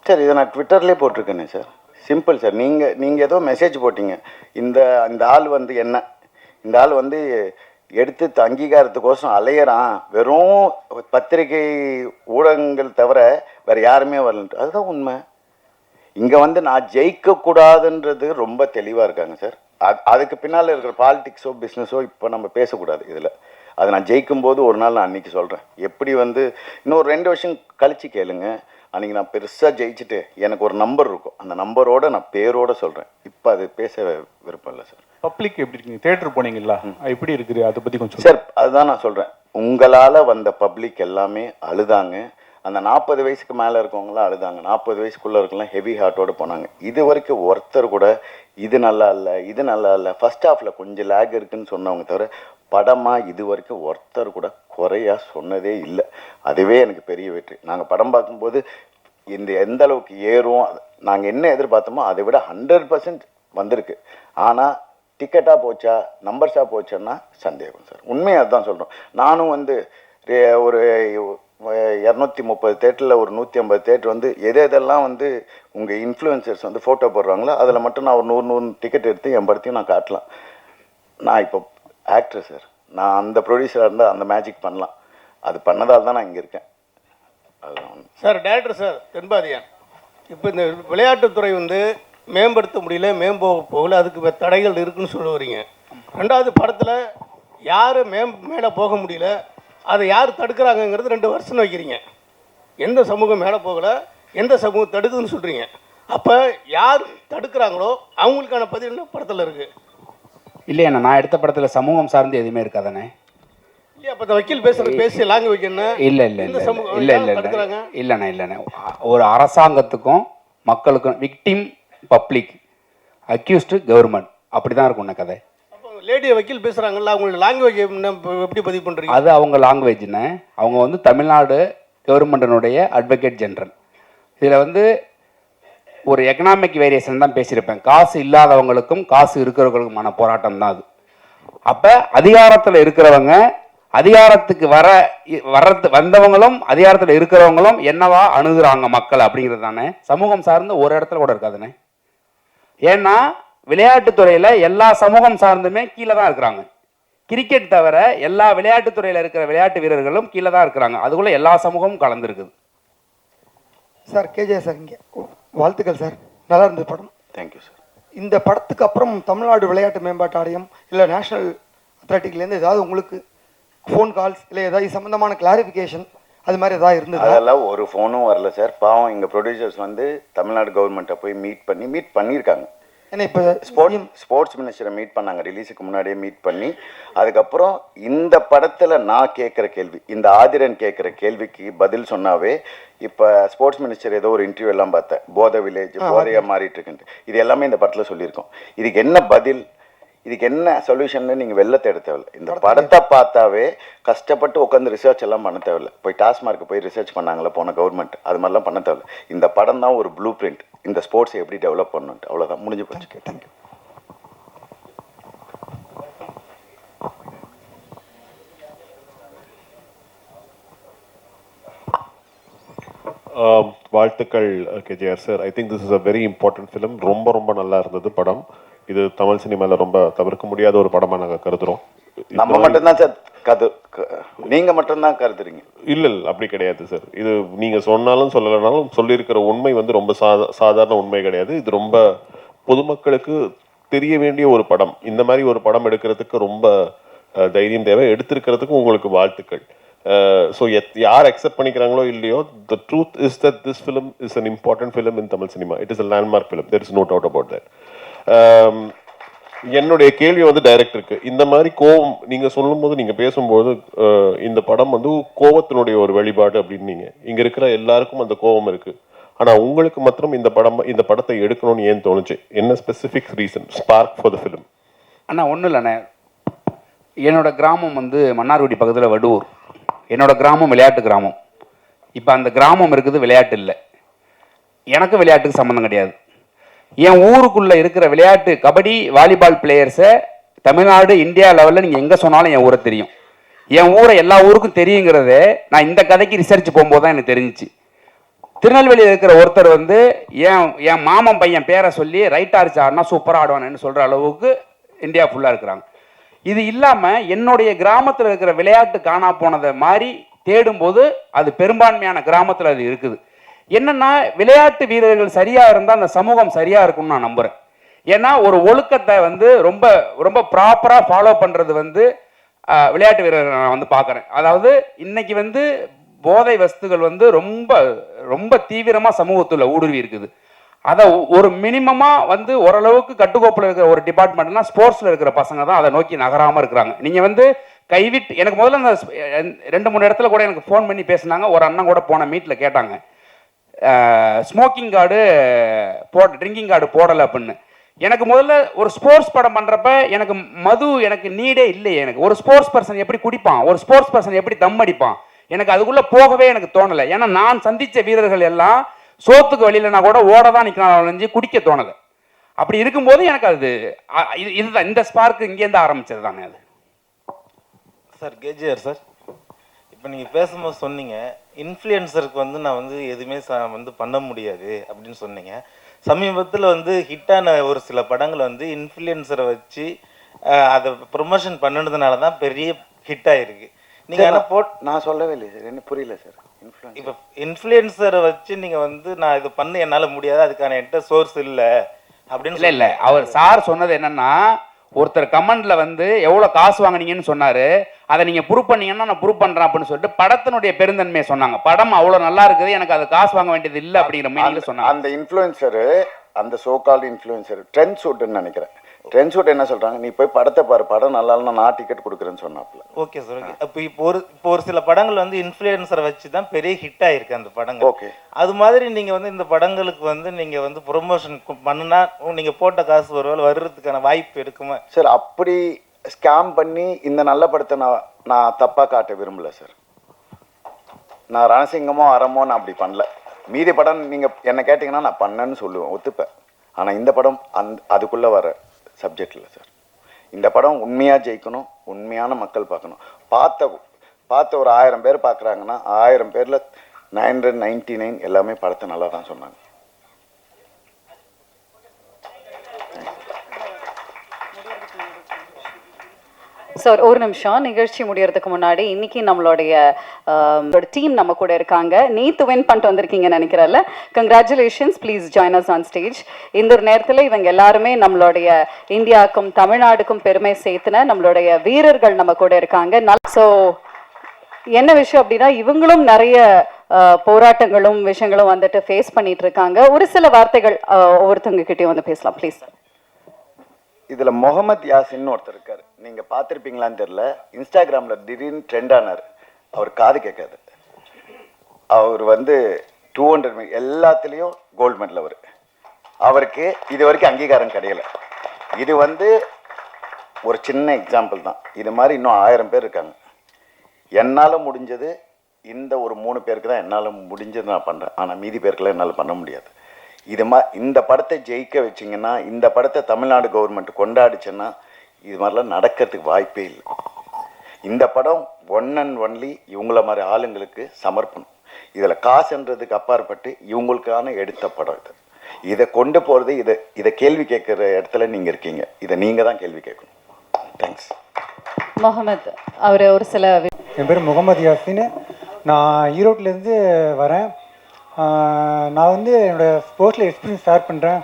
சார் இதை நான் ட்விட்டர்லேயே போட்டிருக்கேனே சார். Simple sir. நீங்கள் ஏதோ மெசேஜ் போட்டிங்க, இந்த ஆள் வந்து என்ன, இந்த ஆள் வந்து எடுத்து அங்கீகாரத்துக்கோசம் அலையிறான், வெறும் பத்திரிகை ஊடகங்கள் தவிர வேறு யாருமே வரலன்ட்டு. அதுதான் உண்மை. இங்கே வந்து நான் ஜெயிக்கக்கூடாதுன்றது ரொம்ப தெளிவாக இருக்காங்க சார். அதுக்கு பின்னால் இருக்கிற பாலிடிக்ஸோ பிஸ்னஸோ இப்போ நம்ம பேசக்கூடாது இதில். அது நான் ஜெயிக்கும்போது ஒரு நாள் நான் அன்றைக்கி சொல்கிறேன். எப்படி வந்து இன்னொரு 2 வருஷம் கழித்து கேளுங்க, அன்றைக்கி நான் பெருசாக ஜெயிச்சுட்டு எனக்கு ஒரு நம்பர் இருக்கும், அந்த நம்பரோடு நான் பேரோடு சொல்கிறேன். இப்போ அது பேச விருப்பம் இல்லை சார். பப்ளிக் எப்படி இருக்கீங்க? தேட்டர் போனீங்களா, எப்படி இருக்குது அதை பற்றி கொஞ்சம் சார்? அதுதான் நான் சொல்கிறேன், உங்களால் வந்த பப்ளிக் எல்லாமே அழுதாங்க. அந்த 40 வயசுக்கு மேலே இருக்கவங்களாம் அழுதாங்க, 40 வயசுக்குள்ளே இருக்கலாம் ஹெவி ஹார்ட்டோடு போனாங்க. இது வரைக்கும் ஒருத்தர் கூட இது நல்லா இல்லை, இது நல்லா இல்லை, ஃபர்ஸ்ட் ஹாஃபில் கொஞ்சம் லேக் இருக்குதுன்னு சொன்னவங்க தவிர படமாக இது வரைக்கும் ஒருத்தர் கூட குறையாக சொன்னதே இல்லை. அதுவே எனக்கு பெரிய வெற்றி. நாங்கள் படம் பார்க்கும்போது எந்த அளவுக்கு ஏறும், நாங்கள் என்ன எதிர்பார்த்தோமோ அதை விட 100% வந்திருக்கு. ஆனால் டிக்கெட்டாக போச்சா நம்பர்ஸாக போச்சோன்னா சந்தேகம் சார். உண்மையாக அதுதான் சொல்கிறோம். நானும் வந்து ஒரு 230 தேட்டரில் ஒரு 150 தேட்டர் வந்து எதெல்லாம் வந்து உங்கள் இன்ஃப்ளூயன்சர்ஸ் வந்து ஃபோட்டோ போடுறாங்களோ அதில் மட்டும் நான் ஒரு 100 டிக்கெட் எடுத்து என் படத்தையும் நான் காட்டலாம். நான் இப்போ ஆக்டர் சார், நான் அந்த ப்ரொடியூசராக இருந்தால் அந்த மேஜிக் பண்ணலாம். அது பண்ணதால் தான் நான் இங்கே இருக்கேன். அதுதான் சார். டேரக்டர் சார் தென்பாதியான், இப்போ இந்த விளையாட்டுத்துறை வந்து மேம்படுத்த முடியல, போகல, அதுக்கு தடைகள் இருக்குன்னு சொல்ல வரீங்க. 2வது படத்தில் யார் மேலே போக முடியல, அதை யார் தடுக்கிறாங்கங்கிறது 2 வருஷம்னு வைக்கிறீங்க. எந்த சமூகம் மேலே போகலை, எந்த சமூகம் தடுக்குதுன்னு சொல்கிறீங்க. அப்போ யார் தடுக்கிறாங்களோ அவங்களுக்கான பதில் என்ன படத்தில் இருக்குது? இல்லையாண்ணா, நான் எடுத்த படத்தில் சமூகம் சார்ந்து எதுவுமே இருக்காதானே? இல்லையா? அப்போ இந்த வக்கீல் பேசுகிற லாங்குவேஜ் என்ன? இல்லை இல்லைண்ணா. ஒரு அரசாங்கத்துக்கும் மக்களுக்கும் விக்டிம் பப்ளிக், அக்யூஸ்டு கவர்மெண்ட், அப்படி தான் இருக்கும்ண்ணா கதை. அப்போ லேடியை வக்கீல் பேசுகிறாங்கல்ல, அவங்களோட லாங்குவேஜ் எப்படி பதிவு பண்ணுறீங்க? அது அவங்க லாங்குவேஜ்னு, அவங்க வந்து தமிழ்நாடு கவர்மெண்ட்டினுடைய அட்வொகேட் ஜெனரல். இதில் வந்து ஒரு எக்கனாமிக் வேரியேஷன் தான் பேசியிருப்பேன். காசு இல்லாதவங்களுக்கும் காசு இருக்கிறவங்களுக்குமான போராட்டம் தான் அது. அப்போ அதிகாரத்தில் இருக்கிறவங்க, அதிகாரத்துக்கு வந்தவங்களும் அதிகாரத்தில் இருக்கிறவங்களும் என்னவா அணுகுறாங்க மக்கள் அப்படிங்கிறது தானே. சமூகம் சார்ந்து ஒரு இடத்துல கூட இருக்காதுண்ணே. ஏன்னா விளையாட்டுத்துறையில் எல்லா சமூகம் சார்ந்துமே கீழே தான் இருக்கிறாங்க. கிரிக்கெட் தவிர எல்லா விளையாட்டுத்துறையில் இருக்கிற விளையாட்டு வீரர்களும் கீழே தான் இருக்கிறாங்க. அதுக்குள்ளே எல்லா சமூகமும் கலந்துருக்குது. சார் கேஜே சார், இங்கே வாழ்த்துக்கள் சார், நல்லா இருந்தது படம். Thank you sir. இந்த படத்துக்கு அப்புறம் தமிழ்நாடு விளையாட்டு மேம்பாட்டு ஆணையம் இல்லை நேஷனல் அத்லெட்டிக்லேருந்து ஏதாவது உங்களுக்கு ஃபோன் கால்ஸ் இல்லை ஏதாவது சம்மந்தமான கிளாரிஃபிகேஷன் அது மாதிரி ஏதாவது இருந்தது? அதெல்லாம் ஒரு ஃபோனும் வரல சார். பாவம் எங்கள் ப்ரொடியூசர்ஸ் வந்து தமிழ்நாடு கவர்மெண்ட்டை போய் மீட் பண்ணியிருக்காங்க. ஏன்னா இப்போ ஸ்போர்ட்ஸ் மினிஸ்டரை மீட் பண்ணாங்க, ரிலீஸுக்கு முன்னாடியே மீட் பண்ணி. அதுக்கப்புறம் இந்த படத்தில் நான் கேட்குற கேள்வி, இந்த ஆதிரன் கேட்குற கேள்விக்கு பதில் சொன்னாவே, இப்போ ஸ்போர்ட்ஸ் மினிஸ்டர் ஏதோ ஒரு இன்டர்வியூ எல்லாம் பார்த்தேன், போதை வில்லேஜ் போதையாக மாறிட்டு இருக்குன்ட்டு. இது எல்லாமே இந்த படத்தில் சொல்லியிருக்கோம். இதுக்கு என்ன பதில், இதுக்கு என்ன சொல்யூஷன் நீங்கள் வெளில தேட தேவையில்லை. இந்த படத்தை பார்த்தாவே கஷ்டப்பட்டு உட்காந்து ரிசர்ச் எல்லாம் பண்ண தேவையில்லை. போய் டாஸ்மார்க்கு போய் ரிசர்ச் பண்ணாங்களே போன கவர்மெண்ட், அது மாதிரிலாம் பண்ண தேவையில்லை. இந்த படம் தான் ஒரு ப்ளூ பிரிண்ட், இந்த ஸ்போர்ட்ஸை எப்படி டெவலப் பண்ணணுன்ட்டு. அவ்வளோதான், முடிஞ்சு போச்சு. தேங்க்யூ. வாழ்த்துக்கள் KGR sir. I think this is a very important film. ரொம்ப ரொம்ப நல்லா இருந்தது படம். இது தமிழ் சினிமாவில் ரொம்ப தவிர்க்க முடியாத ஒரு படமாக நாங்கள் கருதுகிறோம். நம்ம மட்டும்தான் சார் நீங்கள் மட்டும்தான் கருதுறீங்க? இல்லை அப்படி கிடையாது சார். இது நீங்கள் சொன்னாலும் சொல்லலைனாலும் சொல்லியிருக்கிற உண்மை வந்து ரொம்ப சாதாரண உண்மை கிடையாது. இது ரொம்ப பொதுமக்களுக்கு தெரிய வேண்டிய ஒரு படம். இந்த மாதிரி ஒரு படம் எடுக்கிறதுக்கு ரொம்ப தைரியம் தேவை. எடுத்திருக்கிறதுக்கும் உங்களுக்கு வாழ்த்துக்கள். ஸோ யார் அக்செப்ட் பண்ணிக்கிறாங்களோ இல்லையோ, the truth is that this film is an important film in Tamil cinema. It is a landmark film. There is no doubt about that. என்னுடைய கேள்வி வந்து டைரக்டருக்கு, இந்த மாதிரி கோவம் நீங்கள் சொல்லும்போது, நீங்கள் பேசும்போது இந்த படம் வந்து கோவத்தினுடைய ஒரு வெளிப்பாடு அப்படின்னீங்க. இங்கே இருக்கிற எல்லாருக்கும் அந்த கோவம் இருக்குது. ஆனால் உங்களுக்கு மாத்திரம் இந்த படத்தை எடுக்கணும்னு ஏன் தோணுச்சு? என்ன specific reason, spark for the film? அண்ணா ஒன்றும் இல்லைண்ணே, என்னோடய கிராமம் வந்து மன்னார்குடி பக்கத்தில் வடுவூர். என்னோடய கிராமம் விளையாட்டு கிராமம். இப்போ அந்த கிராமம் இருக்குது, விளையாட்டு இல்லை. எனக்கு விளையாட்டுக்கு சம்மந்தம் கிடையாது. என் ஊருக்குள்ளே இருக்கிற விளையாட்டு கபடி வாலிபால் பிளேயர்ஸை தமிழ்நாடு இந்தியா லெவலில் நீங்கள் எங்கே சொன்னாலும் என் ஊரை தெரியும். என் ஊரை எல்லா ஊருக்கும் தெரியுங்கிறத நான் இந்த கதைக்கு ரிசர்ச் போகும்போது தான் எனக்கு தெரிஞ்சிச்சு. திருநெல்வேலியில் இருக்கிற ஒருத்தர் வந்து என் மாமன் பையன் பேரை சொல்லி ரைட் ஆர்ச் ஆடினா சூப்பராக ஆடுவானு சொல்கிற அளவுக்கு இந்தியா ஃபுல்லாக இருக்கிறாங்க. இது இல்லாமல் என்னுடைய கிராமத்தில் இருக்கிற விளையாட்டு காணா போனதை மாதிரி தேடும்போது அது பெரும்பான்மையான கிராமத்தில் அது இருக்குது. என்னன்னா விளையாட்டு வீரர்கள் சரியாக இருந்தால் அந்த சமூகம் சரியாக இருக்கும்னு நான் நம்புகிறேன். ஏன்னா ஒரு ஒழுக்கத்தை வந்து ரொம்ப ரொம்ப ப்ராப்பராக ஃபாலோ பண்ணுறது வந்து விளையாட்டு வீரர்கள் நான் வந்து பார்க்குறேன். அதாவது இன்னைக்கு வந்து போதை வஸ்துகள் வந்து ரொம்ப ரொம்ப தீவிரமாக சமூகத்தில் ஊடுருவி இருக்குது. அதை ஒரு மினிமமாக வந்து ஓரளவுக்கு கட்டுக்கோப்பில் இருக்கிற ஒரு டிபார்ட்மெண்ட்னா ஸ்போர்ட்ஸில் இருக்கிற பசங்க தான் அதை நோக்கி நகராமல் இருக்கிறாங்க. நீங்கள் வந்து கைவிட்டு எனக்கு முதல்ல அந்த 2-3 இடத்துல கூட எனக்கு ஃபோன் பண்ணி பேசினாங்க. ஒரு அண்ணன் கூட போன மீட்டில் கேட்டாங்க, ஸ்மோக்கிங் கார்டு ட்ரிங்கிங் கார்டு போடலை அப்படின்னு. எனக்கு முதல்ல ஒரு ஸ்போர்ட்ஸ் படம் பண்ணுறப்ப எனக்கு மது எனக்கு நீடே இல்லையே. எனக்கு ஒரு ஸ்போர்ட்ஸ் பர்சன் எப்படி குடிப்பான், ஒரு ஸ்போர்ட்ஸ் பர்சன் எப்படி தம் அடிப்பான், எனக்கு அதுக்குள்ளே போகவே எனக்கு தோணலை. ஏன்னா நான் சந்தித்த வீரர்கள் எல்லாம் சோத்துக்கு வழியிலனா கூட ஓட தான் நிற்கணும், குடிக்க தோணலை. அப்படி இருக்கும்போது எனக்கு அது இதுதான் இந்த ஸ்பார்க்கு இங்கேருந்து ஆரம்பிச்சது தானே அது. சார் கேஜிஆர் சார், இப்போ நீங்கள் பேசும்போது சொன்னீங்க இன்ஃப்ளூயன்சருக்கு வந்து நான் வந்து எதுவுமே வந்து பண்ண முடியாது அப்படின்னு சொன்னீங்க. சமீபத்தில் வந்து ஹிட்டான ஒரு சில படங்கள் வந்து இன்ஃப்ளூயன்சரை வச்சு அதை ப்ரொமோஷன் பண்ணினதுனால தான் பெரிய ஹிட் ஆகிருக்கு. நீங்கள் என்ன நான் சொல்லவே இல்லை சார், என்ன புரியல சார். இப்போ இன்ஃப்ளூயன்சரை வச்சு நீங்கள் வந்து நான் இது பண்ண என்னால் முடியாது, அதுக்கான என்கிட்ட சோர்ஸ் இல்லை அப்படின்னு இல்லை அவர் சார் சொன்னது என்னன்னா, ஒருத்தர் கமெண்ட்ல வந்து எவ்வளோ காசு வாங்கினீங்கன்னு சொன்னாரு, அதை நீங்கள் ப்ரூவ் பண்ணீங்கன்னா நான் ப்ரூவ் பண்ணுறேன் அப்படின்னு சொல்லிட்டு படத்தினுடைய பெருந்தன்மையை சொன்னாங்க. படம் அவ்வளோ நல்லா இருக்குது, எனக்கு அது காசு வாங்க வேண்டியது இல்லை அப்படிங்கிற மீனிங்ல சொன்னாங்க. அந்த இன்ஃப்ளூயன்சரு, அந்த சோகால்டு இன்ஃப்ளூயன்சர் ட்ரெண்ட் ஷூட்டுன்னு நினைக்கிறேன். ட்ரெண்ட் ஷூட் என்ன சொல்கிறாங்க, நீ போய் படத்தை பாரு, படம் நல்லா இல்லைன்னா நான் டிக்கெட் கொடுக்குறேன்னு சொன்னாப்புல. Okay sir, okay. அப்போ இப்போ ஒரு சில படங்கள் வந்து இன்ஃப்ளூயன்சரை வச்சு தான் பெரிய ஹிட் ஆயிருக்கு அந்த படங்கள். ஓகே, அது மாதிரி நீங்கள் வந்து இந்த படங்களுக்கு வந்து நீங்கள் வந்து ப்ரொமோஷன் பண்ணுனா நீங்கள் போட்ட காசு வர்றதுக்கான வாய்ப்பு இருக்குமா சார்? அப்படி ஸ்கேம் பண்ணி இந்த நல்ல படத்தை நான் தப்பாக காட்ட விரும்பல சார். நான் ரணசிங்கமோ அறமோ நான் அப்படி பண்ணல. மீதி படம் நீங்கள் என்ன கேட்டிங்கன்னா நான் பண்ணேன்னு சொல்லுவேன், ஒத்துப்பேன். ஆனால் இந்த படம் அதுக்குள்ளே வர சப்ஜெக்ட் இல்லை சார். இந்த படம் உண்மையாக ஜெயிக்கணும், உண்மையான மக்கள் பார்க்கணும். பார்த்த ஒரு 1000 பேர் பார்க்குறாங்கன்னா 1000 பேரில் 999 எல்லாமே படத்தை நல்லா தான் சொன்னாங்க. சார் ஒரு நிமிஷம், நிகழ்ச்சி முடியறதுக்கு முன்னாடி இன்னைக்கு நம்மளுடைய டீம் நம்ம கூட இருக்காங்க. நேத்து வின் பண்ணிட்டு வந்திருக்கீங்கன்னு நினைக்கிறேன்ல, congratulations. Please join us on stage. இந்த ஒரு நேரத்தில் இவங்க எல்லாருமே நம்மளுடைய இந்தியாவுக்கும் தமிழ்நாடுக்கும் பெருமை சேர்த்துன நம்மளுடைய வீரர்கள் நம்ம கூட இருக்காங்க. ஸோ என்ன விஷயம் அப்படின்னா, இவங்களும் நிறைய போராட்டங்களும் விஷயங்களும் வந்துட்டு ஃபேஸ் பண்ணிட்டு இருக்காங்க. ஒரு சில வார்த்தைகள் ஒவ்வொருத்தவங்க கிட்டேயும் வந்து பேசலாம் ப்ளீஸ். இதில் முகமது யாசின்னு ஒருத்தர் இருக்கார், நீங்கள் பார்த்துருப்பீங்களான்னு தெரில. இன்ஸ்டாகிராமில் திடீர்னு ட்ரெண்ட் ஆனார். அவர் காது கேட்காது. அவர் வந்து 200 எல்லாத்துலேயும் கோல்டு மெடல். அவருக்கு இது வரைக்கும் அங்கீகாரம் கிடையலை. இது வந்து ஒரு சின்ன எக்ஸாம்பிள் தான். இது மாதிரி இன்னும் 1000 பேர் இருக்காங்க. என்னால் முடிஞ்சது இந்த ஒரு 3 பேருக்கு தான் என்னால் முடிஞ்சது நான் பண்ணுறேன். ஆனால் மீதி பேருக்குலாம் என்னால் பண்ண முடியாது. இந்த படத்தை ஜெயிக்க வச்சிங்கன்னா, இந்த படத்தை தமிழ்நாடு கவர்மெண்ட் கொண்டாடிச்சுன்னா இது மாதிரிலாம் நடக்கிறதுக்கு வாய்ப்பே இல்லை. இந்த படம் ஒன் அண்ட் ஒன்லி இவங்கள மாதிரி ஆளுங்களுக்கு சமர்ப்பணம். இதில் காசுன்றதுக்கு அப்பாற்பட்டு இவங்களுக்கான எடுத்த படம் இது. இதை கொண்டு போகிறது, இதை கேள்வி கேட்குற இடத்துல நீங்கள் இருக்கீங்க. இதை நீங்கள் தான் கேள்வி கேட்கணும். தேங்க்ஸ். முகமது அவர் ஒரு சில. என் பேர் முகமது யாசின். நான் ஈரோட்டிலேருந்து வரேன். நான் வந்து என்னோடய ஸ்போர்ட்ஸில் எக்ஸ்பீரியன்ஸ் ஷேர் பண்ணுறேன்.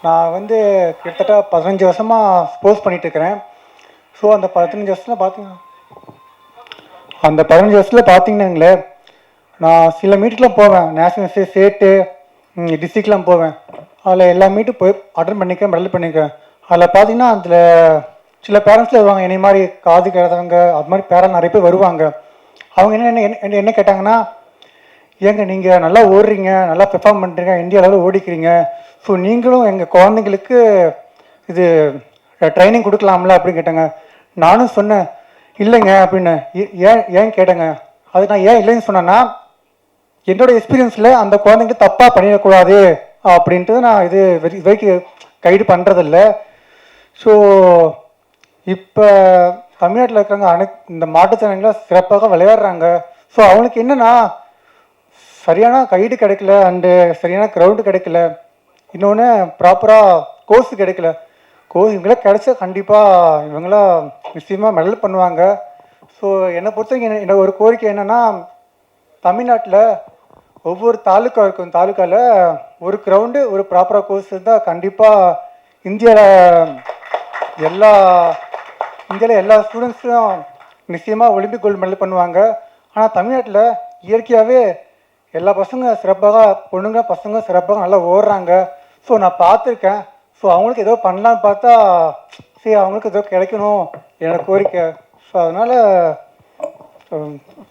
நான் வந்து கிட்டத்தட்ட 15 வருஷமாக ஸ்போர்ட்ஸ் பண்ணிகிட்ருக்கிறேன். ஸோ அந்த 15 வருஷத்தில் பார்த்தீங்கன்னாங்களே, நான் சில மீட்டுக்கெலாம் போவேன். நேஷ்னல் ஸ்டேட்டு டிஸ்ட்ரிக்ட்லாம் போவேன். அதில் எல்லா மீட்டும் போய் அட்டன் பண்ணிக்கிறேன், மெடல் பண்ணிக்கிறேன். அதில் பார்த்தீங்கன்னா அதில் சில பேரண்ட்ஸில் வருவாங்க, என்னை மாதிரி காது கேட்காதவங்க, அது மாதிரி பேரண்ட் நிறைய பேர் வருவாங்க. அவங்க என்ன கேட்டாங்கன்னா, ஏங்க நீங்கள் நல்லா ஓடுறீங்க, நல்லா பெர்ஃபார்ம் பண்ணுறீங்க, இந்தியா லெவலில் ஓடிக்கிறீங்க, ஸோ நீங்களும் எங்கள் குழந்தைங்களுக்கு இது ட்ரைனிங் கொடுக்கலாம்ல அப்படின்னு கேட்டாங்க. நானும் சொன்னேன் இல்லைங்க அப்படின்னு. ஏன் கேட்டேங்க. அது நான் ஏன் இல்லைன்னு சொன்னேன்னா, என்னோட எக்ஸ்பீரியன்ஸில் அந்த குழந்தைங்க தப்பாக பண்ணிடக்கூடாது அப்படின்ட்டு நான் இது வரைக்கும் கைடு பண்ணுறதில்ல. ஸோ இப்போ தமிழ்நாட்டில் இருக்கிறவங்க இந்த மாற்றுத்திறனாளிகளை சிறப்பாக விளையாடுறாங்க. ஸோ அவங்களுக்கு என்னென்னா சரியான கைடு கிடைக்கல அண்டு சரியான கிரவுண்டு கிடைக்கல, இன்னொன்று ப்ராப்பராக கோர்ஸ் கிடைக்கல. கோர்ஸ் இவங்களாம் கிடைச்சா கண்டிப்பாக இவங்களாம் நிச்சயமாக மெடல் பண்ணுவாங்க. ஸோ என்னை பொறுத்த வரைக்கும் என்னோட ஒரு கோரிக்கை என்னென்னா, தமிழ்நாட்டில் ஒவ்வொரு தாலுக்கா இருக்கும், தாலுக்காவில் ஒரு கிரவுண்டு ஒரு ப்ராப்பராக கோர்ஸ் இருந்தால் கண்டிப்பாக இந்தியாவில் எல்லா ஸ்டூடெண்ட்ஸும் நிச்சயமாக ஒலிம்பிக் கோல்டு மெடல் பண்ணுவாங்க. ஆனால் தமிழ்நாட்டில் இயற்கையாகவே எல்லா பசங்க சிறப்பாக, பொண்ணுங்க பசங்க சிறப்பாக நல்லா ஓடுறாங்க. ஸோ நான் பார்த்துருக்கேன். ஸோ அவங்களுக்கு ஏதோ பண்ணலான்னு பார்த்தா சரி அவங்களுக்கு ஏதோ கிடைக்கணும் என்னோட கோரிக்கை. ஸோ அதனால்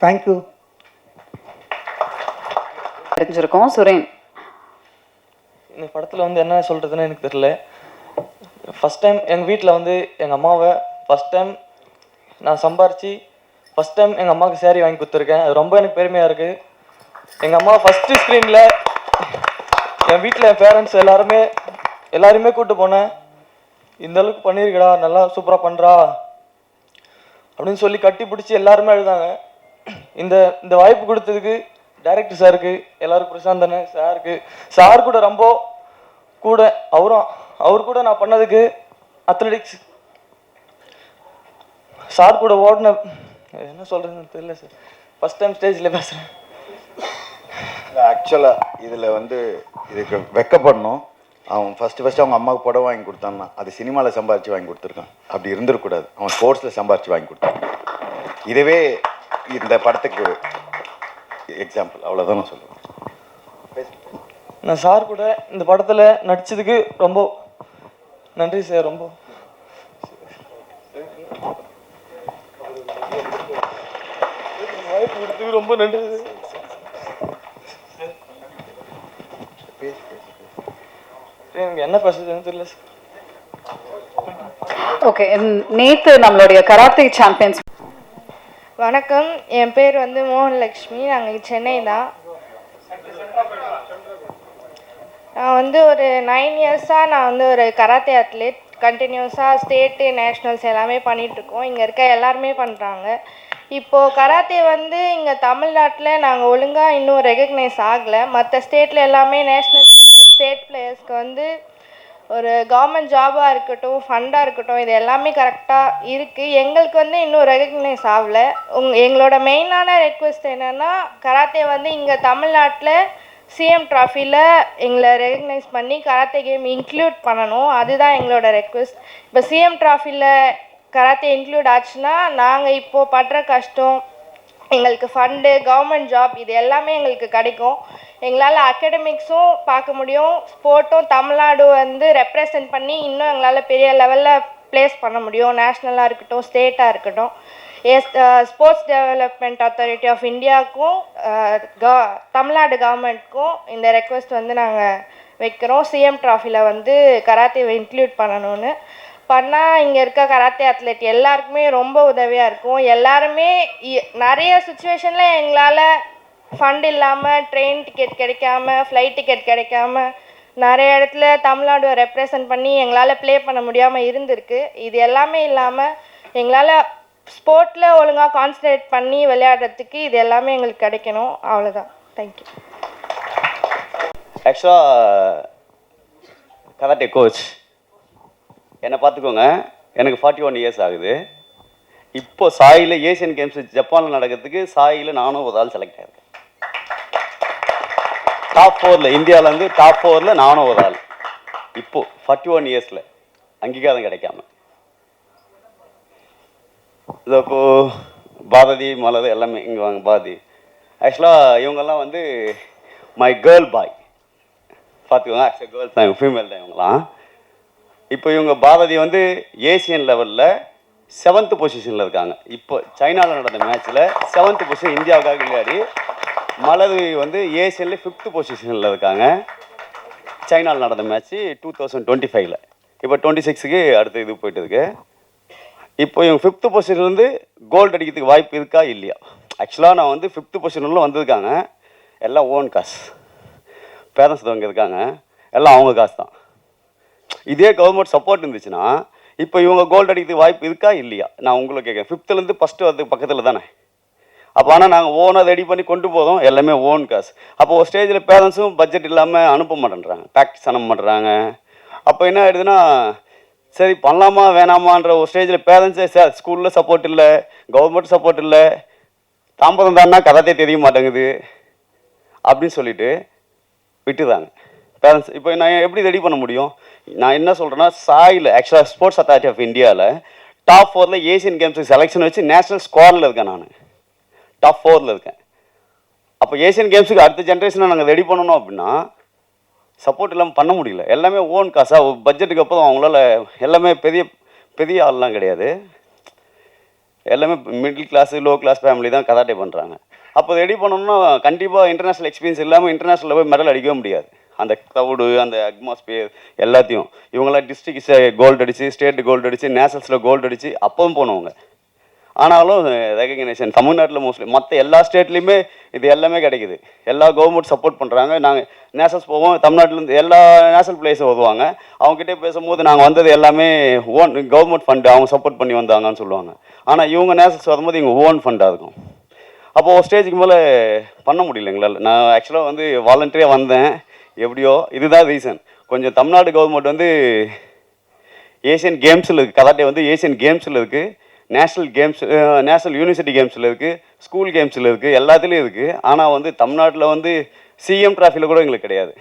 தேங்க்யூ. தெரிஞ்சிருக்கோம். சுரேன், இந்த படத்தில் வந்து என்ன சொல்கிறதுன்னு எனக்கு தெரியல. ஃபஸ்ட் டைம் எங்கள் வீட்டில் வந்து எங்கள் அம்மாவை ஃபஸ்ட் டைம் நான் சம்பாரித்து ஃபஸ்ட் டைம் எங்கள் அம்மாவுக்கு சேரீ வாங்கி கொடுத்துருக்கேன். அது ரொம்ப எனக்கு பெருமையாக இருக்குது. எங்கள் அம்மா ஃபஸ்ட்டு ஸ்க்ரீனில் என் வீட்டில் என் பேரண்ட்ஸ் எல்லாருமே கூப்பிட்டு போனேன். இந்த அளவுக்கு பண்ணியிருக்கடா, நல்லா சூப்பராக பண்ணுறா அப்படின்னு சொல்லி கட்டி பிடிச்சி எல்லாருமே எழுதாங்க. இந்த வாய்ப்பு கொடுத்ததுக்கு டைரக்டர் சாருக்கு, எல்லாருக்கும் பிரசாந்தன சாருக்கு, சார் கூட ரொம்ப கூட அவர் கூட நான் பண்ணதுக்கு அத்லெட்டிக்ஸ் சார் கூட ஓடின என்ன சொல்கிறதுன்னு தெரியல சார். ஃபஸ்ட் டைம் ஸ்டேஜில் பேசுகிறேன். ஆக்சுவலாக இதில் வந்து இதுக்கு வெக்கப்படணும். அவன் ஃபஸ்ட்டு அவங்க அம்மாவுக்கு புடவை வாங்கி கொடுத்தான்னா அது சினிமாவில் சம்பாரித்து வாங்கி கொடுத்துருக்கான். அப்படி இருந்துடக்கூடாது. அவன் ஸ்போர்ட்ஸில் சம்பாரித்து வாங்கி கொடுத்தான். இதுவே இந்த படத்துக்கு எக்ஸாம்பிள். அவ்வளோதான் நான் சொல்லுவேன். நான் சார் கூட இந்த படத்தில் நடித்ததுக்கு ரொம்ப நன்றி சார். ரொம்ப வாய்ப்பு கொடுத்ததுக்கு ரொம்ப நன்றி சார். எனக்கு என்ன பேசுறதுன்னு தெரியல சார். ஓகே, நேத்து நம்மளுடைய கராத்தே சாம்பியன்ஸ். வணக்கம், என் பேர் வந்து மோகன்லக்ஷ்மி. நாங்கள் சென்னை தான். நான் வந்து ஒரு 9 இயர்ஸாக நான் வந்து ஒரு கராத்தே அத்லெட். கண்டினியூஸாக ஸ்டேட்டு நேஷ்னல்ஸ் எல்லாமே பண்ணிகிட்ருக்கோம். இங்கே இருக்க எல்லாருமே பண்ணுறாங்க. இப்போது கராத்தே வந்து இங்கே தமிழ்நாட்டில் நாங்கள் ஒழுங்காக இன்னும் ரெகக்னைஸ் ஆகலை. மற்ற ஸ்டேட்டில் எல்லாமே நேஷ்னல் ஸ்டேட் பிளேயர்ஸ்க்கு வந்து ஒரு கவர்மெண்ட் ஜாபாக இருக்கட்டும், ஃபண்டாக இருக்கட்டும், இது எல்லாமே கரெக்டாக இருக்குது. எங்களுக்கு வந்து இன்னும் ரெகக்னைஸ் ஆகலை. எங்களோட மெயினான ரெக்வெஸ்ட் என்னென்னா, கராத்தே வந்து இங்கே தமிழ்நாட்டில் சிஎம் ட்ராஃபியில் எங்களை ரெகக்னைஸ் பண்ணி கராத்தே கேம் இன்க்ளூட் பண்ணணும். அதுதான் எங்களோட ரெக்வெஸ்ட். இப்போ சிஎம் ட்ராஃபியில் கராத்தே இன்க்ளூட் ஆச்சுன்னா நாங்கள் இப்போது படுற கஷ்டம், எங்களுக்கு ஃபண்டு, கவர்மெண்ட் ஜாப் இது எல்லாமே எங்களுக்கு கிடைக்கும். எங்களால் அகாடமிக்ஸும் பார்க்க முடியும், ஸ்போர்ட்டும் தமிழ்நாடு வந்து ரெப்ரசன்ட் பண்ணி இன்னும் எங்களால் பெரிய லெவலில் ப்ளேஸ் பண்ண முடியும். நேஷ்னலாக இருக்கட்டும், ஸ்டேட்டாக இருக்கட்டும். ஸ்போர்ட்ஸ் டெவலப்மெண்ட் அத்தாரிட்டி ஆஃப் இந்தியாவுக்கும் தமிழ்நாடு கவர்மெண்ட்க்கும் இந்த ரெக்வெஸ்ட் வந்து நாங்கள் வைக்கிறோம். சிஎம் ட்ராஃபியில் வந்து கராத்தேவை இன்க்ளூட் பண்ணணும்னு பண்ணால் இங்கே இருக்க கராத்தே அத்லெட் எல்லாருக்குமே ரொம்ப உதவியாக இருக்கும். எல்லாருமே நிறைய சுச்சுவேஷனில் எங்களால் ஃபண்ட் இல்லாமல், ட்ரெயின் டிக்கெட் கிடைக்காம, ஃப்ளைட் டிக்கெட் கிடைக்காம, நிறைய இடத்துல தமிழ்நாடு ரெப்ரசன்ட் பண்ணி எங்களால் ப்ளே பண்ண முடியாமல் இருந்திருக்கு. இது எல்லாமே இல்லாமல் எங்களால் ஸ்போர்ட்டில் ஒழுங்காக கான்சன்ட்ரேட் பண்ணி விளையாடுறதுக்கு இது எல்லாமே எங்களுக்கு கிடைக்கணும். அவ்வளோதான். தேங்க்யூ. ஆக்சுவலாக கராட்டே கோச் என்னை பார்த்துக்கோங்க, எனக்கு 41 இயர்ஸ் ஆகுது. இப்போ சாயில் ஏசியன் கேம்ஸ் ஜப்பானில் நடக்கிறதுக்கு சாயில் நானும் ஒரு ஆள் செலக்ட் ஆகிருக்கேன். டாப் 4ல் இந்தியாவிலேருந்து டாப் 4ல் நானும் ஒரு ஆள். இப்போது 41 இயர்ஸில் அங்கீகாரம் கிடைக்காம. இது இப்போது பாரதி, மலர் எல்லாமே இங்கே வாங்க. பாரதி ஆக்சுவலாக இவங்கெல்லாம் வந்து மை கேர்ள் பாய் பார்த்துக்கோங்க. ஆக்சுவலாக கேர்ள் தான், ஃபீமேல் தான் இவங்களாம். இப்போ இவங்க பாரதி வந்து ஏசியன் லெவலில் 7th பொசிஷனில் இருக்காங்க. இப்போ சைனாவில் நடந்த மேட்ச்சில் 7th பொசிஷன் இந்தியாவுக்காக விளையாடி, மலர்வி வந்து ஏசியனில் 5th பொசிஷனில் இருக்காங்க. சைனாவில் நடந்த மேட்ச்சு 2025ல். இப்போ 26க்கு அடுத்த இது போயிட்டு இருக்கு. இப்போ இவங்க 5th பொசிஷன்லேருந்து கோல்டு அடிக்கிறதுக்கு வாய்ப்பு இருக்கா இல்லையா? ஆக்சுவலாக நான் வந்து 5th பொசிஷனில் வந்திருக்காங்க. எல்லாம் ஓன் காசு. பேரண்ட்ஸ் தவங்க இருக்காங்க, எல்லாம் அவங்க காசு தான். இதே கவர்மெண்ட் சப்போர்ட் இருந்துச்சுன்னா இப்போ இவங்க கோல்டு அடிக்கிறதுக்கு வாய்ப்பு இருக்கா இல்லையா? நான் உங்களுக்கு கேட்குறேன். 5th ஃபஸ்ட்டு வரது பக்கத்தில் தானே. அப்போ ஆனால் நாங்கள் ஓனாக ரெடி பண்ணி கொண்டு போதும், எல்லாமே ஓன் காசு. அப்போ ஒரு ஸ்டேஜில் பேரண்ட்ஸும் பட்ஜெட் இல்லாமல் அனுப்ப மாட்டேன்றாங்க, ப்ராக்டிஸ் அனுப்ப மாட்டேறாங்க. அப்போ என்ன ஆகிடுதுன்னா, சரி பண்ணலாமா வேணாமான்ற ஒரு ஸ்டேஜில் பேரண்ட்ஸே சார் ஸ்கூலில் சப்போர்ட் இல்லை, கவர்மெண்ட் சப்போர்ட் இல்லை, தாம்பரம் தான்னா கராத்தே தெரிய மாட்டேங்குது அப்படின்னு சொல்லிட்டு விட்டுதாங்க பேரண்ட்ஸ். இப்போ நான் எப்படி ரெடி பண்ண முடியும்? நான் என்ன சொல்கிறேன்னா, சாயில் ஆக்சுவலாக ஸ்போர்ட்ஸ் அத்தாரிட்டி ஆஃப் இந்தியாவில் டாப் 4ல் ஏசியன் கேம்ஸுக்கு செலெக்ஷன் வச்சு நேஷனல் ஸ்குவாடில் இருக்கேன். நான் டாப் 4ல் இருக்கேன். அப்போ ஏசியன் கேம்ஸுக்கு அடுத்த ஜென்ரேஷனை நாங்கள் ரெடி பண்ணணும் அப்படின்னா சப்போர்ட் இல்லாமல் பண்ண முடியல. எல்லாமே ஓன் காசாக பட்ஜெட்டுக்கு அப்புறம் அவங்களால எல்லாமே பெரிய பெரிய ஆள்லாம் கிடையாது, எல்லாமே middle class low class family தான் கராட்டே பண்ணுறாங்க. அப்போ ரெடி பண்ணணும்னா கண்டிப்பாக இன்டர்நேஷ்னல் எக்ஸ்பீரியன்ஸ் இல்லாமல் இன்டர்நேஷ்னலில் போய் மெடல் அடிக்கவே முடியாது. அந்த க்ரௌடு, அந்த அட்மாஸ்பியர் எல்லாத்தையும் இவங்களாம் டிஸ்ட்ரிக்ட் கோல்டு அடித்து, ஸ்டேட் கோல்டு அடித்து, நேஷனல்ஸில் கோல்டு அடித்து அப்பவும் போனவங்க. ஆனாலும் ரெகக்னேஷன் தமிழ்நாட்டில் மோஸ்ட்லி மற்ற எல்லா ஸ்டேட்லேயுமே இது எல்லாமே கிடைக்குது. எல்லா கவர்மெண்ட் சப்போர்ட் பண்ணுறாங்க. நாங்கள் நேஷனல்ஸ் போவோம், தமிழ்நாட்டிலேருந்து எல்லா நேஷனல் பிளேயர்ஸும் வருவாங்க. அவங்ககிட்டே பேசும்போது நாங்கள் வந்தது எல்லாமே ஓன் கவர்மெண்ட் ஃபண்டு, அவங்க சப்போர்ட் பண்ணி வந்தாங்கன்னு சொல்லுவாங்க. ஆனால் இவங்க நேஷனல்ஸ் வரும்போது இவங்க ஓன் ஃபண்டாக இருக்கும். அப்போது ஒரு ஸ்டேஜுக்கு மேலே பண்ண முடியல எங்களால். நான் ஆக்சுவலாக வந்து வாலண்டரியாக வந்தேன், எப்படியோ இதுதான் ரீசன். கொஞ்சம் தமிழ்நாடு கவர்மெண்ட் வந்து ஏஷியன் கேம்ஸில் இருக்குது, கராட்டே வந்து ஏஷியன் கேம்ஸில் இருக்குது, நேஷ்னல் கேம்ஸ், நேஷ்னல் யூனிவர்சிட்டி கேம்ஸில் இருக்குது, ஸ்கூல் கேம்ஸில் இருக்குது, எல்லாத்துலேயும் இருக்குது. ஆனால் வந்து தமிழ்நாட்டில் வந்து சிஎம் டிராஃபியில் கூட எங்களுக்கு கிடையாது.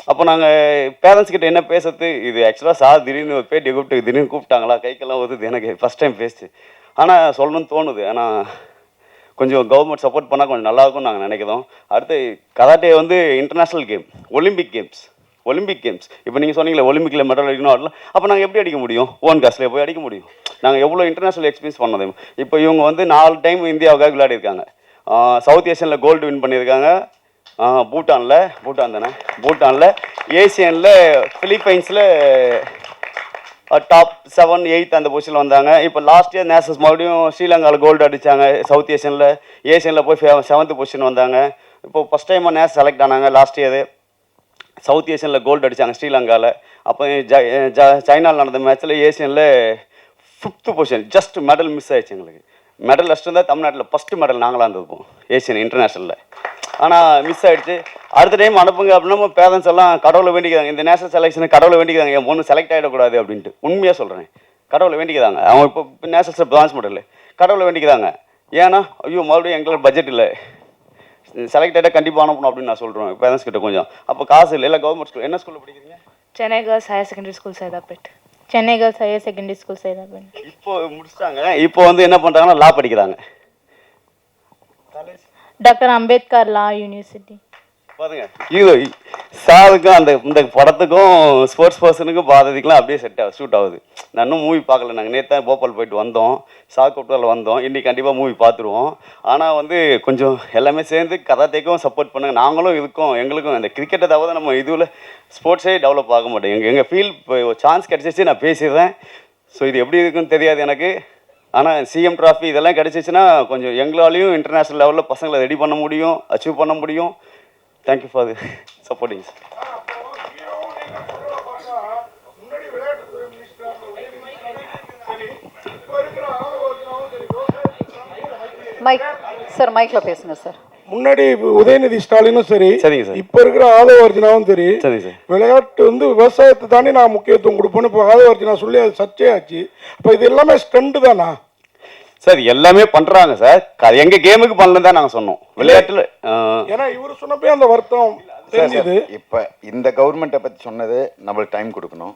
அப்போ நாங்கள் பேரண்ட்ஸ் கிட்ட என்ன பேசுறது? இது ஆக்சுவலாக சார் திடீர்னு பேட்டி கூப்பிட்டு திடீர்னு கூப்பிட்டாங்களா, கைக்கெல்லாம் வருது எனக்கு ஃபஸ்ட் டைம் பேசிச்சு. ஆனால் சொல்லணும்னு தோணுது. ஆனால் கொஞ்சம் கவர்மெண்ட் சப்போர்ட் பண்ணால் கொஞ்சம் நல்லாயிருக்கும்னு நாங்கள் நினைக்கிறோம். அடுத்து கராட்டே வந்து இன்டர்நேஷ்னல் கேம், ஒலிம்பிக் கேம்ஸ். இப்போ நீங்கள் சொன்னீங்களே ஒலிம்பிக்கில் மெடல் அடிக்கணும் ஆடலாம். அப்போ நாங்கள் எப்படி அடிக்க முடியும்? ஓன் காஸ்ட்லேயே போய் அடிக்க முடியும். நாங்கள் எவ்வளோ இன்டர்நேஷ்னல் எக்ஸ்பீரியன்ஸ் பண்ணது. இப்போ இவங்க வந்து 4 டைம் இந்தியாவுக்காக விளையாடிருக்காங்க. சவுத் ஏஷியனில் கோல்டு வின் பண்ணியிருக்காங்க, பூட்டானில் ஏசியனில் ஃபிலிப்பைன்ஸில் டாப் 7, 8 அந்த பொசிஷனில் வந்தாங்க. இப்போ லாஸ்ட் இயர் நேஷனல்ஸ் மறுபடியும் ஸ்ரீலங்காவில் கோல்டு அடித்தாங்க. சவுத் ஏஷியனில் போய் 7th பொசிஷன் வந்தாங்க. இப்போ ஃபஸ்ட் டைமாக நேஷனல் செலக்ட் ஆனாங்க. லாஸ்ட் இயர் சவுத் ஏஷியனில் கோல்டு அடித்தாங்க ஸ்ரீலங்காவில். அப்போ சைனாவில் நடந்த மேட்ச்சில் ஏசியனில் 5th position, just medal miss ஆயிடுச்சு எங்களுக்கு. மெடல் ஃபஸ்ட்டு இருந்தால் தமிழ்நாட்டில் ஃபஸ்ட்டு மெடல் நாங்களாக இருந்திருப்போம் ஏசியன் இன்டர்நேஷ்னலில். ஆனால் மிஸ் ஆகிடுச்சு. அடுத்த டைம் அனுப்புங்க அப்படின்னா பேரண்ட்ஸ் எல்லாம் கடவுளை வேண்டிக்கிறாங்க. இந்த நேஷனல் செலெக்ஷனுக்கு கடவுளை வேண்டிக்கிறாங்க, என் பொண்ணு செலக்ட் ஆகிடக்கூடாது அப்படின்ட்டு. உண்மையாக சொல்கிறேன், கடவுளை வேண்டிக்கிறாங்க. அவங்க இப்போ நேஷனல் பிரான்ஸ் மெடல் கடவுளை வேண்டிக்கிறாங்க. ஏன்னா ஐயோ மறுபடியும் எங்களுக்கு பட்ஜெட் இல்லை, செலக்ட் ஆகிட்டா கண்டிப்பாக அனுப்பணும் அப்படின்னு நான் சொல்கிறேன் பேரண்ட்ஸ் கிட்ட. கொஞ்சம் அப்போ காசு இல்லை. இல்லை கவர்மெண்ட் ஸ்கூல், என்ன ஸ்கூலில் படிக்கிறீங்க? Chennai girls higher secondary school Saidapet. Chennai girls higher secondary school Saidapet. இப்போ முடிச்சிட்டாங்க. இப்போ வந்து என்ன பண்ணுறாங்கன்னா லா படிக்கிறாங்க. டாக்டர் அம்பேத்கர் லா யூனிவர்சிட்டி. பாருங்க, இது சாருக்கும் அந்த இந்த படத்துக்கும் ஸ்போர்ட்ஸ் பர்சனுக்கும் பாரதிக்கெலாம் அப்படியே ஷூட் ஆகுது. நான் இன்னும் மூவி பார்க்கல. நாங்கள் நேற்று தான் போபால் போயிட்டு வந்தோம், சாக்கோட்டில் வந்தோம். இன்றைக்கி கண்டிப்பாக மூவி பார்த்துருவோம். ஆனால் வந்து கொஞ்சம் எல்லாமே சேர்ந்து கராத்தேக்கும் சப்போர்ட் பண்ணுங்க. நாங்களும் இருக்கோம், எங்களுக்கும் இந்த கிரிக்கெட்டை தவிர நம்ம இதுவில் ஸ்போர்ட்ஸே டெவலப் ஆக மாட்டோம். எங்கள் ஃபீல் இப்போ சான்ஸ் கிடச்சிச்சு, நான் பேசிடுறேன். ஸோ இது எப்படி இருக்குன்னு தெரியாது எனக்கு. ஆனால் சிஎம் ட்ராஃபி இதெல்லாம் கிடச்சிச்சின்னா கொஞ்சம் எங்களாலையும் இன்டர்நேஷ்னல் லெவலில் பசங்களை ரெடி பண்ண முடியும், அச்சீவ் பண்ண முடியும். Thank you for supporting. Mike sir, மைக்கில் பேசுங்க சார். முன்னாடி உதயநிதி ஸ்டாலினும் சரி, சரிங்க சார், இப்போ இருக்கிற ஆதவர்ஜனாவும் சரி, சரி சார், விளையாட்டு வந்து விவசாயத்தை தாண்டி நான் முக்கியத்துவம் கொடுப்பேன்னு இப்போ ஆதவர்ஜனா சொல்லி அது சர்ச்சை ஆச்சு. அப்போ இது எல்லாமே ஸ்டண்ட் தானா சார்? எல்லாமே பண்றாங்க சார். எங்க கேமுக்கு பண்ணல தான் நாங்கள் சொன்னோம். விளையாட்டுல ஏன்னா இவர் சொன்னப்பே அந்த வருத்தம் தெரிஞ்சுது. இப்போ இந்த கவர்மெண்ட்டை பற்றி சொன்னது நம்மளுக்கு டைம் கொடுக்கணும்.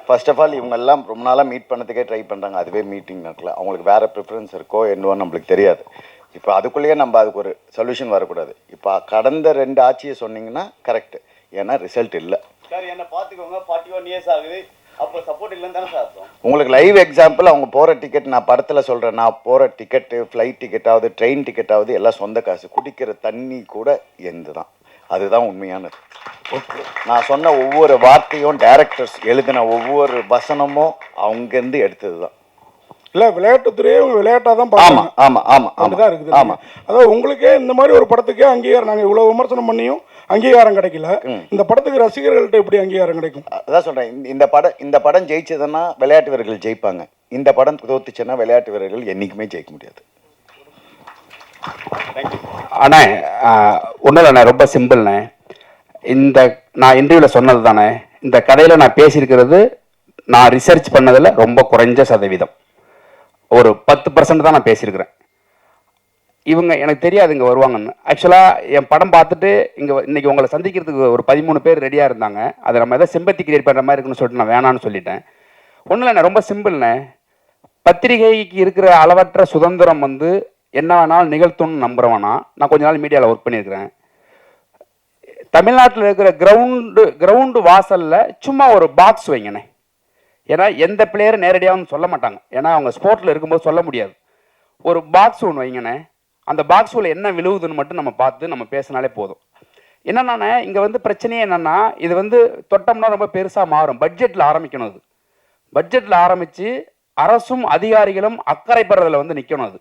ஃபர்ஸ்ட் ஆஃப் ஆல் இவங்க எல்லாம் ரொம்ப நாளாக மீட் பண்ணதுக்கே ட்ரை பண்ணுறாங்க, அதுவே மீட்டிங் நடக்கல. அவங்களுக்கு வேறு ப்ரிஃபரன்ஸ் இருக்கோ என்னவோ நம்மளுக்கு தெரியாது. இப்போ அதுக்குள்ளேயே நம்ம அதுக்கு ஒரு சொல்யூஷன் வரக்கூடாது. இப்போ கடந்த 2 ஆட்சியை சொன்னீங்கன்னா கரெக்ட், ஏன்னா ரிசல்ட் இல்லை சார். என்ன பார்த்துக்கோங்க, 41 இயர்ஸ் ஆகுது. அப்போ சப்போர்ட் இல்லைன்னு தானே சார் அர்த்தம்? உங்களுக்கு லைவ் எக்ஸாம்பிள், அவங்க போகிற டிக்கெட், நான் படத்தில் சொல்கிறேன், நான் போகிற டிக்கெட்டு, ஃப்ளைட் டிக்கெட்டாவது ட்ரெயின் டிக்கெட்டாவது எல்லாம் சொந்த காசு. குடிக்கிற தண்ணி கூட எந்த தான், அதுதான் உண்மையானது. நான் சொன்ன ஒவ்வொரு வார்த்தையும் டைரக்டர்ஸ் எழுதின ஒவ்வொரு வசனமும் அவங்கேருந்து எடுத்தது தான். இல்லை விளையாட்டுத்துறையே உங்க விளையாட்டாக தான் ஆமா ஆமா ஆமா ஆமா தான் இருக்குது ஆமா. அதாவது உங்களுக்கே இந்த மாதிரி ஒரு படத்துக்கே அங்கீகாரம், நாங்கள் இவ்வளோ விமர்சனம் பண்ணியும் அங்கீகாரம் கிடைக்கல, இந்த படத்துக்கு ரசிகர்கள்ட்ட எப்படி அங்கீகாரம் கிடைக்கும்? அதான் சொல்றேன், இந்த படம் ஜெயிச்சதுன்னா விளையாட்டு வீரர்கள் ஜெயிப்பாங்க, இந்த படம் தோத்துச்சுன்னா விளையாட்டு வீரர்கள் என்னைக்குமே ஜெயிக்க முடியாது. அண்ணே ஒன்றும் இல்லைண்ணே, ரொம்ப சிம்பிள்ண்ணே. நான் இன்டர்வியூவில் சொன்னது தானே, இந்த கதையில் நான் பேசியிருக்கிறது நான் ரிசர்ச் பண்ணதில் ரொம்ப குறைஞ்ச சதவீதம், ஒரு 10% தான் நான் பேசியிருக்கிறேன். இவங்க எனக்கு தெரியாது இங்கே வருவாங்கன்னு. ஆக்சுவலாக என் படம் பார்த்துட்டு இன்னைக்கு உங்களை சந்திக்கிறதுக்கு ஒரு 13 பேர் ரெடியாக இருந்தாங்க. அதை நம்ம எதாவது சிம்பத்தி கிரியேட் பண்ணுற மாதிரி இருக்குன்னு சொல்லிட்டு நான் வேணான்னு சொல்லிட்டேன். ஒன்றும் இல்லைண்ணே, ரொம்ப சிம்பிள்ண்ணே. பத்திரிகைக்கு இருக்கிற அளவற்ற சுதந்திரம் என்ன வேணாலும் நிகழ்த்தும்னு நம்புறவனா. நான் கொஞ்ச நாள் மீடியாவில் ஒர்க் பண்ணியிருக்கிறேன். தமிழ்நாட்டில் இருக்கிற கிரவுண்டு வாசலில் சும்மா ஒரு பாக்ஸ் வைங்கண்ணே. ஏன்னா எந்த பிளேயரும் நேரடியாகவும் சொல்ல மாட்டாங்க, ஏன்னா அவங்க ஸ்போர்ட்டில் இருக்கும்போது சொல்ல முடியாது. ஒரு பாக்ஸ் ஒன்று வைங்கண்ணே. அந்த பாக்ஸுக்குள்ள என்ன விழுவுதுன்னு மட்டும் நம்ம பார்த்து நம்ம பேசினாலே போதும். என்னென்னா இங்கே பிரச்சனையே என்னென்னா, இது தொட்டோம்னா ரொம்ப பெருசாக மாறும். பட்ஜெட்டில் ஆரம்பிக்கணும். அது பட்ஜெட்டில் ஆரம்பித்து அரசும் அதிகாரிகளும் அக்கறைப்படுறதுல நிற்கணும். அது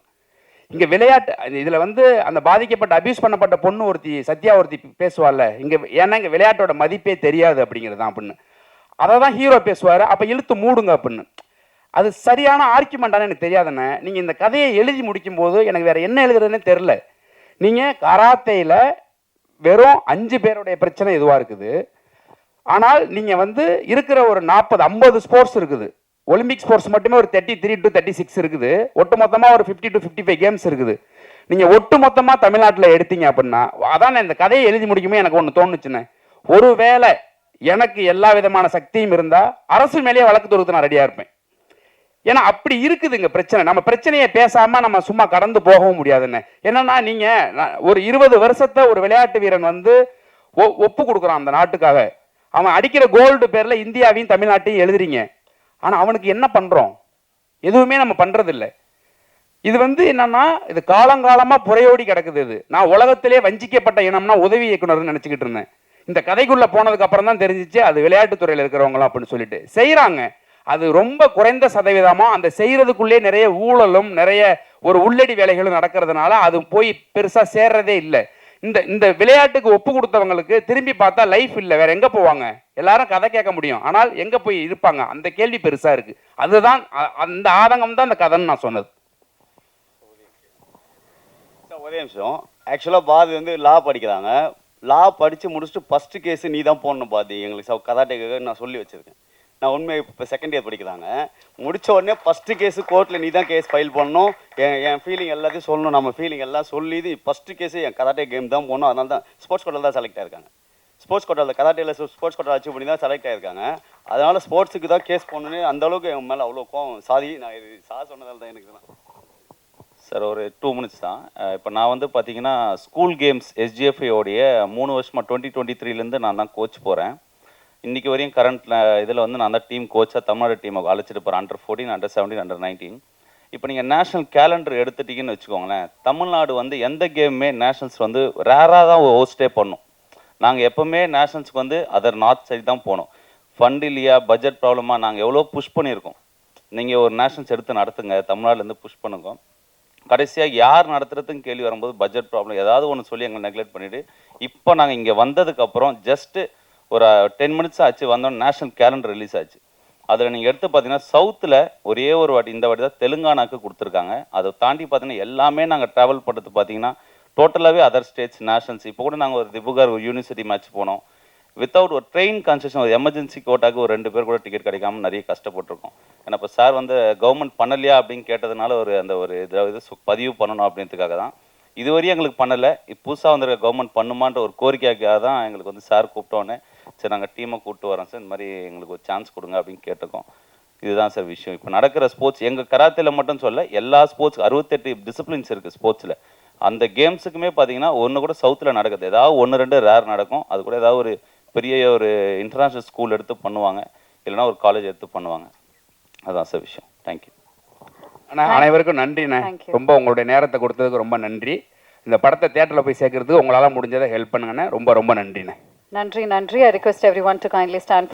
இங்கே விளையாட்டு இதில் அந்த பாதிக்கப்பட்ட அபியூஸ் பண்ணப்பட்ட பொண்ணு ஒருத்தி சத்யா ஒருத்தி பேசுவாள்ல இங்கே, ஏன்னா இங்கே விளையாட்டோட மதிப்பே தெரியாது அப்படிங்கிறது தான் அப்படின்னு. அதை தான் ஹீரோ பேசுவார். அப்போ இழுத்து மூடுங்க அப்படின்னு. அது சரியான ஆர்குமெண்ட்டானு எனக்கு தெரியாதுண்ணே. நீங்கள் இந்த கதையை எழுதி முடிக்கும்போது எனக்கு வேறு என்ன எழுதுறதுன்னே தெரில. நீங்கள் கராத்தேயில் வெறும் 5 பேருடைய பிரச்சனை இதுவாக இருக்குது. ஆனால் நீங்கள் இருக்கிற ஒரு 40-50 ஸ்போர்ட்ஸ் இருக்குது. ஒலிம்பிக் ஸ்போர்ட்ஸ் மட்டுமே ஒரு 33 to 36 இருக்குது. ஒட்டு மொத்தமாக ஒரு 50 to 55 கேம்ஸ் இருக்குது. நீங்கள் ஒட்டு மொத்தமாக தமிழ்நாட்டில் எடுத்தீங்க அப்படின்னா, அதான் இந்த கதையை எழுதி முடிக்குமே எனக்கு ஒன்று தோணுச்சுண்ணே. ஒருவேளை எனக்கு எல்லா விதமான சக்தியும் இருந்தால் அரசு மேலேயே வழக்கு தொடுத்து நான் ரெடியாக இருப்பேன். ஏன்னா அப்படி இருக்குதுங்க பிரச்சனை. நம்ம பிரச்சனையை பேசாமல் நம்ம சும்மா கடந்து போகவும் முடியாதுண்ணே. என்னன்னா நீங்கள் ஒரு 20 வருஷத்தை ஒரு விளையாட்டு வீரன் ஒப்பு கொடுக்குறான் அந்த நாட்டுக்காக. அவன் அடிக்கிற கோல்டு பேரில் இந்தியாவையும் தமிழ்நாட்டையும் எழுதுறீங்க. ஆனால் அவனுக்கு என்ன பண்ணுறோம்? எதுவுமே நம்ம பண்ணுறதில்ல. இது என்னன்னா இது காலங்காலமாக புறையோடி கிடக்குது. நான் உலகத்திலே வஞ்சிக்கப்பட்ட இனம்னா உதவி இயக்குனர்னு நினச்சிக்கிட்டு இருந்தேன். இந்த கதைக்குள்ளே போனதுக்கு அப்புறம் தான் தெரிஞ்சிச்சு அது விளையாட்டுத்துறையில் இருக்கிறவங்களாம் அப்படின்னு சொல்லிட்டு செய்கிறாங்க. அது ரொம்ப குறைந்த சதவீதமாக அந்த செய்கிறதுக்குள்ளே நிறைய ஊழலும் நிறைய ஒரு உள்ளடி வேலைகளும் நடக்கிறதுனால அது போய் பெருசாக சேர்றதே இல்லை. இந்த விளையாட்டுக்கு ஒப்பு கொடுத்தவங்களுக்கு திரும்பி பார்த்தா லைஃப் இல்லை, வேற எங்கே போவாங்க? எல்லாரும் கதை கேட்க முடியும், ஆனால் எங்கே போய் இருப்பாங்க? அந்த கேள்வி பெருசாக இருக்கு. அதுதான் அந்த ஆதங்கம் தான் அந்த கதைன்னு நான் சொன்னது. ஒரே நிமிஷம். ஆக்சுவலாக பாதி லா படிக்கிறாங்க. லா படித்து முடிச்சுட்டு ஃபஸ்ட்டு கேஸு நீ தான் போடணும் பாதி எங்களுக்கு கராட்டேக்கு நான் சொல்லி வச்சுருக்கேன். நான் உண்மை இப்போ செகண்ட் இயர் படிக்கிறாங்க. முடித்த உடனே ஃபஸ்ட்டு கேஸு கோர்ட்டில் நீ தான் கேஸ் ஃபைல் பண்ணணும். என் ஃபீலிங் எல்லாத்தையும் சொல்லணும். நம்ம ஃபீலிங் எல்லாம் சொல்லி ஃபஸ்ட்டு கேஸு என் கராட்டே கேம் தான் போடணும். அதனால தான் ஸ்போர்ட்ஸ் கோட்டாவில் தான் செலக்ட் ஆகிருக்காங்க. ஸ்போர்ட்ஸ் கோட்டாவில் கராட்டேயில் ஸ்போர்ட்ஸ் கோட்டா அச்சீவ் பண்ணி தான் செலக்ட் ஆகிருக்காங்க. அதனால் ஸ்போர்ட்ஸுக்கு தான் கேஸ் போடணுன்னு அந்தளவுக்கு என் மேலே அவ்வளோ கோவம். நான் இது சொன்னதால் தான் எனக்கு தான் சார். ஒரு 2 மினிட்ஸ் தான். இப்போ நான் பார்த்தீங்கன்னா ஸ்கூல் கேம்ஸ் SGFA-உடைய 3 வருஷமாக 2023 நான் தான் கோச் போகிறேன். இன்றைக்கி வரையும் கரண்ட்டில் இதில் நான் தான் டீம் கோச்சாக தமிழ்நாடு டீமை அழைச்சிட்டு போகிறேன். Under 14, Under 17, Under 19. இப்போ நீங்கள் நேஷ்னல் கேலண்டர் எடுத்துட்டிங்கன்னு வச்சுக்கோங்களேன். தமிழ்நாடு எந்த கேமுமே நேஷ்னல்ஸ் ரேராக தான் ஹோஸ்டே பண்ணோம். நாங்கள் எப்போவுமே நேஷ்னல்ஸ்க்கு அதர் நார்த் சைடு தான் போனோம். ஃபண்ட் இல்லையா, பட்ஜெட் ப்ராப்ளமாக நாங்கள் எவ்வளோ புஷ் பண்ணியிருக்கோம். நீங்கள் ஒரு நேஷ்னல்ஸ் எடுத்து நடத்துங்க, தமிழ்நாடுலேருந்து புஷ் பண்ணுங்க. கடைசியாக யார் நடத்துறதுன்னு கேள்வி வரும்போது பட்ஜெட் ப்ராப்ளம் ஏதாவது ஒன்று சொல்லி எங்களை நெக்லெக்ட் பண்ணிவிட்டு இப்போ நாங்கள் இங்கே வந்ததுக்கப்புறம் ஜஸ்ட்டு ஒரு 10 மினிட்ஸ் ஆச்சு வந்தோம். நேஷ்னல் கேலண்டர் ரிலீஸ் ஆச்சு. அதில் நீங்கள் எடுத்து பார்த்தீங்கன்னா சவுத்தில் ஒரே ஒரு வாட்டி இந்த வாட்டி தான் தெலுங்கானாக்கு கொடுத்துருக்காங்க. அதை தாண்டி பார்த்தீங்கன்னா எல்லாமே நாங்கள் ட்ராவல் பண்ணுறது பார்த்தீங்கன்னா டோட்டலாகவே அதர் ஸ்டேட்ஸ் நேஷனல்ஸ். இப்போ கூட நாங்கள் ஒரு திபுகார் ஒரு யூனிவர்சிட்டி மேட்ச் போனோம். வித்தவுட் ஒரு ட்ரெயின் கன்செஷன், ஒரு எமர்ஜென்சி கோட்டாக்கு ஒரு 2 பேர் கூட டிக்கெட் கிடைக்காம நிறைய கஷ்டப்பட்டிருக்கோம். ஏன்னா இப்போ சார் கவர்மெண்ட் பண்ணலையா அப்படின்னு கேட்டதுனால இது பதிவு பண்ணணும் அப்படின்றதுக்காக தான். இதுவரையும் எங்களுக்கு பண்ணலை. இப்போ புதுசாக வந்திருக்க கவர்மெண்ட் பண்ணுமான்ற ஒரு கோரிக்கைக்காக தான் எங்களுக்கு சார் கூப்பிட்டோன்னே சரி நாங்கள் டீமை கூப்பிட்டு வரோம் சார், இந்த மாதிரி எங்களுக்கு ஒரு சான்ஸ் கொடுங்க அப்படின்னு கேட்டிருக்கோம். இதுதான் சார் விஷயம். இப்போ நடக்கிற ஸ்போர்ட்ஸ் எங்கள் கராத்தேல மட்டும் சொல்ல, எல்லா ஸ்போர்ட்ஸ் 68 டிசிப்ளின்ஸ் இருக்குது ஸ்போர்ட்ஸில். அந்த கேம்ஸுக்குமே பார்த்தீங்கன்னா ஒன்று கூட சவுத்தில் நடக்குது. ஏதாவது 1-2 ரேர் நடக்கும். அது கூட ஏதாவது ஒரு பெரிய ஒரு இன்டர்நேஷ்னல் ஸ்கூல் எடுத்து பண்ணுவாங்க, இல்லைனா ஒரு காலேஜ் எடுத்து பண்ணுவாங்க. அதுதான் சார் விஷயம். தேங்க்யூ அண்ணா. அனைவருக்கும் நன்றிண்ணே. ரொம்ப உங்களுடைய நேரத்தை கொடுத்ததுக்கு ரொம்ப நன்றி. இந்த படத்தை தியேட்டரில் போய் சேர்க்கறதுக்கு உங்களால் முடிஞ்சதை ஹெல்ப் பண்ணுங்கண்ணே. ரொம்ப ரொம்ப நன்றிண்ணே. நன்றி. I request everyone to kindly stand.